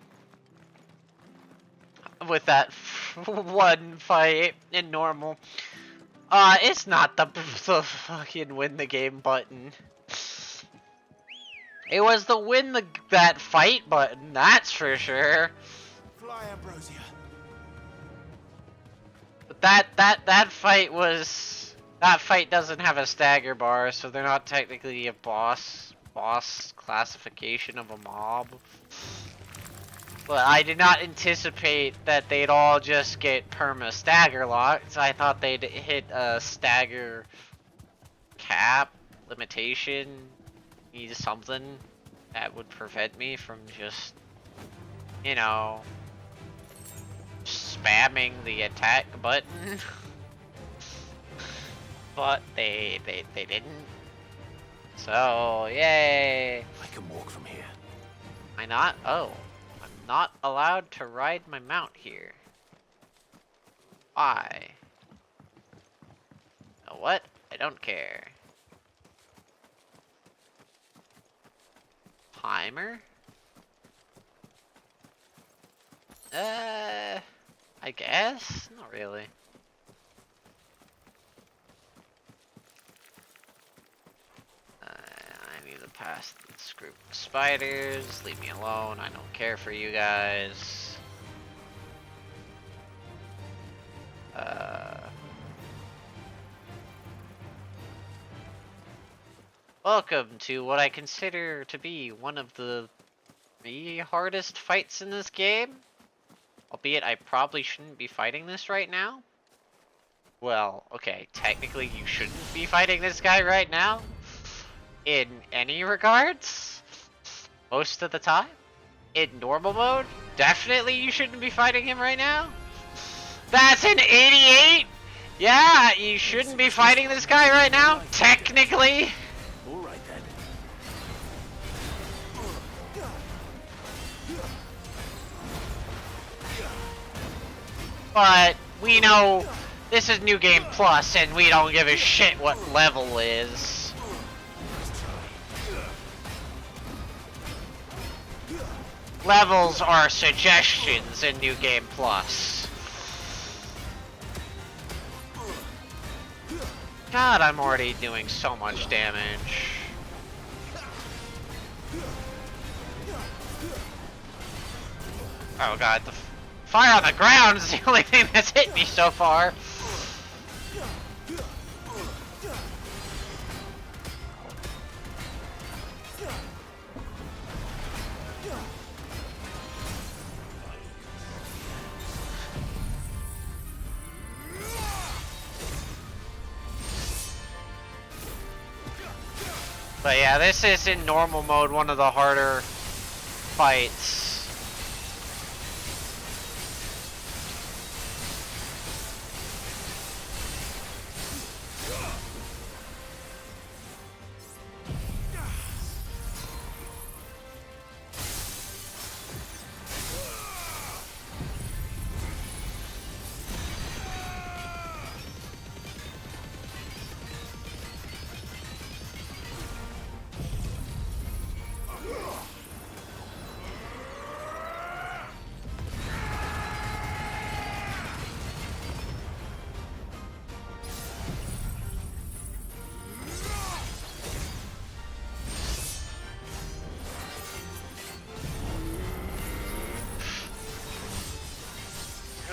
With that one fight in normal. It's not the fucking win the game button. It was the win that fight button, that's for sure. Fly, Ambrosia. But that fight was... That fight doesn't have a stagger bar, so they're not technically a boss classification of a mob. But I did not anticipate that they'd all just get perma stagger locked. I thought they'd hit a stagger cap limitation, need something that would prevent me from just, you know, spamming the attack button. But they didn't. So yay! I can walk from here. Am I not? Oh, I'm not allowed to ride my mount here. Why? You know what? I don't care. Timer? I guess? Not really. I need to pass this group of spiders. Leave me alone. I don't care for you guys. Welcome to what I consider to be one of the hardest fights in this game. Albeit I probably shouldn't be fighting this right now. Well, okay, technically you shouldn't be fighting this guy right now. In any regards. Most of the time. In normal mode, definitely you shouldn't be fighting him right now. That's an 88! Yeah, you shouldn't be fighting this guy right now, technically. Alright then. But we know this is New Game Plus and we don't give a shit what level is. Levels are suggestions in New Game Plus. God, I'm already doing so much damage. Oh god, the fire on the ground is the only thing that's hit me so far. But yeah, this is in normal mode, one of the harder fights.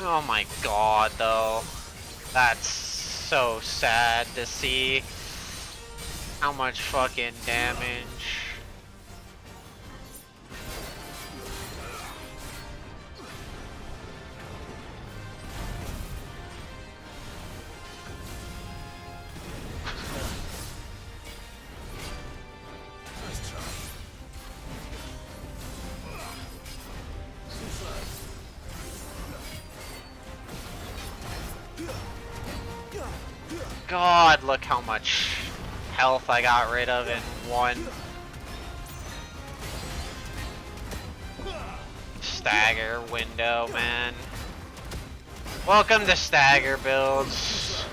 Oh my god, though. That's so sad to see how much fucking damage. God, look how much health I got rid of in one stagger window, man. Welcome to stagger builds.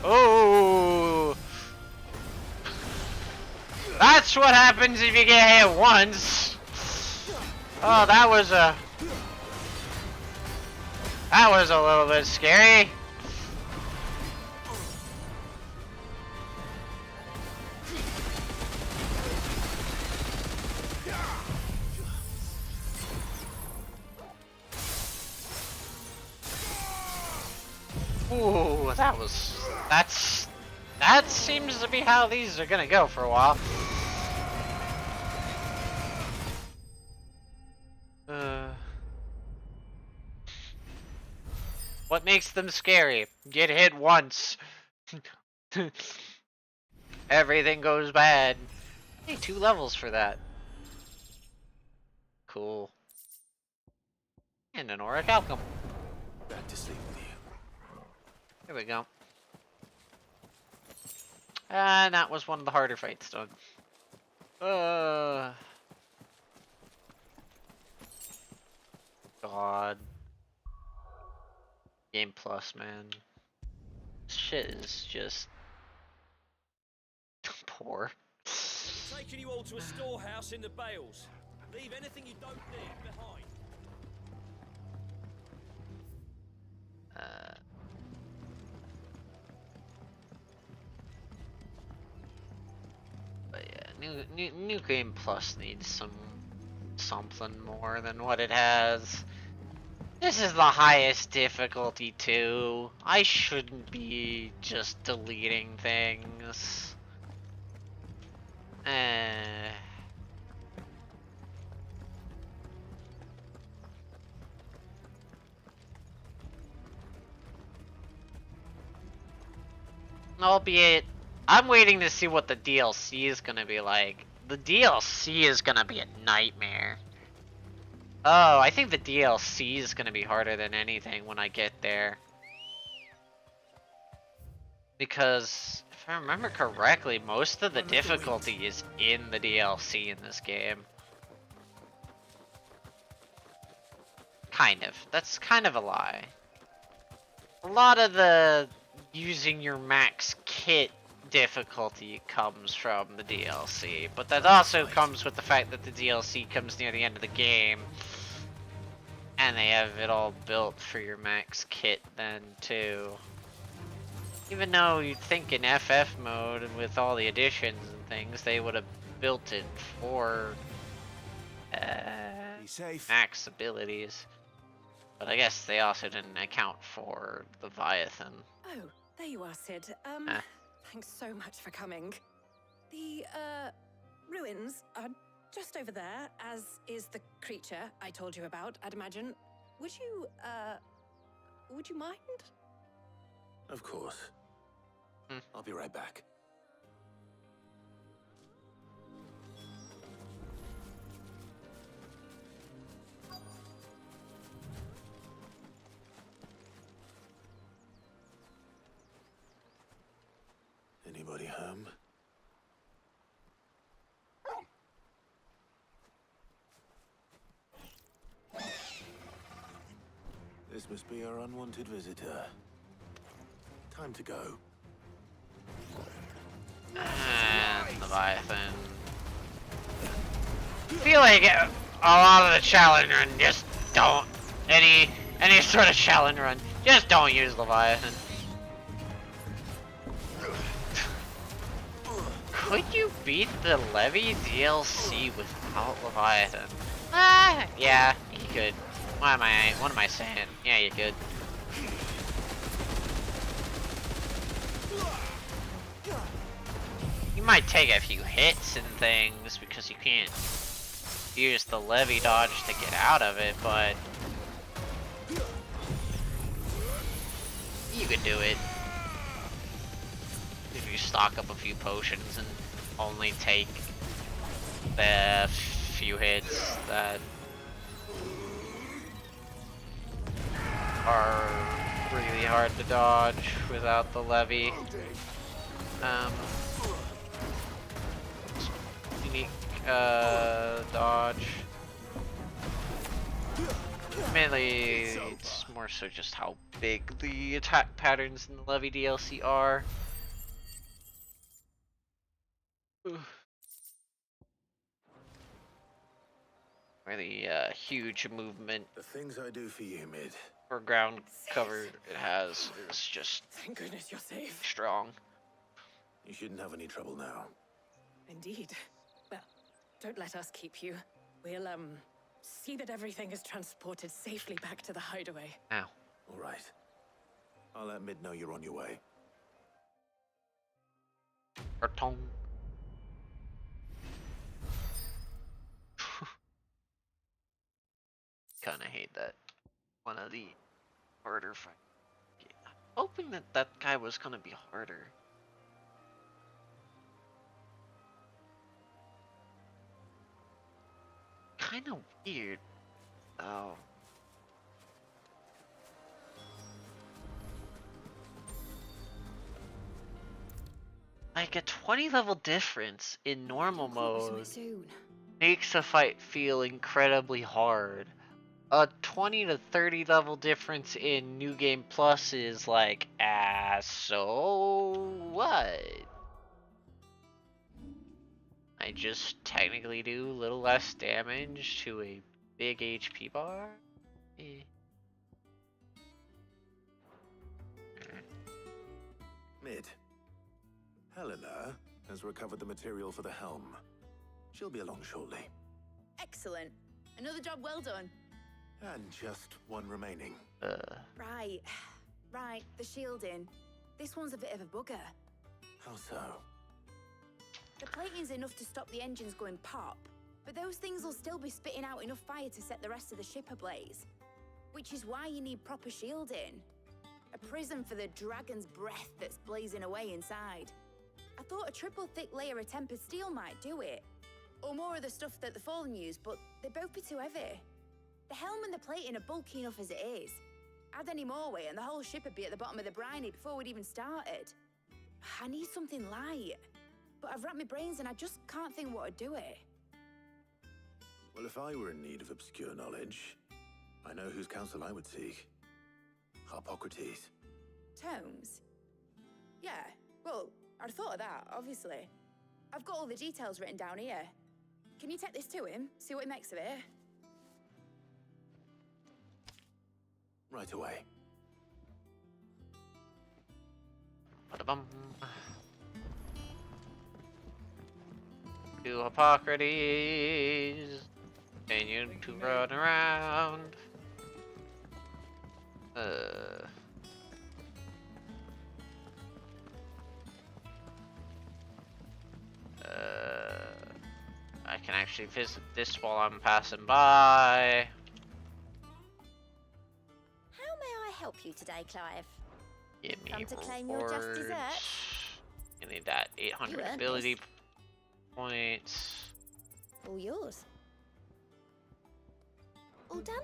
Oh, that's what happens if you get hit once. Oh, that was a little bit scary. Ooh, that seems to be how these are gonna go for a while. What makes them scary? Get hit once. Everything goes bad. Hey, 2 levels for that. Cool. And an auric outcome. Back to sleep with you. There we go. And that was one of the harder fights done. God. Game Plus, man. Shit is just poor. Taking you all to a storehouse in the Bales. Leave anything you don't need behind. But yeah, new Game Plus needs something more than what it has. This is the highest difficulty too. I shouldn't be just deleting things. Albeit, I'm waiting to see what the DLC is gonna be like. The DLC is gonna be a nightmare. Oh, I think the DLC is gonna be harder than anything when I get there. Because, if I remember correctly, most of the difficulty is in the DLC in this game. Kind of. That's kind of a lie. A lot of the using your max kit difficulty comes from the DLC, but that also comes with the fact that the DLC comes near the end of the game, and they have it all built for your max kit then too. Even though you'd think in FF mode and with all the additions and things, they would have built it for max abilities. But I guess they also didn't account for Leviathan. Oh, there you are, Sid. Thanks so much for coming. The, ruins are just over there, as is the creature I told you about, I'd imagine. Would you mind? Of course. I'll be right back. Anybody home? This must be our unwanted visitor. Time to go. And Leviathan. I feel like a lot of the challenge run just don't any sort of challenge run. Just don't use Leviathan. Could you beat the Levy DLC without Leviathan? Yeah, you could. What am I saying? Yeah, you could. You might take a few hits and things because you can't use the Levy dodge to get out of it, but you could do it. If you stock up a few potions and only take the few hits that are really hard to dodge without the levy. Unique dodge. Mainly, it's more so just how big the attack patterns in the levy DLC are. Really huge movement. The things I do for you, Mid. For ground cover it has is just Thank goodness you're safe. strong. You shouldn't have any trouble now. Indeed. Well, don't let us keep you. We'll, see that everything is transported safely back to the hideaway. Ow. All right. I'll let Mid know you're on your way. Artong. Kinda hate that. One of the harder fights. Yeah. Hoping that that guy was gonna be harder. Kinda weird. Oh. Like a 20 level difference in normal mode makes a fight feel incredibly hard. A 20 to 30 level difference in New Game Plus is like, so what? I just technically do a little less damage to a big HP bar? Mid. Helena has recovered the material for the helm. She'll be along shortly. Excellent. Another job well done. And just one remaining. Right. Right, the shielding. This one's a bit of a bugger. How so? The plating's enough to stop the engines going pop, but those things will still be spitting out enough fire to set the rest of the ship ablaze. Which is why you need proper shielding. A prison for the dragon's breath that's blazing away inside. I thought a triple thick layer of tempered steel might do it. Or more of the stuff that the Fallen use, but they'd both be too heavy. The helm and the plating are bulky enough as it is. Add any more weight and the whole ship would be at the bottom of the briny before we'd even started. I need something light. But I've racked my brains and I just can't think what would do it. Well, if I were in need of obscure knowledge, I know whose counsel I would seek. Hippocrates. Tomes? Yeah, well, I'd thought of that, obviously. I've got all the details written down here. Can you take this to him, see what he makes of it? Right away. Ba-da-bum. To Hippocrates, continue to run around. I can actually visit this while I'm passing by. How may I help you today, Clive? Give me Come to claim your just rewards. dessert? You need that 800 You earned ability this. points. All yours. All done?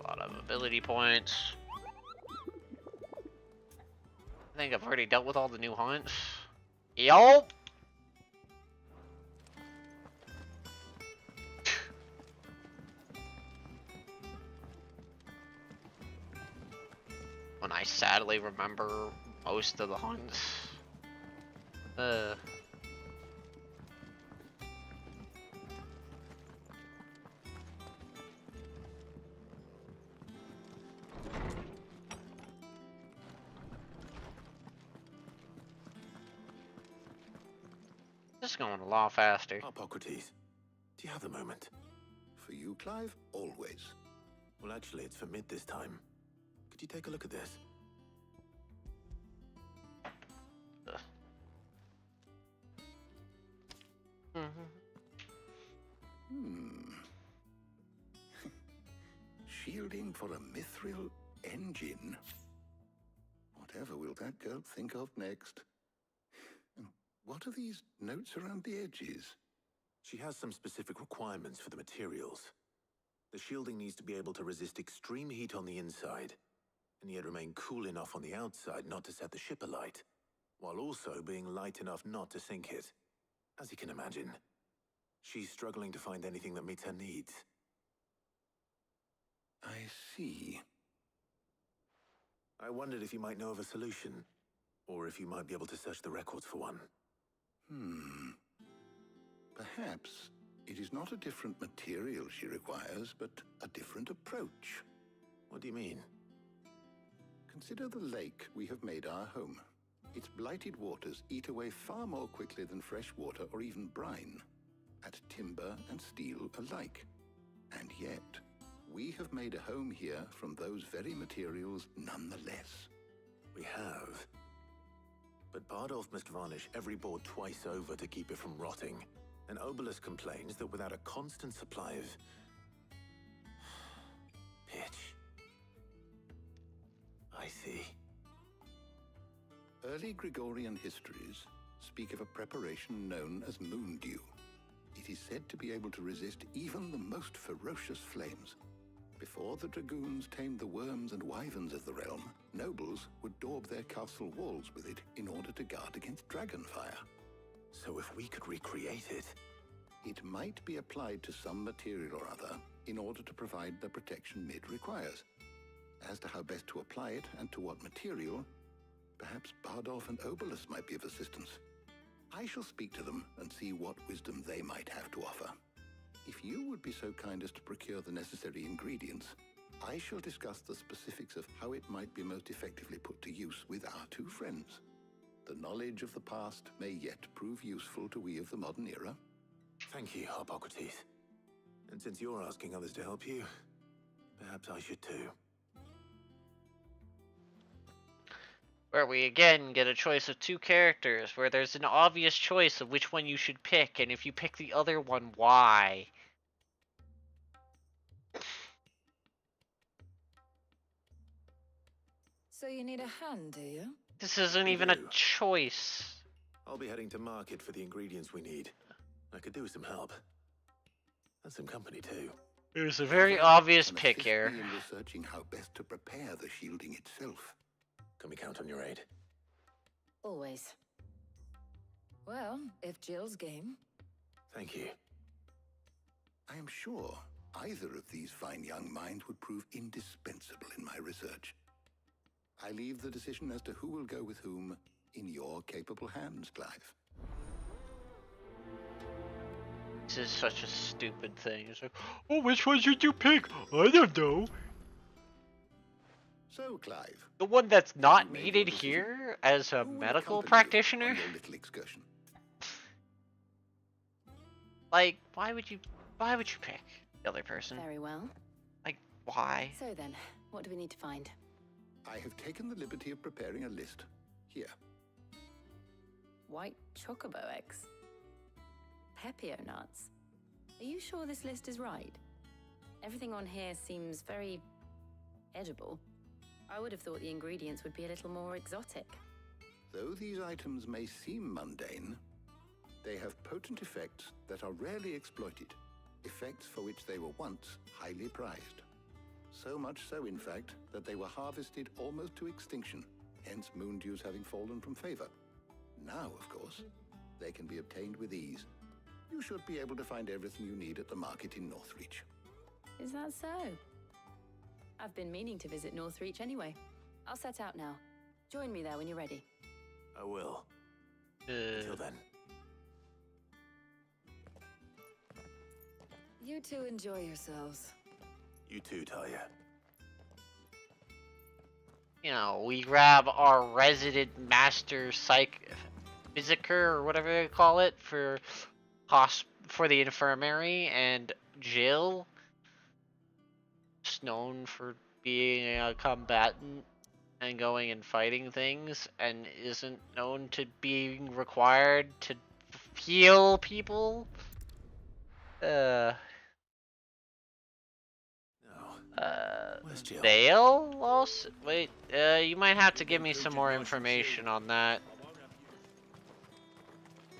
A lot of ability points. I think I've already dealt with all the new hunts. Yo! When I sadly remember most of the hunts. Just going a lot faster. Hippocrates, do you have a moment? For you, Clive, always. Well, actually, it's for Mid this time. Could you take a look at this? Shielding for a mithril engine. Whatever will that girl think of next? And what are these notes around the edges? She has some specific requirements for the materials. The shielding needs to be able to resist extreme heat on the inside, and yet remain cool enough on the outside not to set the ship alight, while also being light enough not to sink it. As you can imagine, she's struggling to find anything that meets her needs. I see. I wondered if you might know of a solution, or if you might be able to search the records for one. Perhaps it is not a different material she requires, but a different approach. What do you mean? Consider the lake we have made our home. Its blighted waters eat away far more quickly than fresh water or even brine, at timber and steel alike. And yet, we have made a home here from those very materials nonetheless. We have. But Bardolph must varnish every board twice over to keep it from rotting. And Obelus complains that without a constant supply of pitch. I see. Early Gregorian histories speak of a preparation known as moon dew. It is said to be able to resist even the most ferocious flames. Before the dragoons tamed the worms and wyverns of the realm, nobles would daub their castle walls with it in order to guard against dragonfire. So if we could recreate it... It might be applied to some material or other in order to provide the protection Mid requires. As to how best to apply it and to what material, perhaps Bardolph and Obelus might be of assistance. I shall speak to them and see what wisdom they might have to offer. If you would be so kind as to procure the necessary ingredients, I shall discuss the specifics of how it might be most effectively put to use with our two friends. The knowledge of the past may yet prove useful to we of the modern era. Thank you, Hippocrates. And since you're asking others to help you, perhaps I should too. Where we again get a choice of two characters, where there's an obvious choice of which one you should pick, and if you pick the other one, why? So you need a hand, do you? This isn't even a choice. I'll be heading to market for the ingredients we need. I could do with some help. And some company too. There's a very obvious pick here. In researching how best to prepare the shielding itself. Can we count on your aid? Always. Well, if Jill's game. Thank you. I am sure either of these fine young minds would prove indispensable in my research. I leave the decision as to who will go with whom in your capable hands, Clive. This is such a stupid thing. It's like, oh, which one should you pick? I don't know. So, Clive. The one that's not needed here as a medical practitioner? Little excursion. Like, why would you pick the other person? Very well. Like, why? So then, what do we need to find? I have taken the liberty of preparing a list. Here. White chocobo eggs. Pepio nuts. Are you sure this list is right? Everything on here seems very edible. I would have thought the ingredients would be a little more exotic. Though these items may seem mundane, they have potent effects that are rarely exploited, effects for which they were once highly prized. So much so, in fact, that they were harvested almost to extinction, hence moon dews having fallen from favor. Now, of course, they can be obtained with ease. You should be able to find everything you need at the market in Northreach. Is that so? I've been meaning to visit Northreach anyway. I'll set out now. Join me there when you're ready. I will. Until then. You two enjoy yourselves. You too, Talia. You know, we grab our resident master physicer or whatever they call it for the infirmary, and Jill, just known for being a combatant and going and fighting things, and isn't known to being required to heal people. Where's Jill? Dale? Also, wait, you might have to give me some more information on that.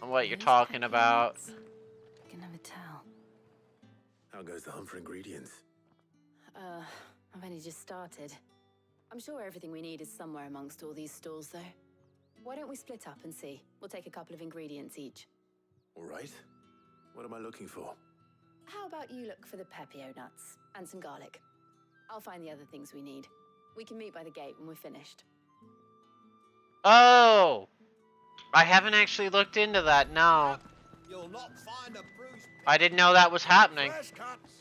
On what you're talking about. I can can never tell. How goes the hunt for ingredients? I've only just started. I'm sure everything we need is somewhere amongst all these stores, though. Why don't we split up and see? We'll take a couple of ingredients each. All right. What am I looking for? How about you look for the pepio nuts and some garlic? I'll find the other things we need. We can meet by the gate when we're finished. Oh! I haven't actually looked into that, no. You'll not find a bruised I didn't know that was happening. fresh cuts.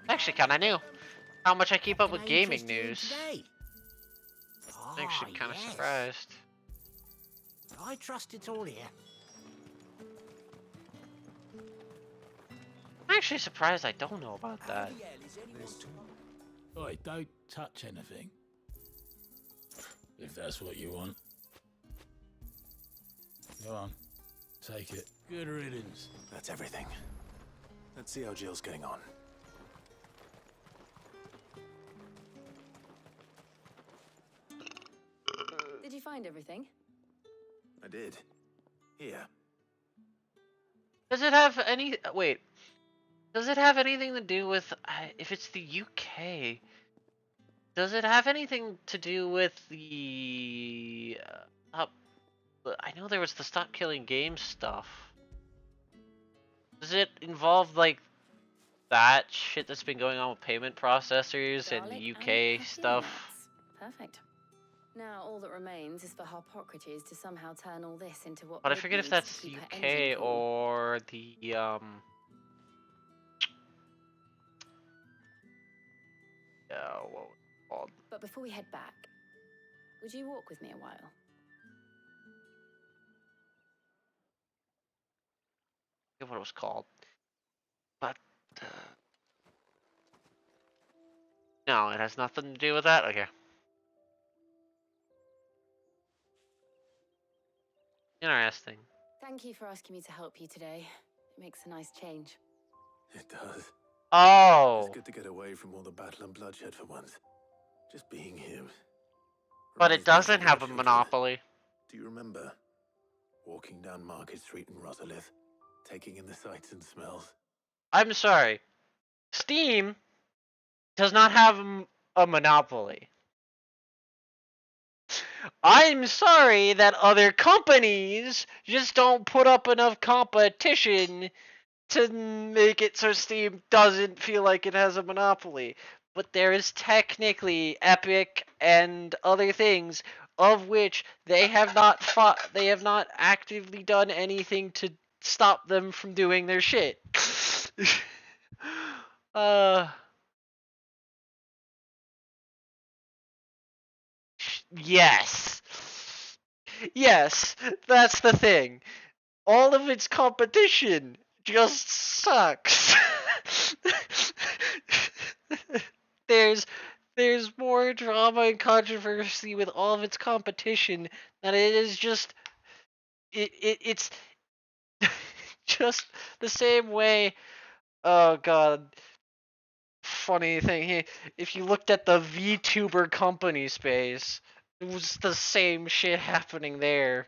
Actually, kinda new. How much I keep up with gaming news. I'm actually kinda surprised. I trust it's all here. I'm actually surprised I don't know about that. Oi, don't touch anything. If that's what you want. Go on, take it. Good riddance. That's everything. Let's see how Jill's getting on. Did you find everything? I did. Here. Does it have any... Wait. Does it have anything to do with... if it's the UK... Does it have anything to do with the... I know there was the Stop Killing Games stuff. Does it involve, like, that shit that's been going on with payment processors and UK stuff? Perfect. Now all that remains is for Harpocrates to somehow turn all this into what. But I forget if that's UK or the yeah, what was it called? But before we head back, would you walk with me a while? I forget what it was called. But no, it has nothing to do with that. Okay. Interesting. Thank you for asking me to help you today. It makes a nice change. It does. Oh. It's good to get away from all the battle and bloodshed for once. Just being here. But it doesn't have a monopoly. Do you remember walking down Market Street in Rosalith, taking in the sights and smells? I'm sorry. Steam does not have a monopoly. I'm sorry that other companies just don't put up enough competition to make it so Steam doesn't feel like it has a monopoly. But there is technically Epic and other things of which they have not actively done anything to stop them from doing their shit. Yes. Yes, that's the thing. All of its competition just sucks. There's more drama and controversy with all of its competition than it is just it's just the same way. Oh god. Funny thing here, if you looked at the VTuber company space, it was the same shit happening there.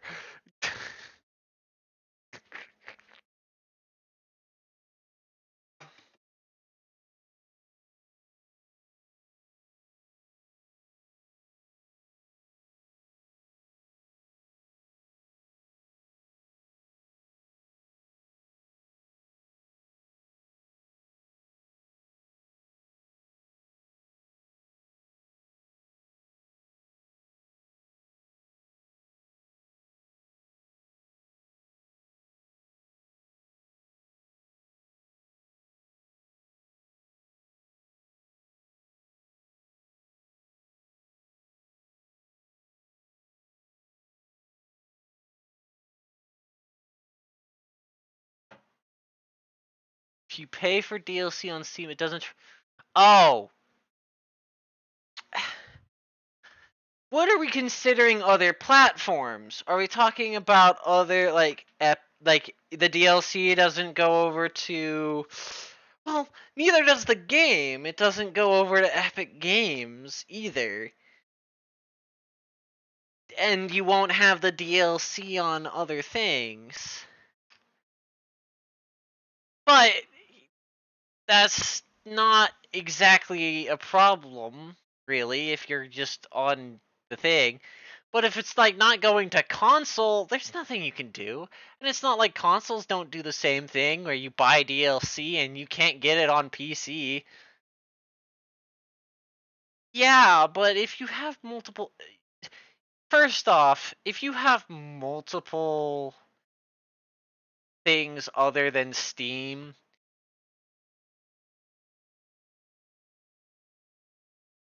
If you pay for DLC on Steam, it doesn't. Oh. What are we considering other platforms? Are we talking about other like the DLC doesn't go over to? Well, neither does the game. It doesn't go over to Epic Games either. And you won't have the DLC on other things. But that's not exactly a problem, really, if you're just on the thing. But if it's like not going to console, there's nothing you can do. And it's not like consoles don't do the same thing where you buy DLC and you can't get it on PC. Yeah, but if you have multiple. First off, if you have multiple things other than Steam,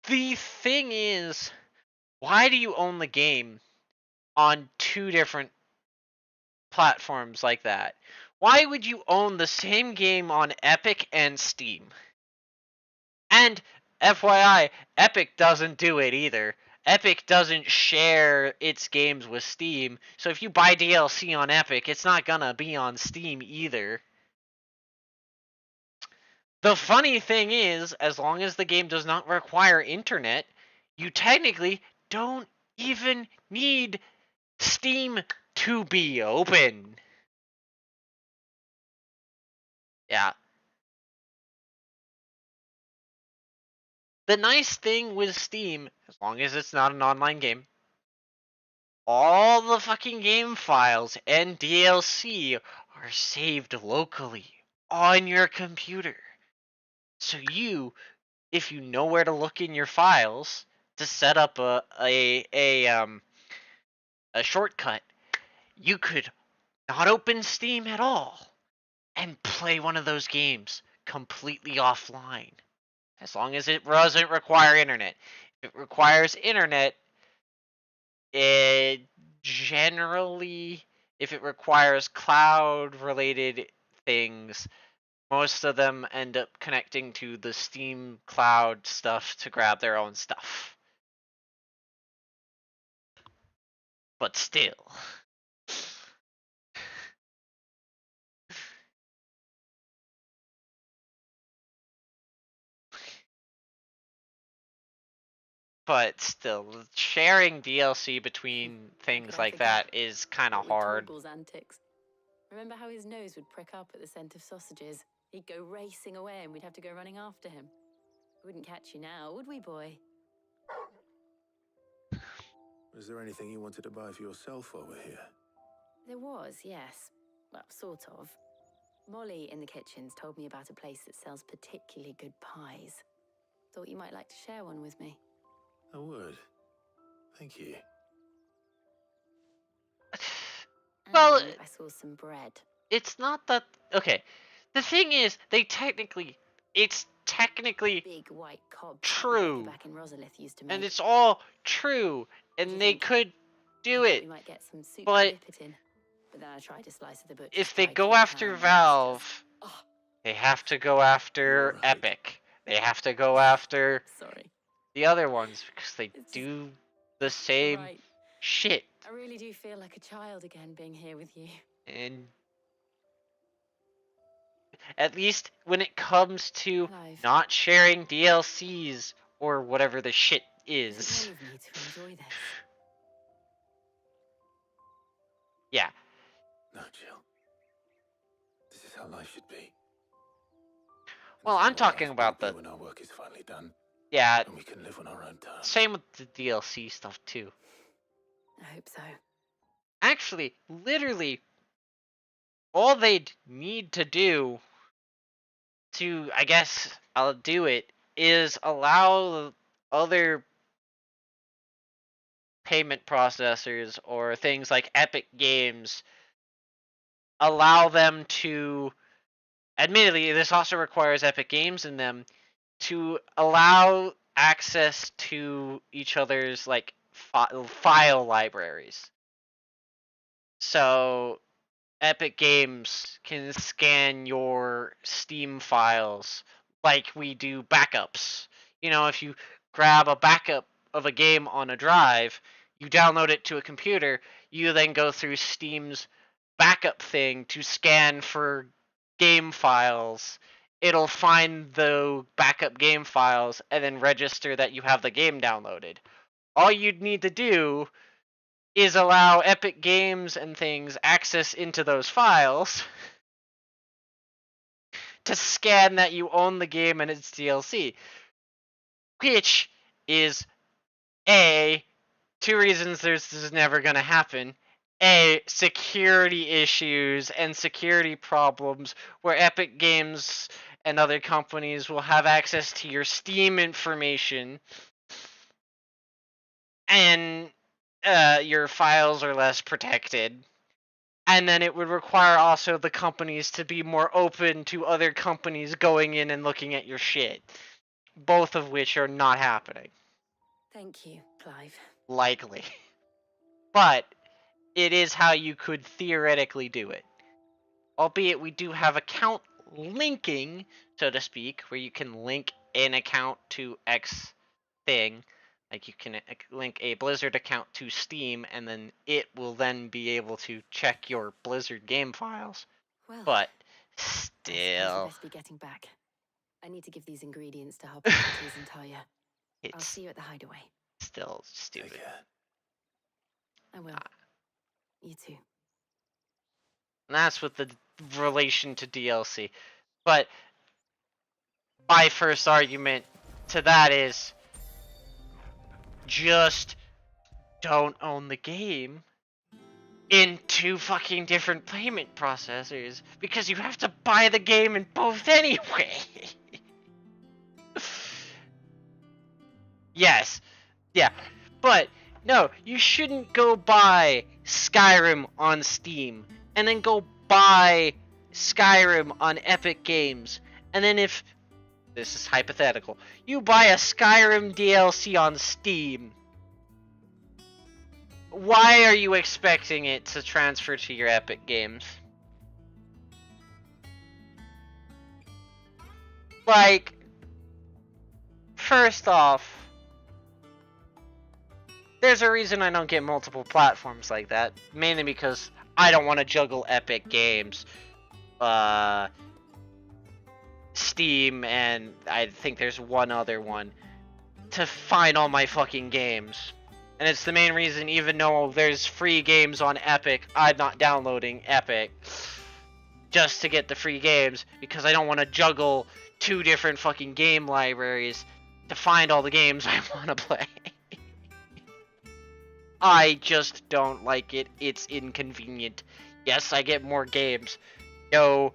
the thing is, why do you own the game on two different platforms like that? Why would you own the same game on Epic and Steam? And FYI, Epic doesn't do it either. Epic doesn't share its games with Steam, so if you buy DLC on Epic, it's not gonna be on Steam either. The funny thing is, as long as the game does not require internet, you technically don't even need Steam to be open. Yeah. The nice thing with Steam, as long as it's not an online game, all the fucking game files and DLC are saved locally on your computer. So you, if you know where to look in your files to set up a shortcut, you could not open Steam at all and play one of those games completely offline. As long as it doesn't require internet. If it requires internet, it generally, if it requires cloud related things, most of them end up connecting to the Steam cloud stuff to grab their own stuff. But still. But still, sharing DLC between things like that is kind of hard. Torgal's antics. Remember how his nose would prick up at the scent of sausages? He'd go racing away and we'd have to go running after him. We wouldn't catch you now, would we, boy? Is there anything you wanted to buy for yourself while we're here? There was, yes. Well, sort of. Molly in the kitchens told me about a place that sells particularly good pies. Thought you might like to share one with me. I would. Thank you. Well, I saw some bread. It's not that. Okay. The thing is, it's technically big white cob true. Back in Rosalith used to make. And it's all true. And they could do it. We might get some soup but to dip it in. But then I tried to slice of the butcher's if they pie go cake after ham, Valve, they have to go after Epic. They have to go after the other ones because they do the same shit. I really do feel like a child again being here with you. And at least when it comes to not sharing DLCs or whatever the shit is. Yeah. No, Jill. This is how life should be. Well, I'm talking about the. When our work is finally done. Yeah. And we can live on our own terms. Same with the DLC stuff too. I hope so. Actually, literally, all they'd need to do to, I guess, I'll do it, is allow other payment processors or things like Epic Games, allow them to, admittedly, this also requires Epic Games in them, to allow access to each other's, like, file libraries. So Epic Games can scan your Steam files like we do backups. You know, if you grab a backup of a game on a drive, you download it to a computer, you then go through Steam's backup thing to scan for game files. It'll find the backup game files and then register that you have the game downloaded. All you'd need to do is allow Epic Games and things access into those files. to scan that you own the game and its DLC. Which is, A, two reasons this is never going to happen. A, security issues and security problems where Epic Games and other companies will have access to your Steam information and your files are less protected. And then it would require also the companies to be more open to other companies going in and looking at your shit. Both of which are not happening. Thank you, Clive. Likely. But it is how you could theoretically do it. Albeit we do have account linking, so to speak, where you can link an account to X thing. Like you can link a Blizzard account to Steam, and then it will then be able to check your Blizzard game files. Well, but I suppose we still, best be getting back. I need to give these ingredients to Hippocrates and Talia. I'll it's see you at the hideaway. still stupid. I will. You too. And that's with the relation to DLC. But my first argument to that is just don't own the game in two fucking different payment processors because you have to buy the game in both anyway. Yes. Yeah. But no, you shouldn't go buy Skyrim on Steam and then go buy Skyrim on Epic Games. And then if, this is hypothetical, you buy a Skyrim DLC on Steam, why are you expecting it to transfer to your Epic Games? Like, first off, there's a reason I don't get multiple platforms like that. Mainly because I don't want to juggle Epic Games, Steam, and I think there's one other one to find all my fucking games. And it's the main reason, even though there's free games on Epic, I'm not downloading Epic just to get the free games, because I don't want to juggle two different fucking game libraries to find all the games I want to play. I just don't like it. It's inconvenient. Yes, I get more games. No,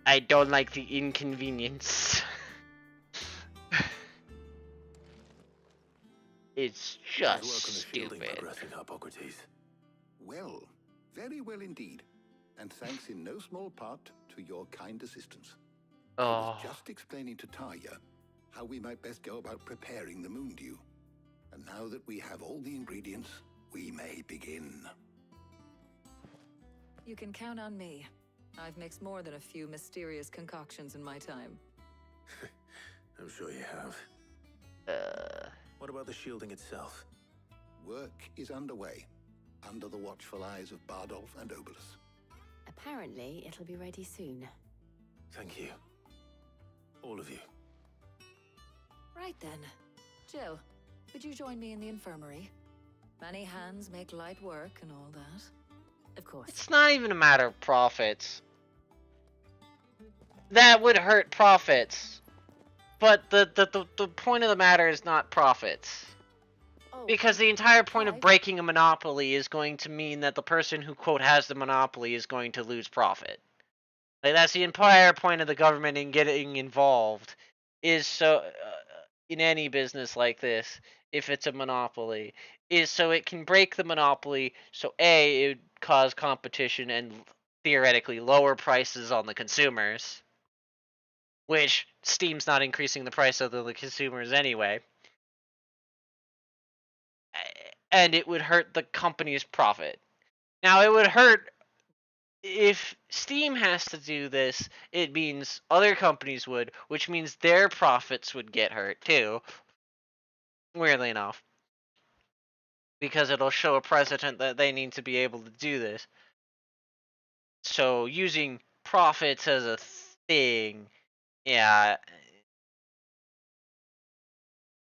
I don't like the inconvenience. It's just stupid. Well, very well indeed. And thanks in no small part to your kind assistance. I was just explaining to Tarja how we might best go about preparing the moon dew. And now that we have all the ingredients, we may begin. You can count on me. I've mixed more than a few mysterious concoctions in my time. I'm sure you have. What about the shielding itself? Work is underway, under the watchful eyes of Bardolph and Obolus. Apparently, it'll be ready soon. Thank you. All of you. Right then. Jill, would you join me in the infirmary? Many hands make light work and all that. Of course. It's not even a matter of profits. That would hurt profits. But the point of the matter is not profits. Because the entire point of breaking a monopoly is going to mean that the person who, quote, has the monopoly is going to lose profit. Like, that's the entire point of the government in getting involved, is so, in any business like this, if it's a monopoly, is so it can break the monopoly, so A, it would cause competition and theoretically lower prices on the consumers. Which, Steam's not increasing the price of the consumers anyway. And it would hurt the company's profit. Now, it would hurt if Steam has to do this, it means other companies would, which means their profits would get hurt too. Weirdly enough. Because it'll show a precedent that they need to be able to do this. So, using profits as a thing, yeah.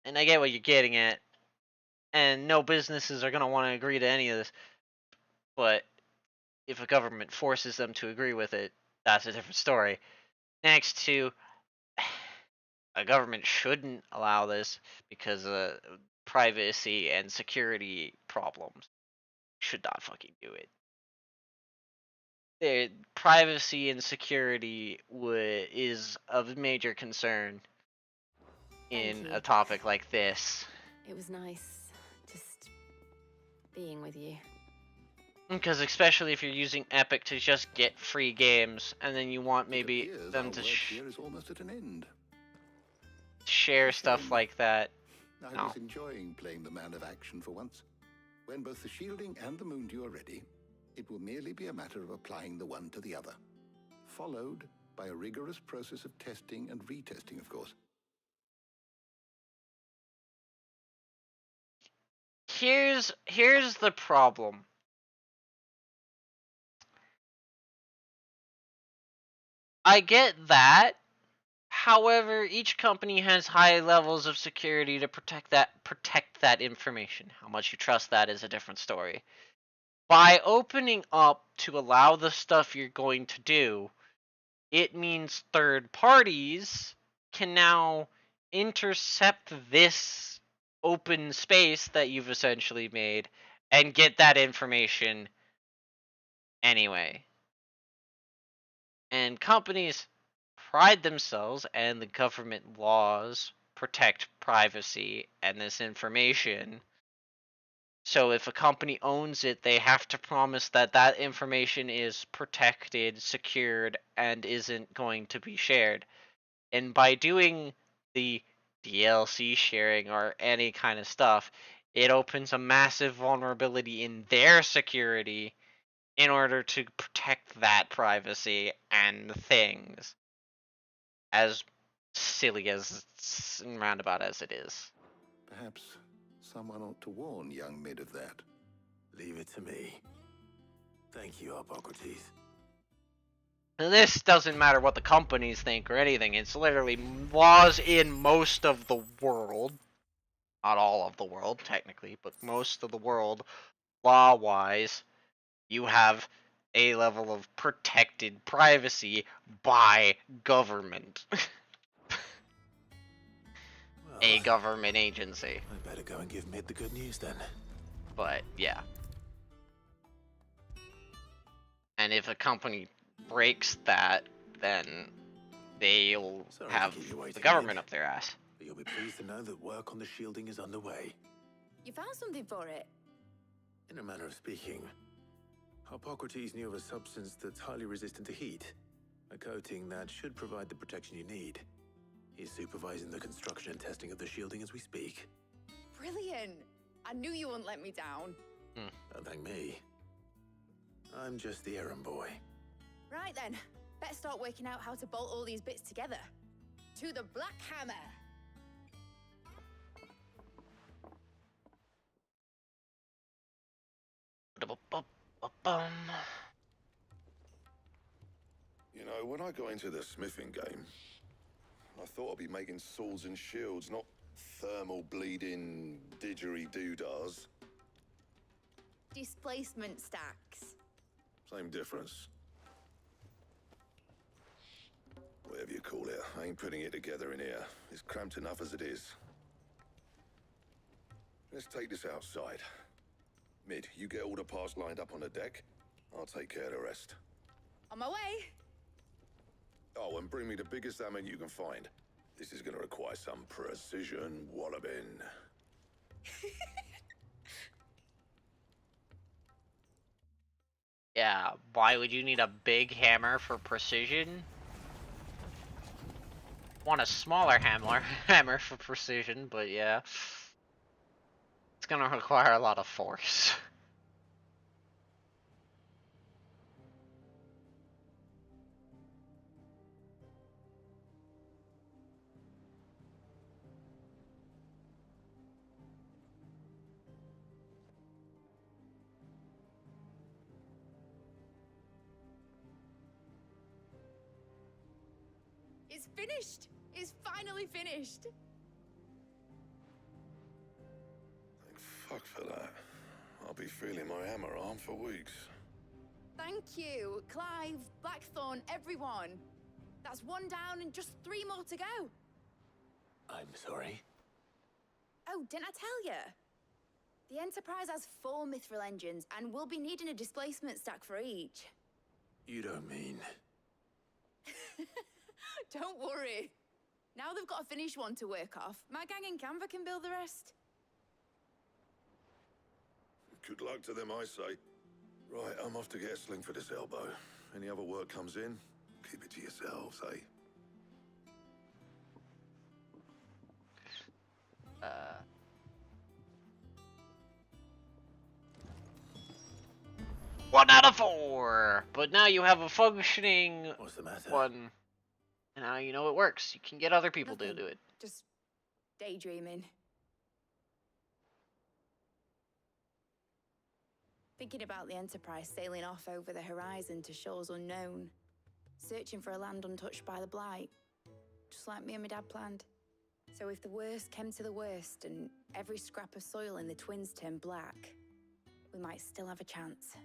And I get what you're getting at. And no businesses are going to want to agree to any of this. But if a government forces them to agree with it, that's a different story. Next to, a government shouldn't allow this because of privacy and security problems. Should not fucking do it. Privacy and security is of major concern in a topic like this. It was nice just being with you. Because especially if you're using Epic to just get free games, and then you want maybe them to here is almost at an end. share stuff like that. I No. was enjoying playing the man of action for once. When both the shielding and the moon dew are ready, it will merely be a matter of applying the one to the other, followed by a rigorous process of testing and retesting, of course. Here's the problem. I get that. However, each company has high levels of security to protect that information. How much you trust that is a different story. By opening up to allow the stuff you're going to do, it means third parties can now intercept this open space that you've essentially made and get that information anyway. And companies pride themselves, and the government laws protect privacy and this information. So if a company owns it, they have to promise that that information is protected, secured, and isn't going to be shared. And by doing the DLC sharing or any kind of stuff, it opens a massive vulnerability in their security in order to protect that privacy and things. As silly as and roundabout as it is. Perhaps someone ought to warn young Mid of that. Leave it to me. Thank you, Hippocrates. And this doesn't matter what the companies think or anything. It's literally laws in most of the world. Not all of the world, technically, but most of the world, law-wise, you have a level of protected privacy by government. A government agency. I better go and give Mid the good news then. But, yeah. And if a company breaks that, then they'll have the government up their ass. But you'll be pleased to know that work on the shielding is underway. You found something for it? In a manner of speaking, Hippocrates knew of a substance that's highly resistant to heat. A coating that should provide the protection you need. He's supervising the construction and testing of the shielding as we speak. Brilliant! I knew you wouldn't let me down. Don't thank me. I'm just the errand boy. Right then, better start working out how to bolt all these bits together. To the Black Hammer! You know, when I got into the smithing game, I thought I'd be making swords and shields, not thermal bleeding didgeridoo-dahs. Displacement stacks. Same difference. Whatever you call it, I ain't putting it together in here. It's cramped enough as it is. Let's take this outside. Mid, you get all the parts lined up on the deck. I'll take care of the rest. On my way! Oh, and bring me the biggest hammer you can find. This is gonna require some precision walloping. Yeah, why would you need a big hammer for precision? Want a smaller hammer for precision, but yeah. It's gonna require a lot of force. It's finished! It's finally finished! Thank fuck for that. I'll be feeling my hammer arm for weeks. Thank you, Clive, Blackthorn, everyone. That's one down and just 3 more to go. I'm sorry. Oh, didn't I tell you? The Enterprise has 4 mithril engines, and we'll be needing a displacement stack for each. You don't mean... Don't worry. Now they've got a finished one to work off. My gang in Canva can build the rest. Good luck to them, I say. Right, I'm off to get a sling for this elbow. Any other work comes in, keep it to yourselves, eh? One out of 4! But now you have a functioning What's the matter? one. And now you know it works. You can get other people to do it. Just daydreaming. Thinking about the Enterprise sailing off over the horizon to shores unknown. Searching for a land untouched by the Blight. Just like me and my dad planned. So if the worst came to the worst and every scrap of soil in the Twins turned black, we might still have a chance.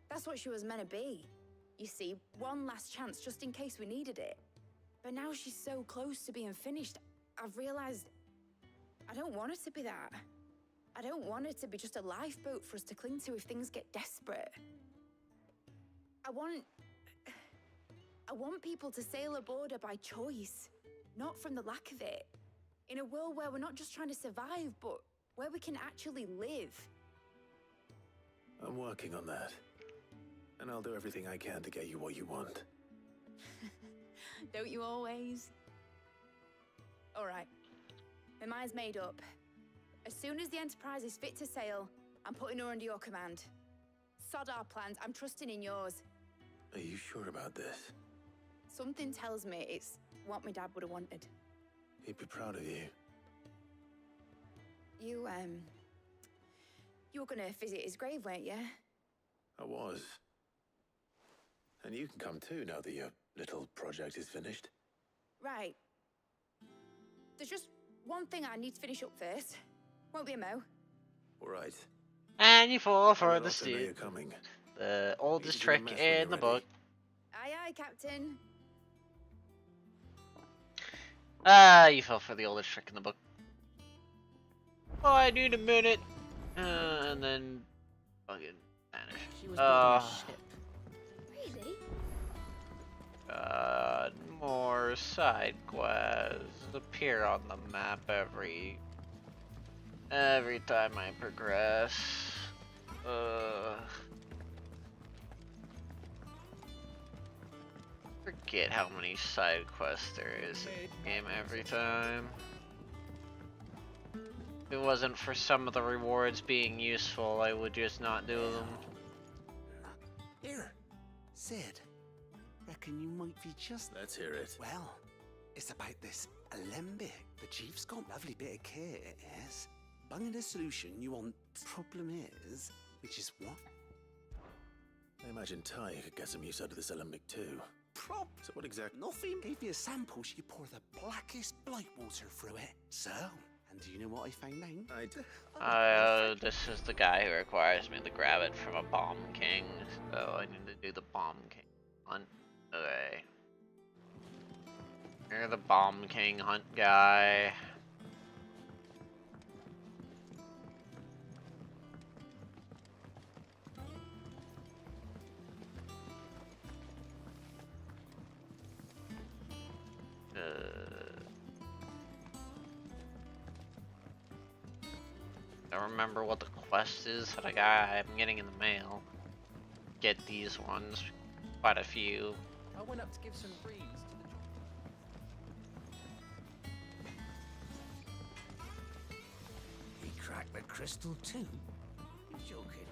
That's what she was meant to be. You see, one last chance just in case we needed it. But now she's so close to being finished, I've realized I don't want it to be that. I don't want it to be just a lifeboat for us to cling to if things get desperate. I want people to sail aboard her by choice, not from the lack of it. In a world where we're not just trying to survive, but where we can actually live. I'm working on that. And I'll do everything I can to get you what you want. Don't you always? All right. My mind's made up. As soon as the Enterprise is fit to sail, I'm putting her under your command. Sod our plans, I'm trusting in yours. Are you sure about this? Something tells me it's what my dad would have wanted. He'd be proud of you. You were gonna visit his grave, weren't you? I was. And you can come too now that your little project is finished. Right. There's just one thing I need to finish up first. Won't be a mo. All right. And you fall for the You're steed. coming. The oldest Easy to trick mess when in you're the ready. book. Aye, aye, Captain. You fell for the oldest trick in the book. Oh, I need a minute. And then fucking vanish. She was building a ship. Really? More side quests appear on the map every time I progress. Forget how many side quests there is in the game every time. If it wasn't for some of the rewards being useful, I would just not do them. Here, Sid. Reckon you might be just... Let's hear it. Well, it's about this alembic. The chief's got a lovely bit of kit, it is. Bunging a solution you want. Problem is, which is what? I imagine Ty could get some use out of this alembic too. So what exactly? Nothing. Gave you a sample, she pour the blackest blight water through it. So, and do you know what I found out? This is the guy who requires me to grab it from a Bomb King, so I need to do the Bomb King hunt. Okay. You're the Bomb King hunt guy. I don't remember what the quest is that I'm getting in the mail. Get these ones, quite a few. I went up to give some greens to the... He cracked the crystal too? You're joking.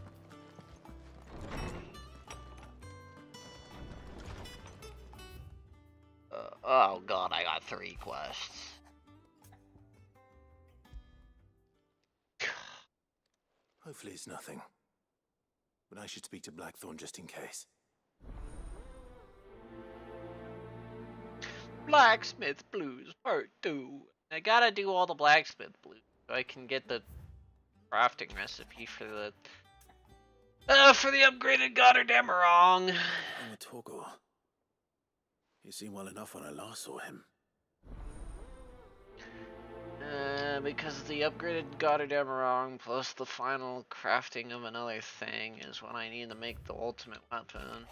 Oh god, I got 3 quests. Hopefully it's nothing. But I should speak to Blackthorn just in case. Blacksmith Blues Part 2. I gotta do all the Blacksmith Blues so I can get the crafting recipe for the For the upgraded Gotterdamerong. I'm with Torgor. He seemed well enough when I last saw him. Because the upgraded Gotterdamerong plus the final crafting of another thing is what I need to make the ultimate weapon.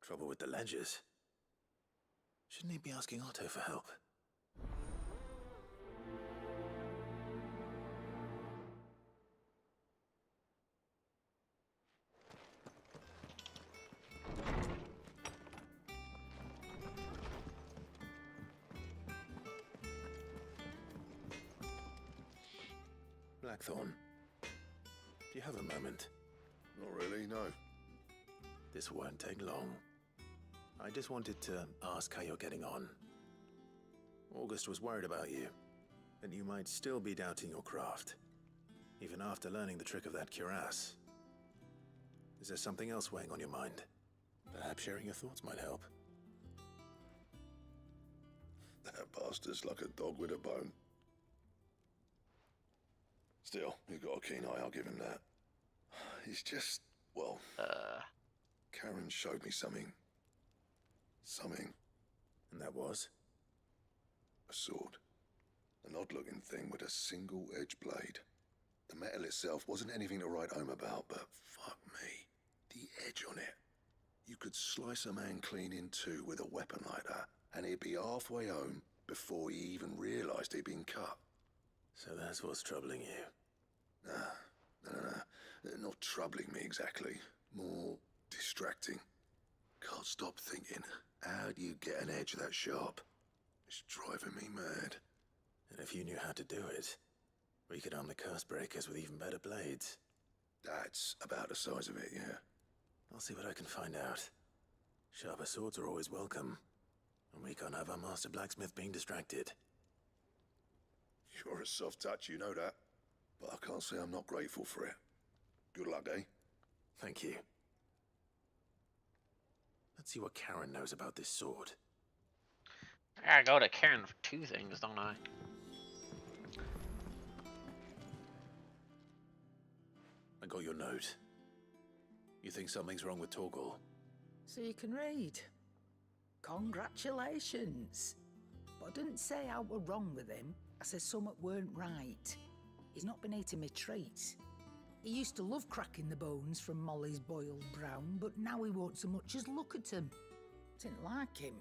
Trouble with the ledgers. Shouldn't he be asking Otto for help? Blackthorn, do you have a moment? Not really, no. This won't take long. I just wanted to ask how you're getting on. August was worried about you, that you might still be doubting your craft, even after learning the trick of that cuirass. Is there something else weighing on your mind? Perhaps sharing your thoughts might help. That bastard's like a dog with a bone. Still, he's got a keen eye, I'll give him that. He's just, well... Karen showed me something. Something. And that was? A sword. An odd-looking thing with a single-edged blade. The metal itself wasn't anything to write home about, but fuck me. The edge on it. You could slice a man clean in two with a weapon like that, and he'd be halfway home before he even realised he'd been cut. So that's what's troubling you? Nah. Not troubling me exactly. More distracting. Can't stop thinking, how do you get an edge that sharp? It's driving me mad. And if you knew how to do it, we could arm the curse breakers with even better blades. That's about the size of it, yeah. I'll see what I can find out. Sharper swords are always welcome, and we can't have our master blacksmith being distracted. You're a soft touch, you know that. But I can't say I'm not grateful for it. Good luck, eh? Thank you. Let's see what Karen knows about this sword. I gotta go to Karen for two things, don't I? I got your note. You think something's wrong with Torgor? So you can read. Congratulations. But I didn't say I were wrong with him. I said something weren't right. He's not been eating me treats. He used to love cracking the bones from Molly's boiled brown, but now he won't so much as look at them. Didn't like him.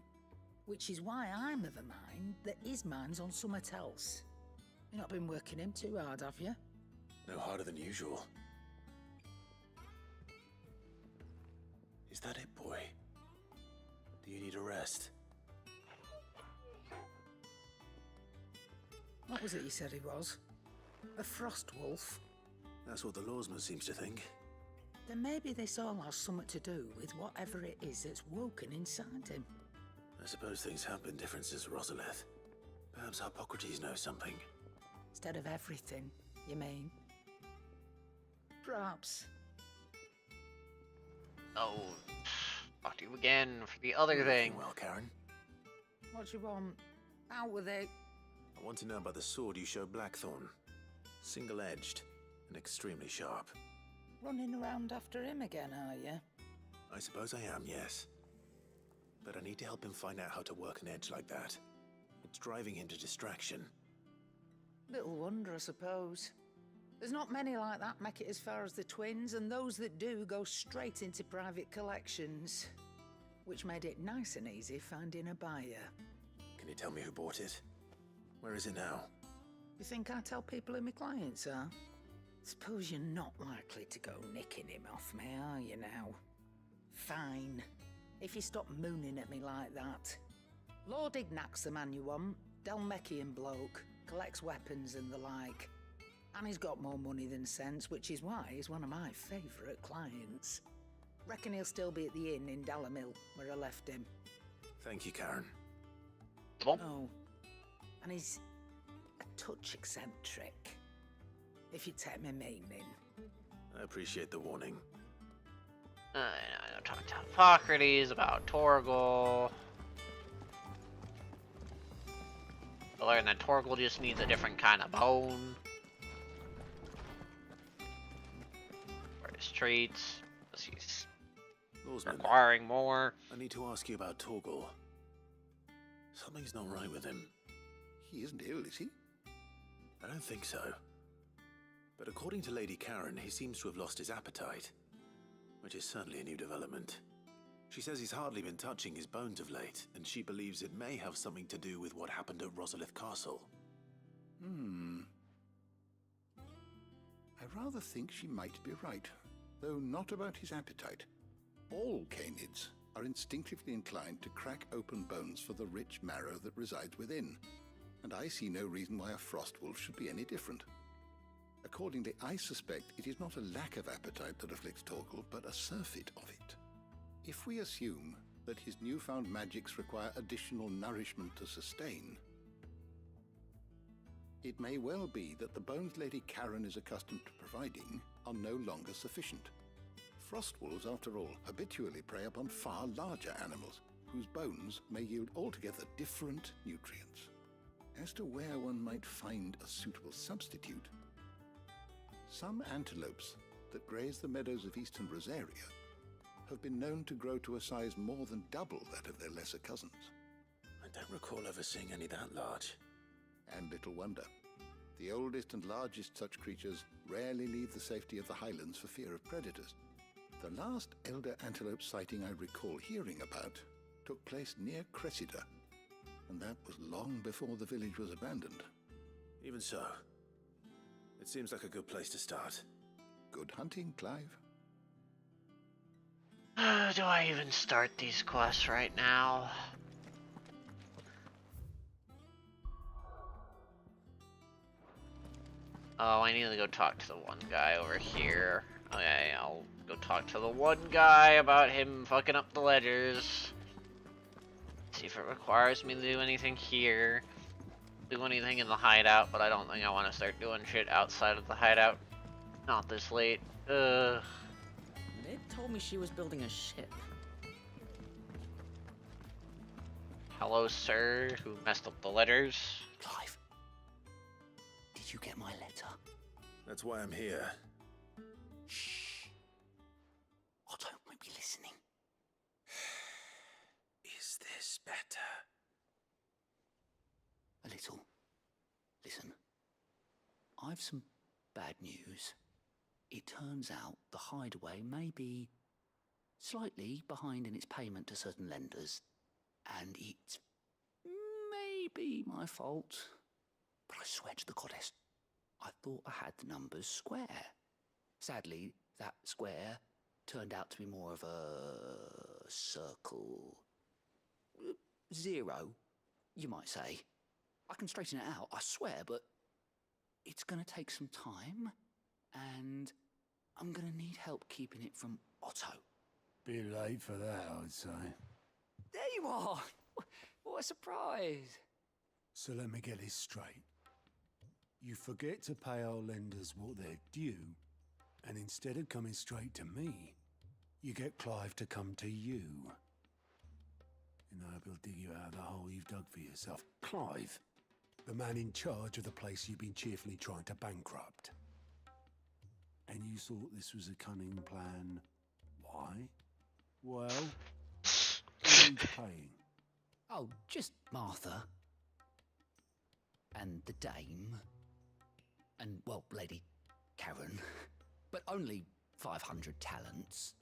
Which is why I'm of a mind that his mind's on something else. You've not been working him too hard, have you? No harder than usual. Is that it, boy? Do you need a rest? What was it you said he was? A frost wolf? That's what the lawsman seems to think. Then maybe this all has something to do with whatever it is that's woken inside him. I suppose things have been different since Rosalith. Perhaps Hippocrates knows something. Instead of everything, you mean? Perhaps. Oh, talk to you again for the other thing. Well, Karen. What do you want? Out with it. I want to know about the sword you showed Blackthorn. Single-edged and extremely sharp. Running around after him again, are you? I suppose I am, yes. But I need to help him find out how to work an edge like that. It's driving him to distraction. Little wonder, I suppose. There's not many like that make it as far as the twins, and those that do go straight into private collections. Which made it nice and easy finding a buyer. Can you tell me who bought it? Where is it now? You think I tell people who my clients are? Suppose you're not likely to go nicking him off me, are you now? Fine. If you stop mooning at me like that. Lord Ignac's the man you want. Dalmekian bloke. Collects weapons and the like. And he's got more money than sense, which is why he's one of my favourite clients. Reckon he'll still be at the inn in Dalamil, where I left him. Thank you, Karen. Oh. And he's a touch eccentric. If you take my meaning. I appreciate the warning. I talk to Hippocrates about Torgal. I learned that Torgal just needs a different kind of bone. his traits. He's Lawsman, requiring more. I need to ask you about Torgal. Something's not right with him. He isn't ill, is he? I don't think so. But according to Lady Karen, he seems to have lost his appetite, which is certainly a new development. She says he's hardly been touching his bones of late, and she believes it may have something to do with what happened at Rosalith Castle. I rather think she might be right, though not about his appetite. All canids are instinctively inclined to crack open bones for the rich marrow that resides within, and I see no reason why a frostwolf should be any different. Accordingly, I suspect it is not a lack of appetite that afflicts Torgal, but a surfeit of it. If we assume that his newfound magics require additional nourishment to sustain, it may well be that the bones Lady Karen is accustomed to providing are no longer sufficient. Frostwolves, after all, habitually prey upon far larger animals, whose bones may yield altogether different nutrients. As to where one might find a suitable substitute, some antelopes that graze the meadows of eastern Rosaria have been known to grow to a size more than double that of their lesser cousins. I don't recall ever seeing any that large. And little wonder. The oldest and largest such creatures rarely leave the safety of the highlands for fear of predators. The last elder antelope sighting I recall hearing about took place near Cressida, and that was long before the village was abandoned. Even so, it seems like a good place to start. Good hunting, Clive. Do I even start these quests right now? Oh, I need to go talk to the one guy over here. Okay, I'll go talk to the one guy about him fucking up the ledgers. See if it requires me to do anything here. Do anything in the hideout, but I don't think I want to start doing shit outside of the hideout. Not this late. Ugh. Ned told me she was building a ship. Hello, sir, who messed up the letters. Clive, did you get my letter? That's why I'm here. Shh. Otto might be listening. Is this better? A little. Listen, I've some bad news. It turns out the hideaway may be slightly behind in its payment to certain lenders, and it's maybe my fault. But I swear to the goddess, I thought I had the numbers square. Sadly, that square turned out to be more of a circle. 0, you might say. I can straighten it out, I swear, but it's going to take some time, and I'm going to need help keeping it from Otto. Bit late for that, I'd say. There you are! What a surprise! So let me get this straight. You forget to pay our lenders what they're due, and instead of coming straight to me, you get Clive to come to you. And I hope he'll dig you out of the hole you've dug for yourself. Clive, the man in charge of the place you've been cheerfully trying to bankrupt. And you thought this was a cunning plan. Why? Well, who needs paying? Oh, just Martha. And the dame. And, well, Lady Karen. But only 500 talents.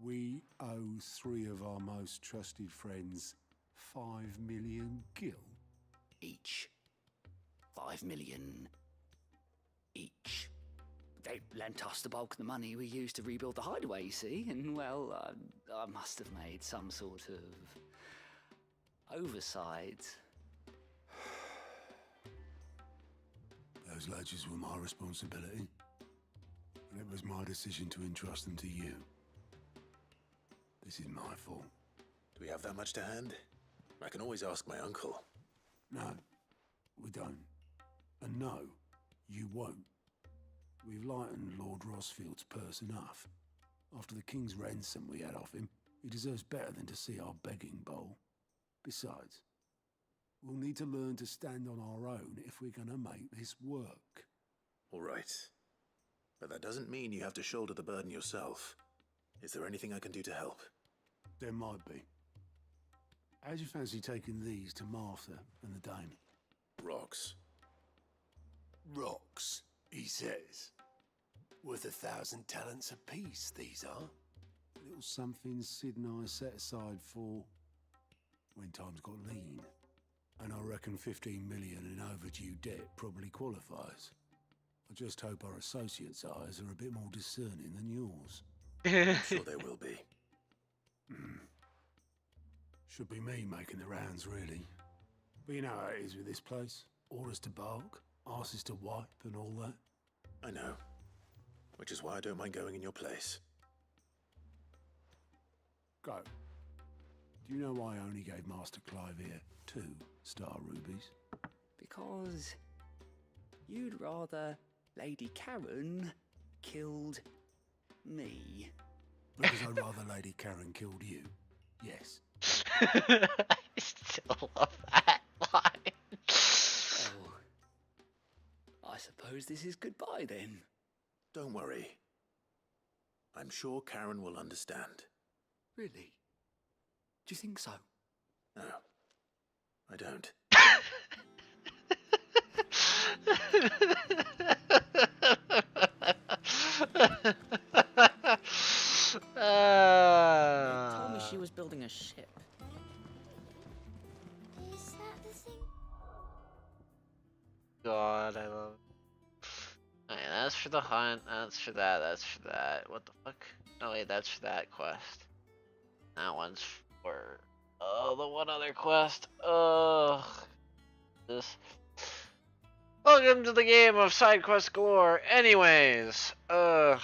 We owe 3 of our most trusted friends 5 million gil. Each. 5 million each. They lent us the bulk of the money we used to rebuild the hideaway, you see, and, well, I must have made some sort of oversight. Those ledgers were my responsibility, and it was my decision to entrust them to you. This is my fault. Do we have that much to hand? I can always ask my uncle. No, we don't. And no, you won't. We've lightened Lord Rosfield's purse enough. After the king's ransom we had off him, he deserves better than to see our begging bowl. Besides, we'll need to learn to stand on our own if we're going to make this work. All right. But that doesn't mean you have to shoulder the burden yourself. Is there anything I can do to help? There might be. How'd you fancy taking these to Martha and the Dame? Rocks. Rocks, he says. Worth 1,000 talents apiece, these are. Little something Sid and I set aside for when times got lean. And I reckon 15 million in overdue debt probably qualifies. I just hope our associates' eyes are a bit more discerning than yours. I'm sure they will be. Should be me making the rounds, really. But you know how it is with this place. Orders to bark, arses to wipe and all that. I know. Which is why I don't mind going in your place. Go. Do you know why I only gave Master Clive here 2 star rubies? Because you'd rather Lady Karen killed me. Because I'd rather Lady Karen killed you. Yes. I still love that line. Well, I suppose this is goodbye then. Don't worry. I'm sure Karen will understand. Really? Do you think so? No, I don't. They told me she was building a ship. Is that the thing? God, I love it. Alright, that's for the hunt, that's for that, that's for that. What the fuck? No, wait, that's for that quest. That one's for... Oh, the one other quest. Ugh. This... Welcome to the game of side quest galore. Anyways, I'm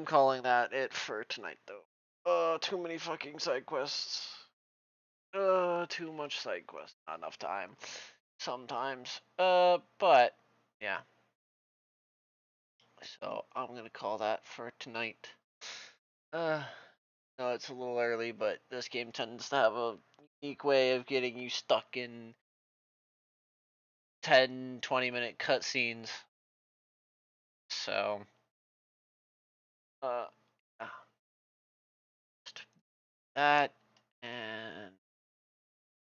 calling that it for tonight, though. Too many fucking side quests. Too much side quests. Not enough time. Sometimes. But, yeah. So, I'm gonna call that for tonight. No, it's a little early, but this game tends to have a unique way of getting you stuck in 10-20 minute cutscenes. So, yeah. That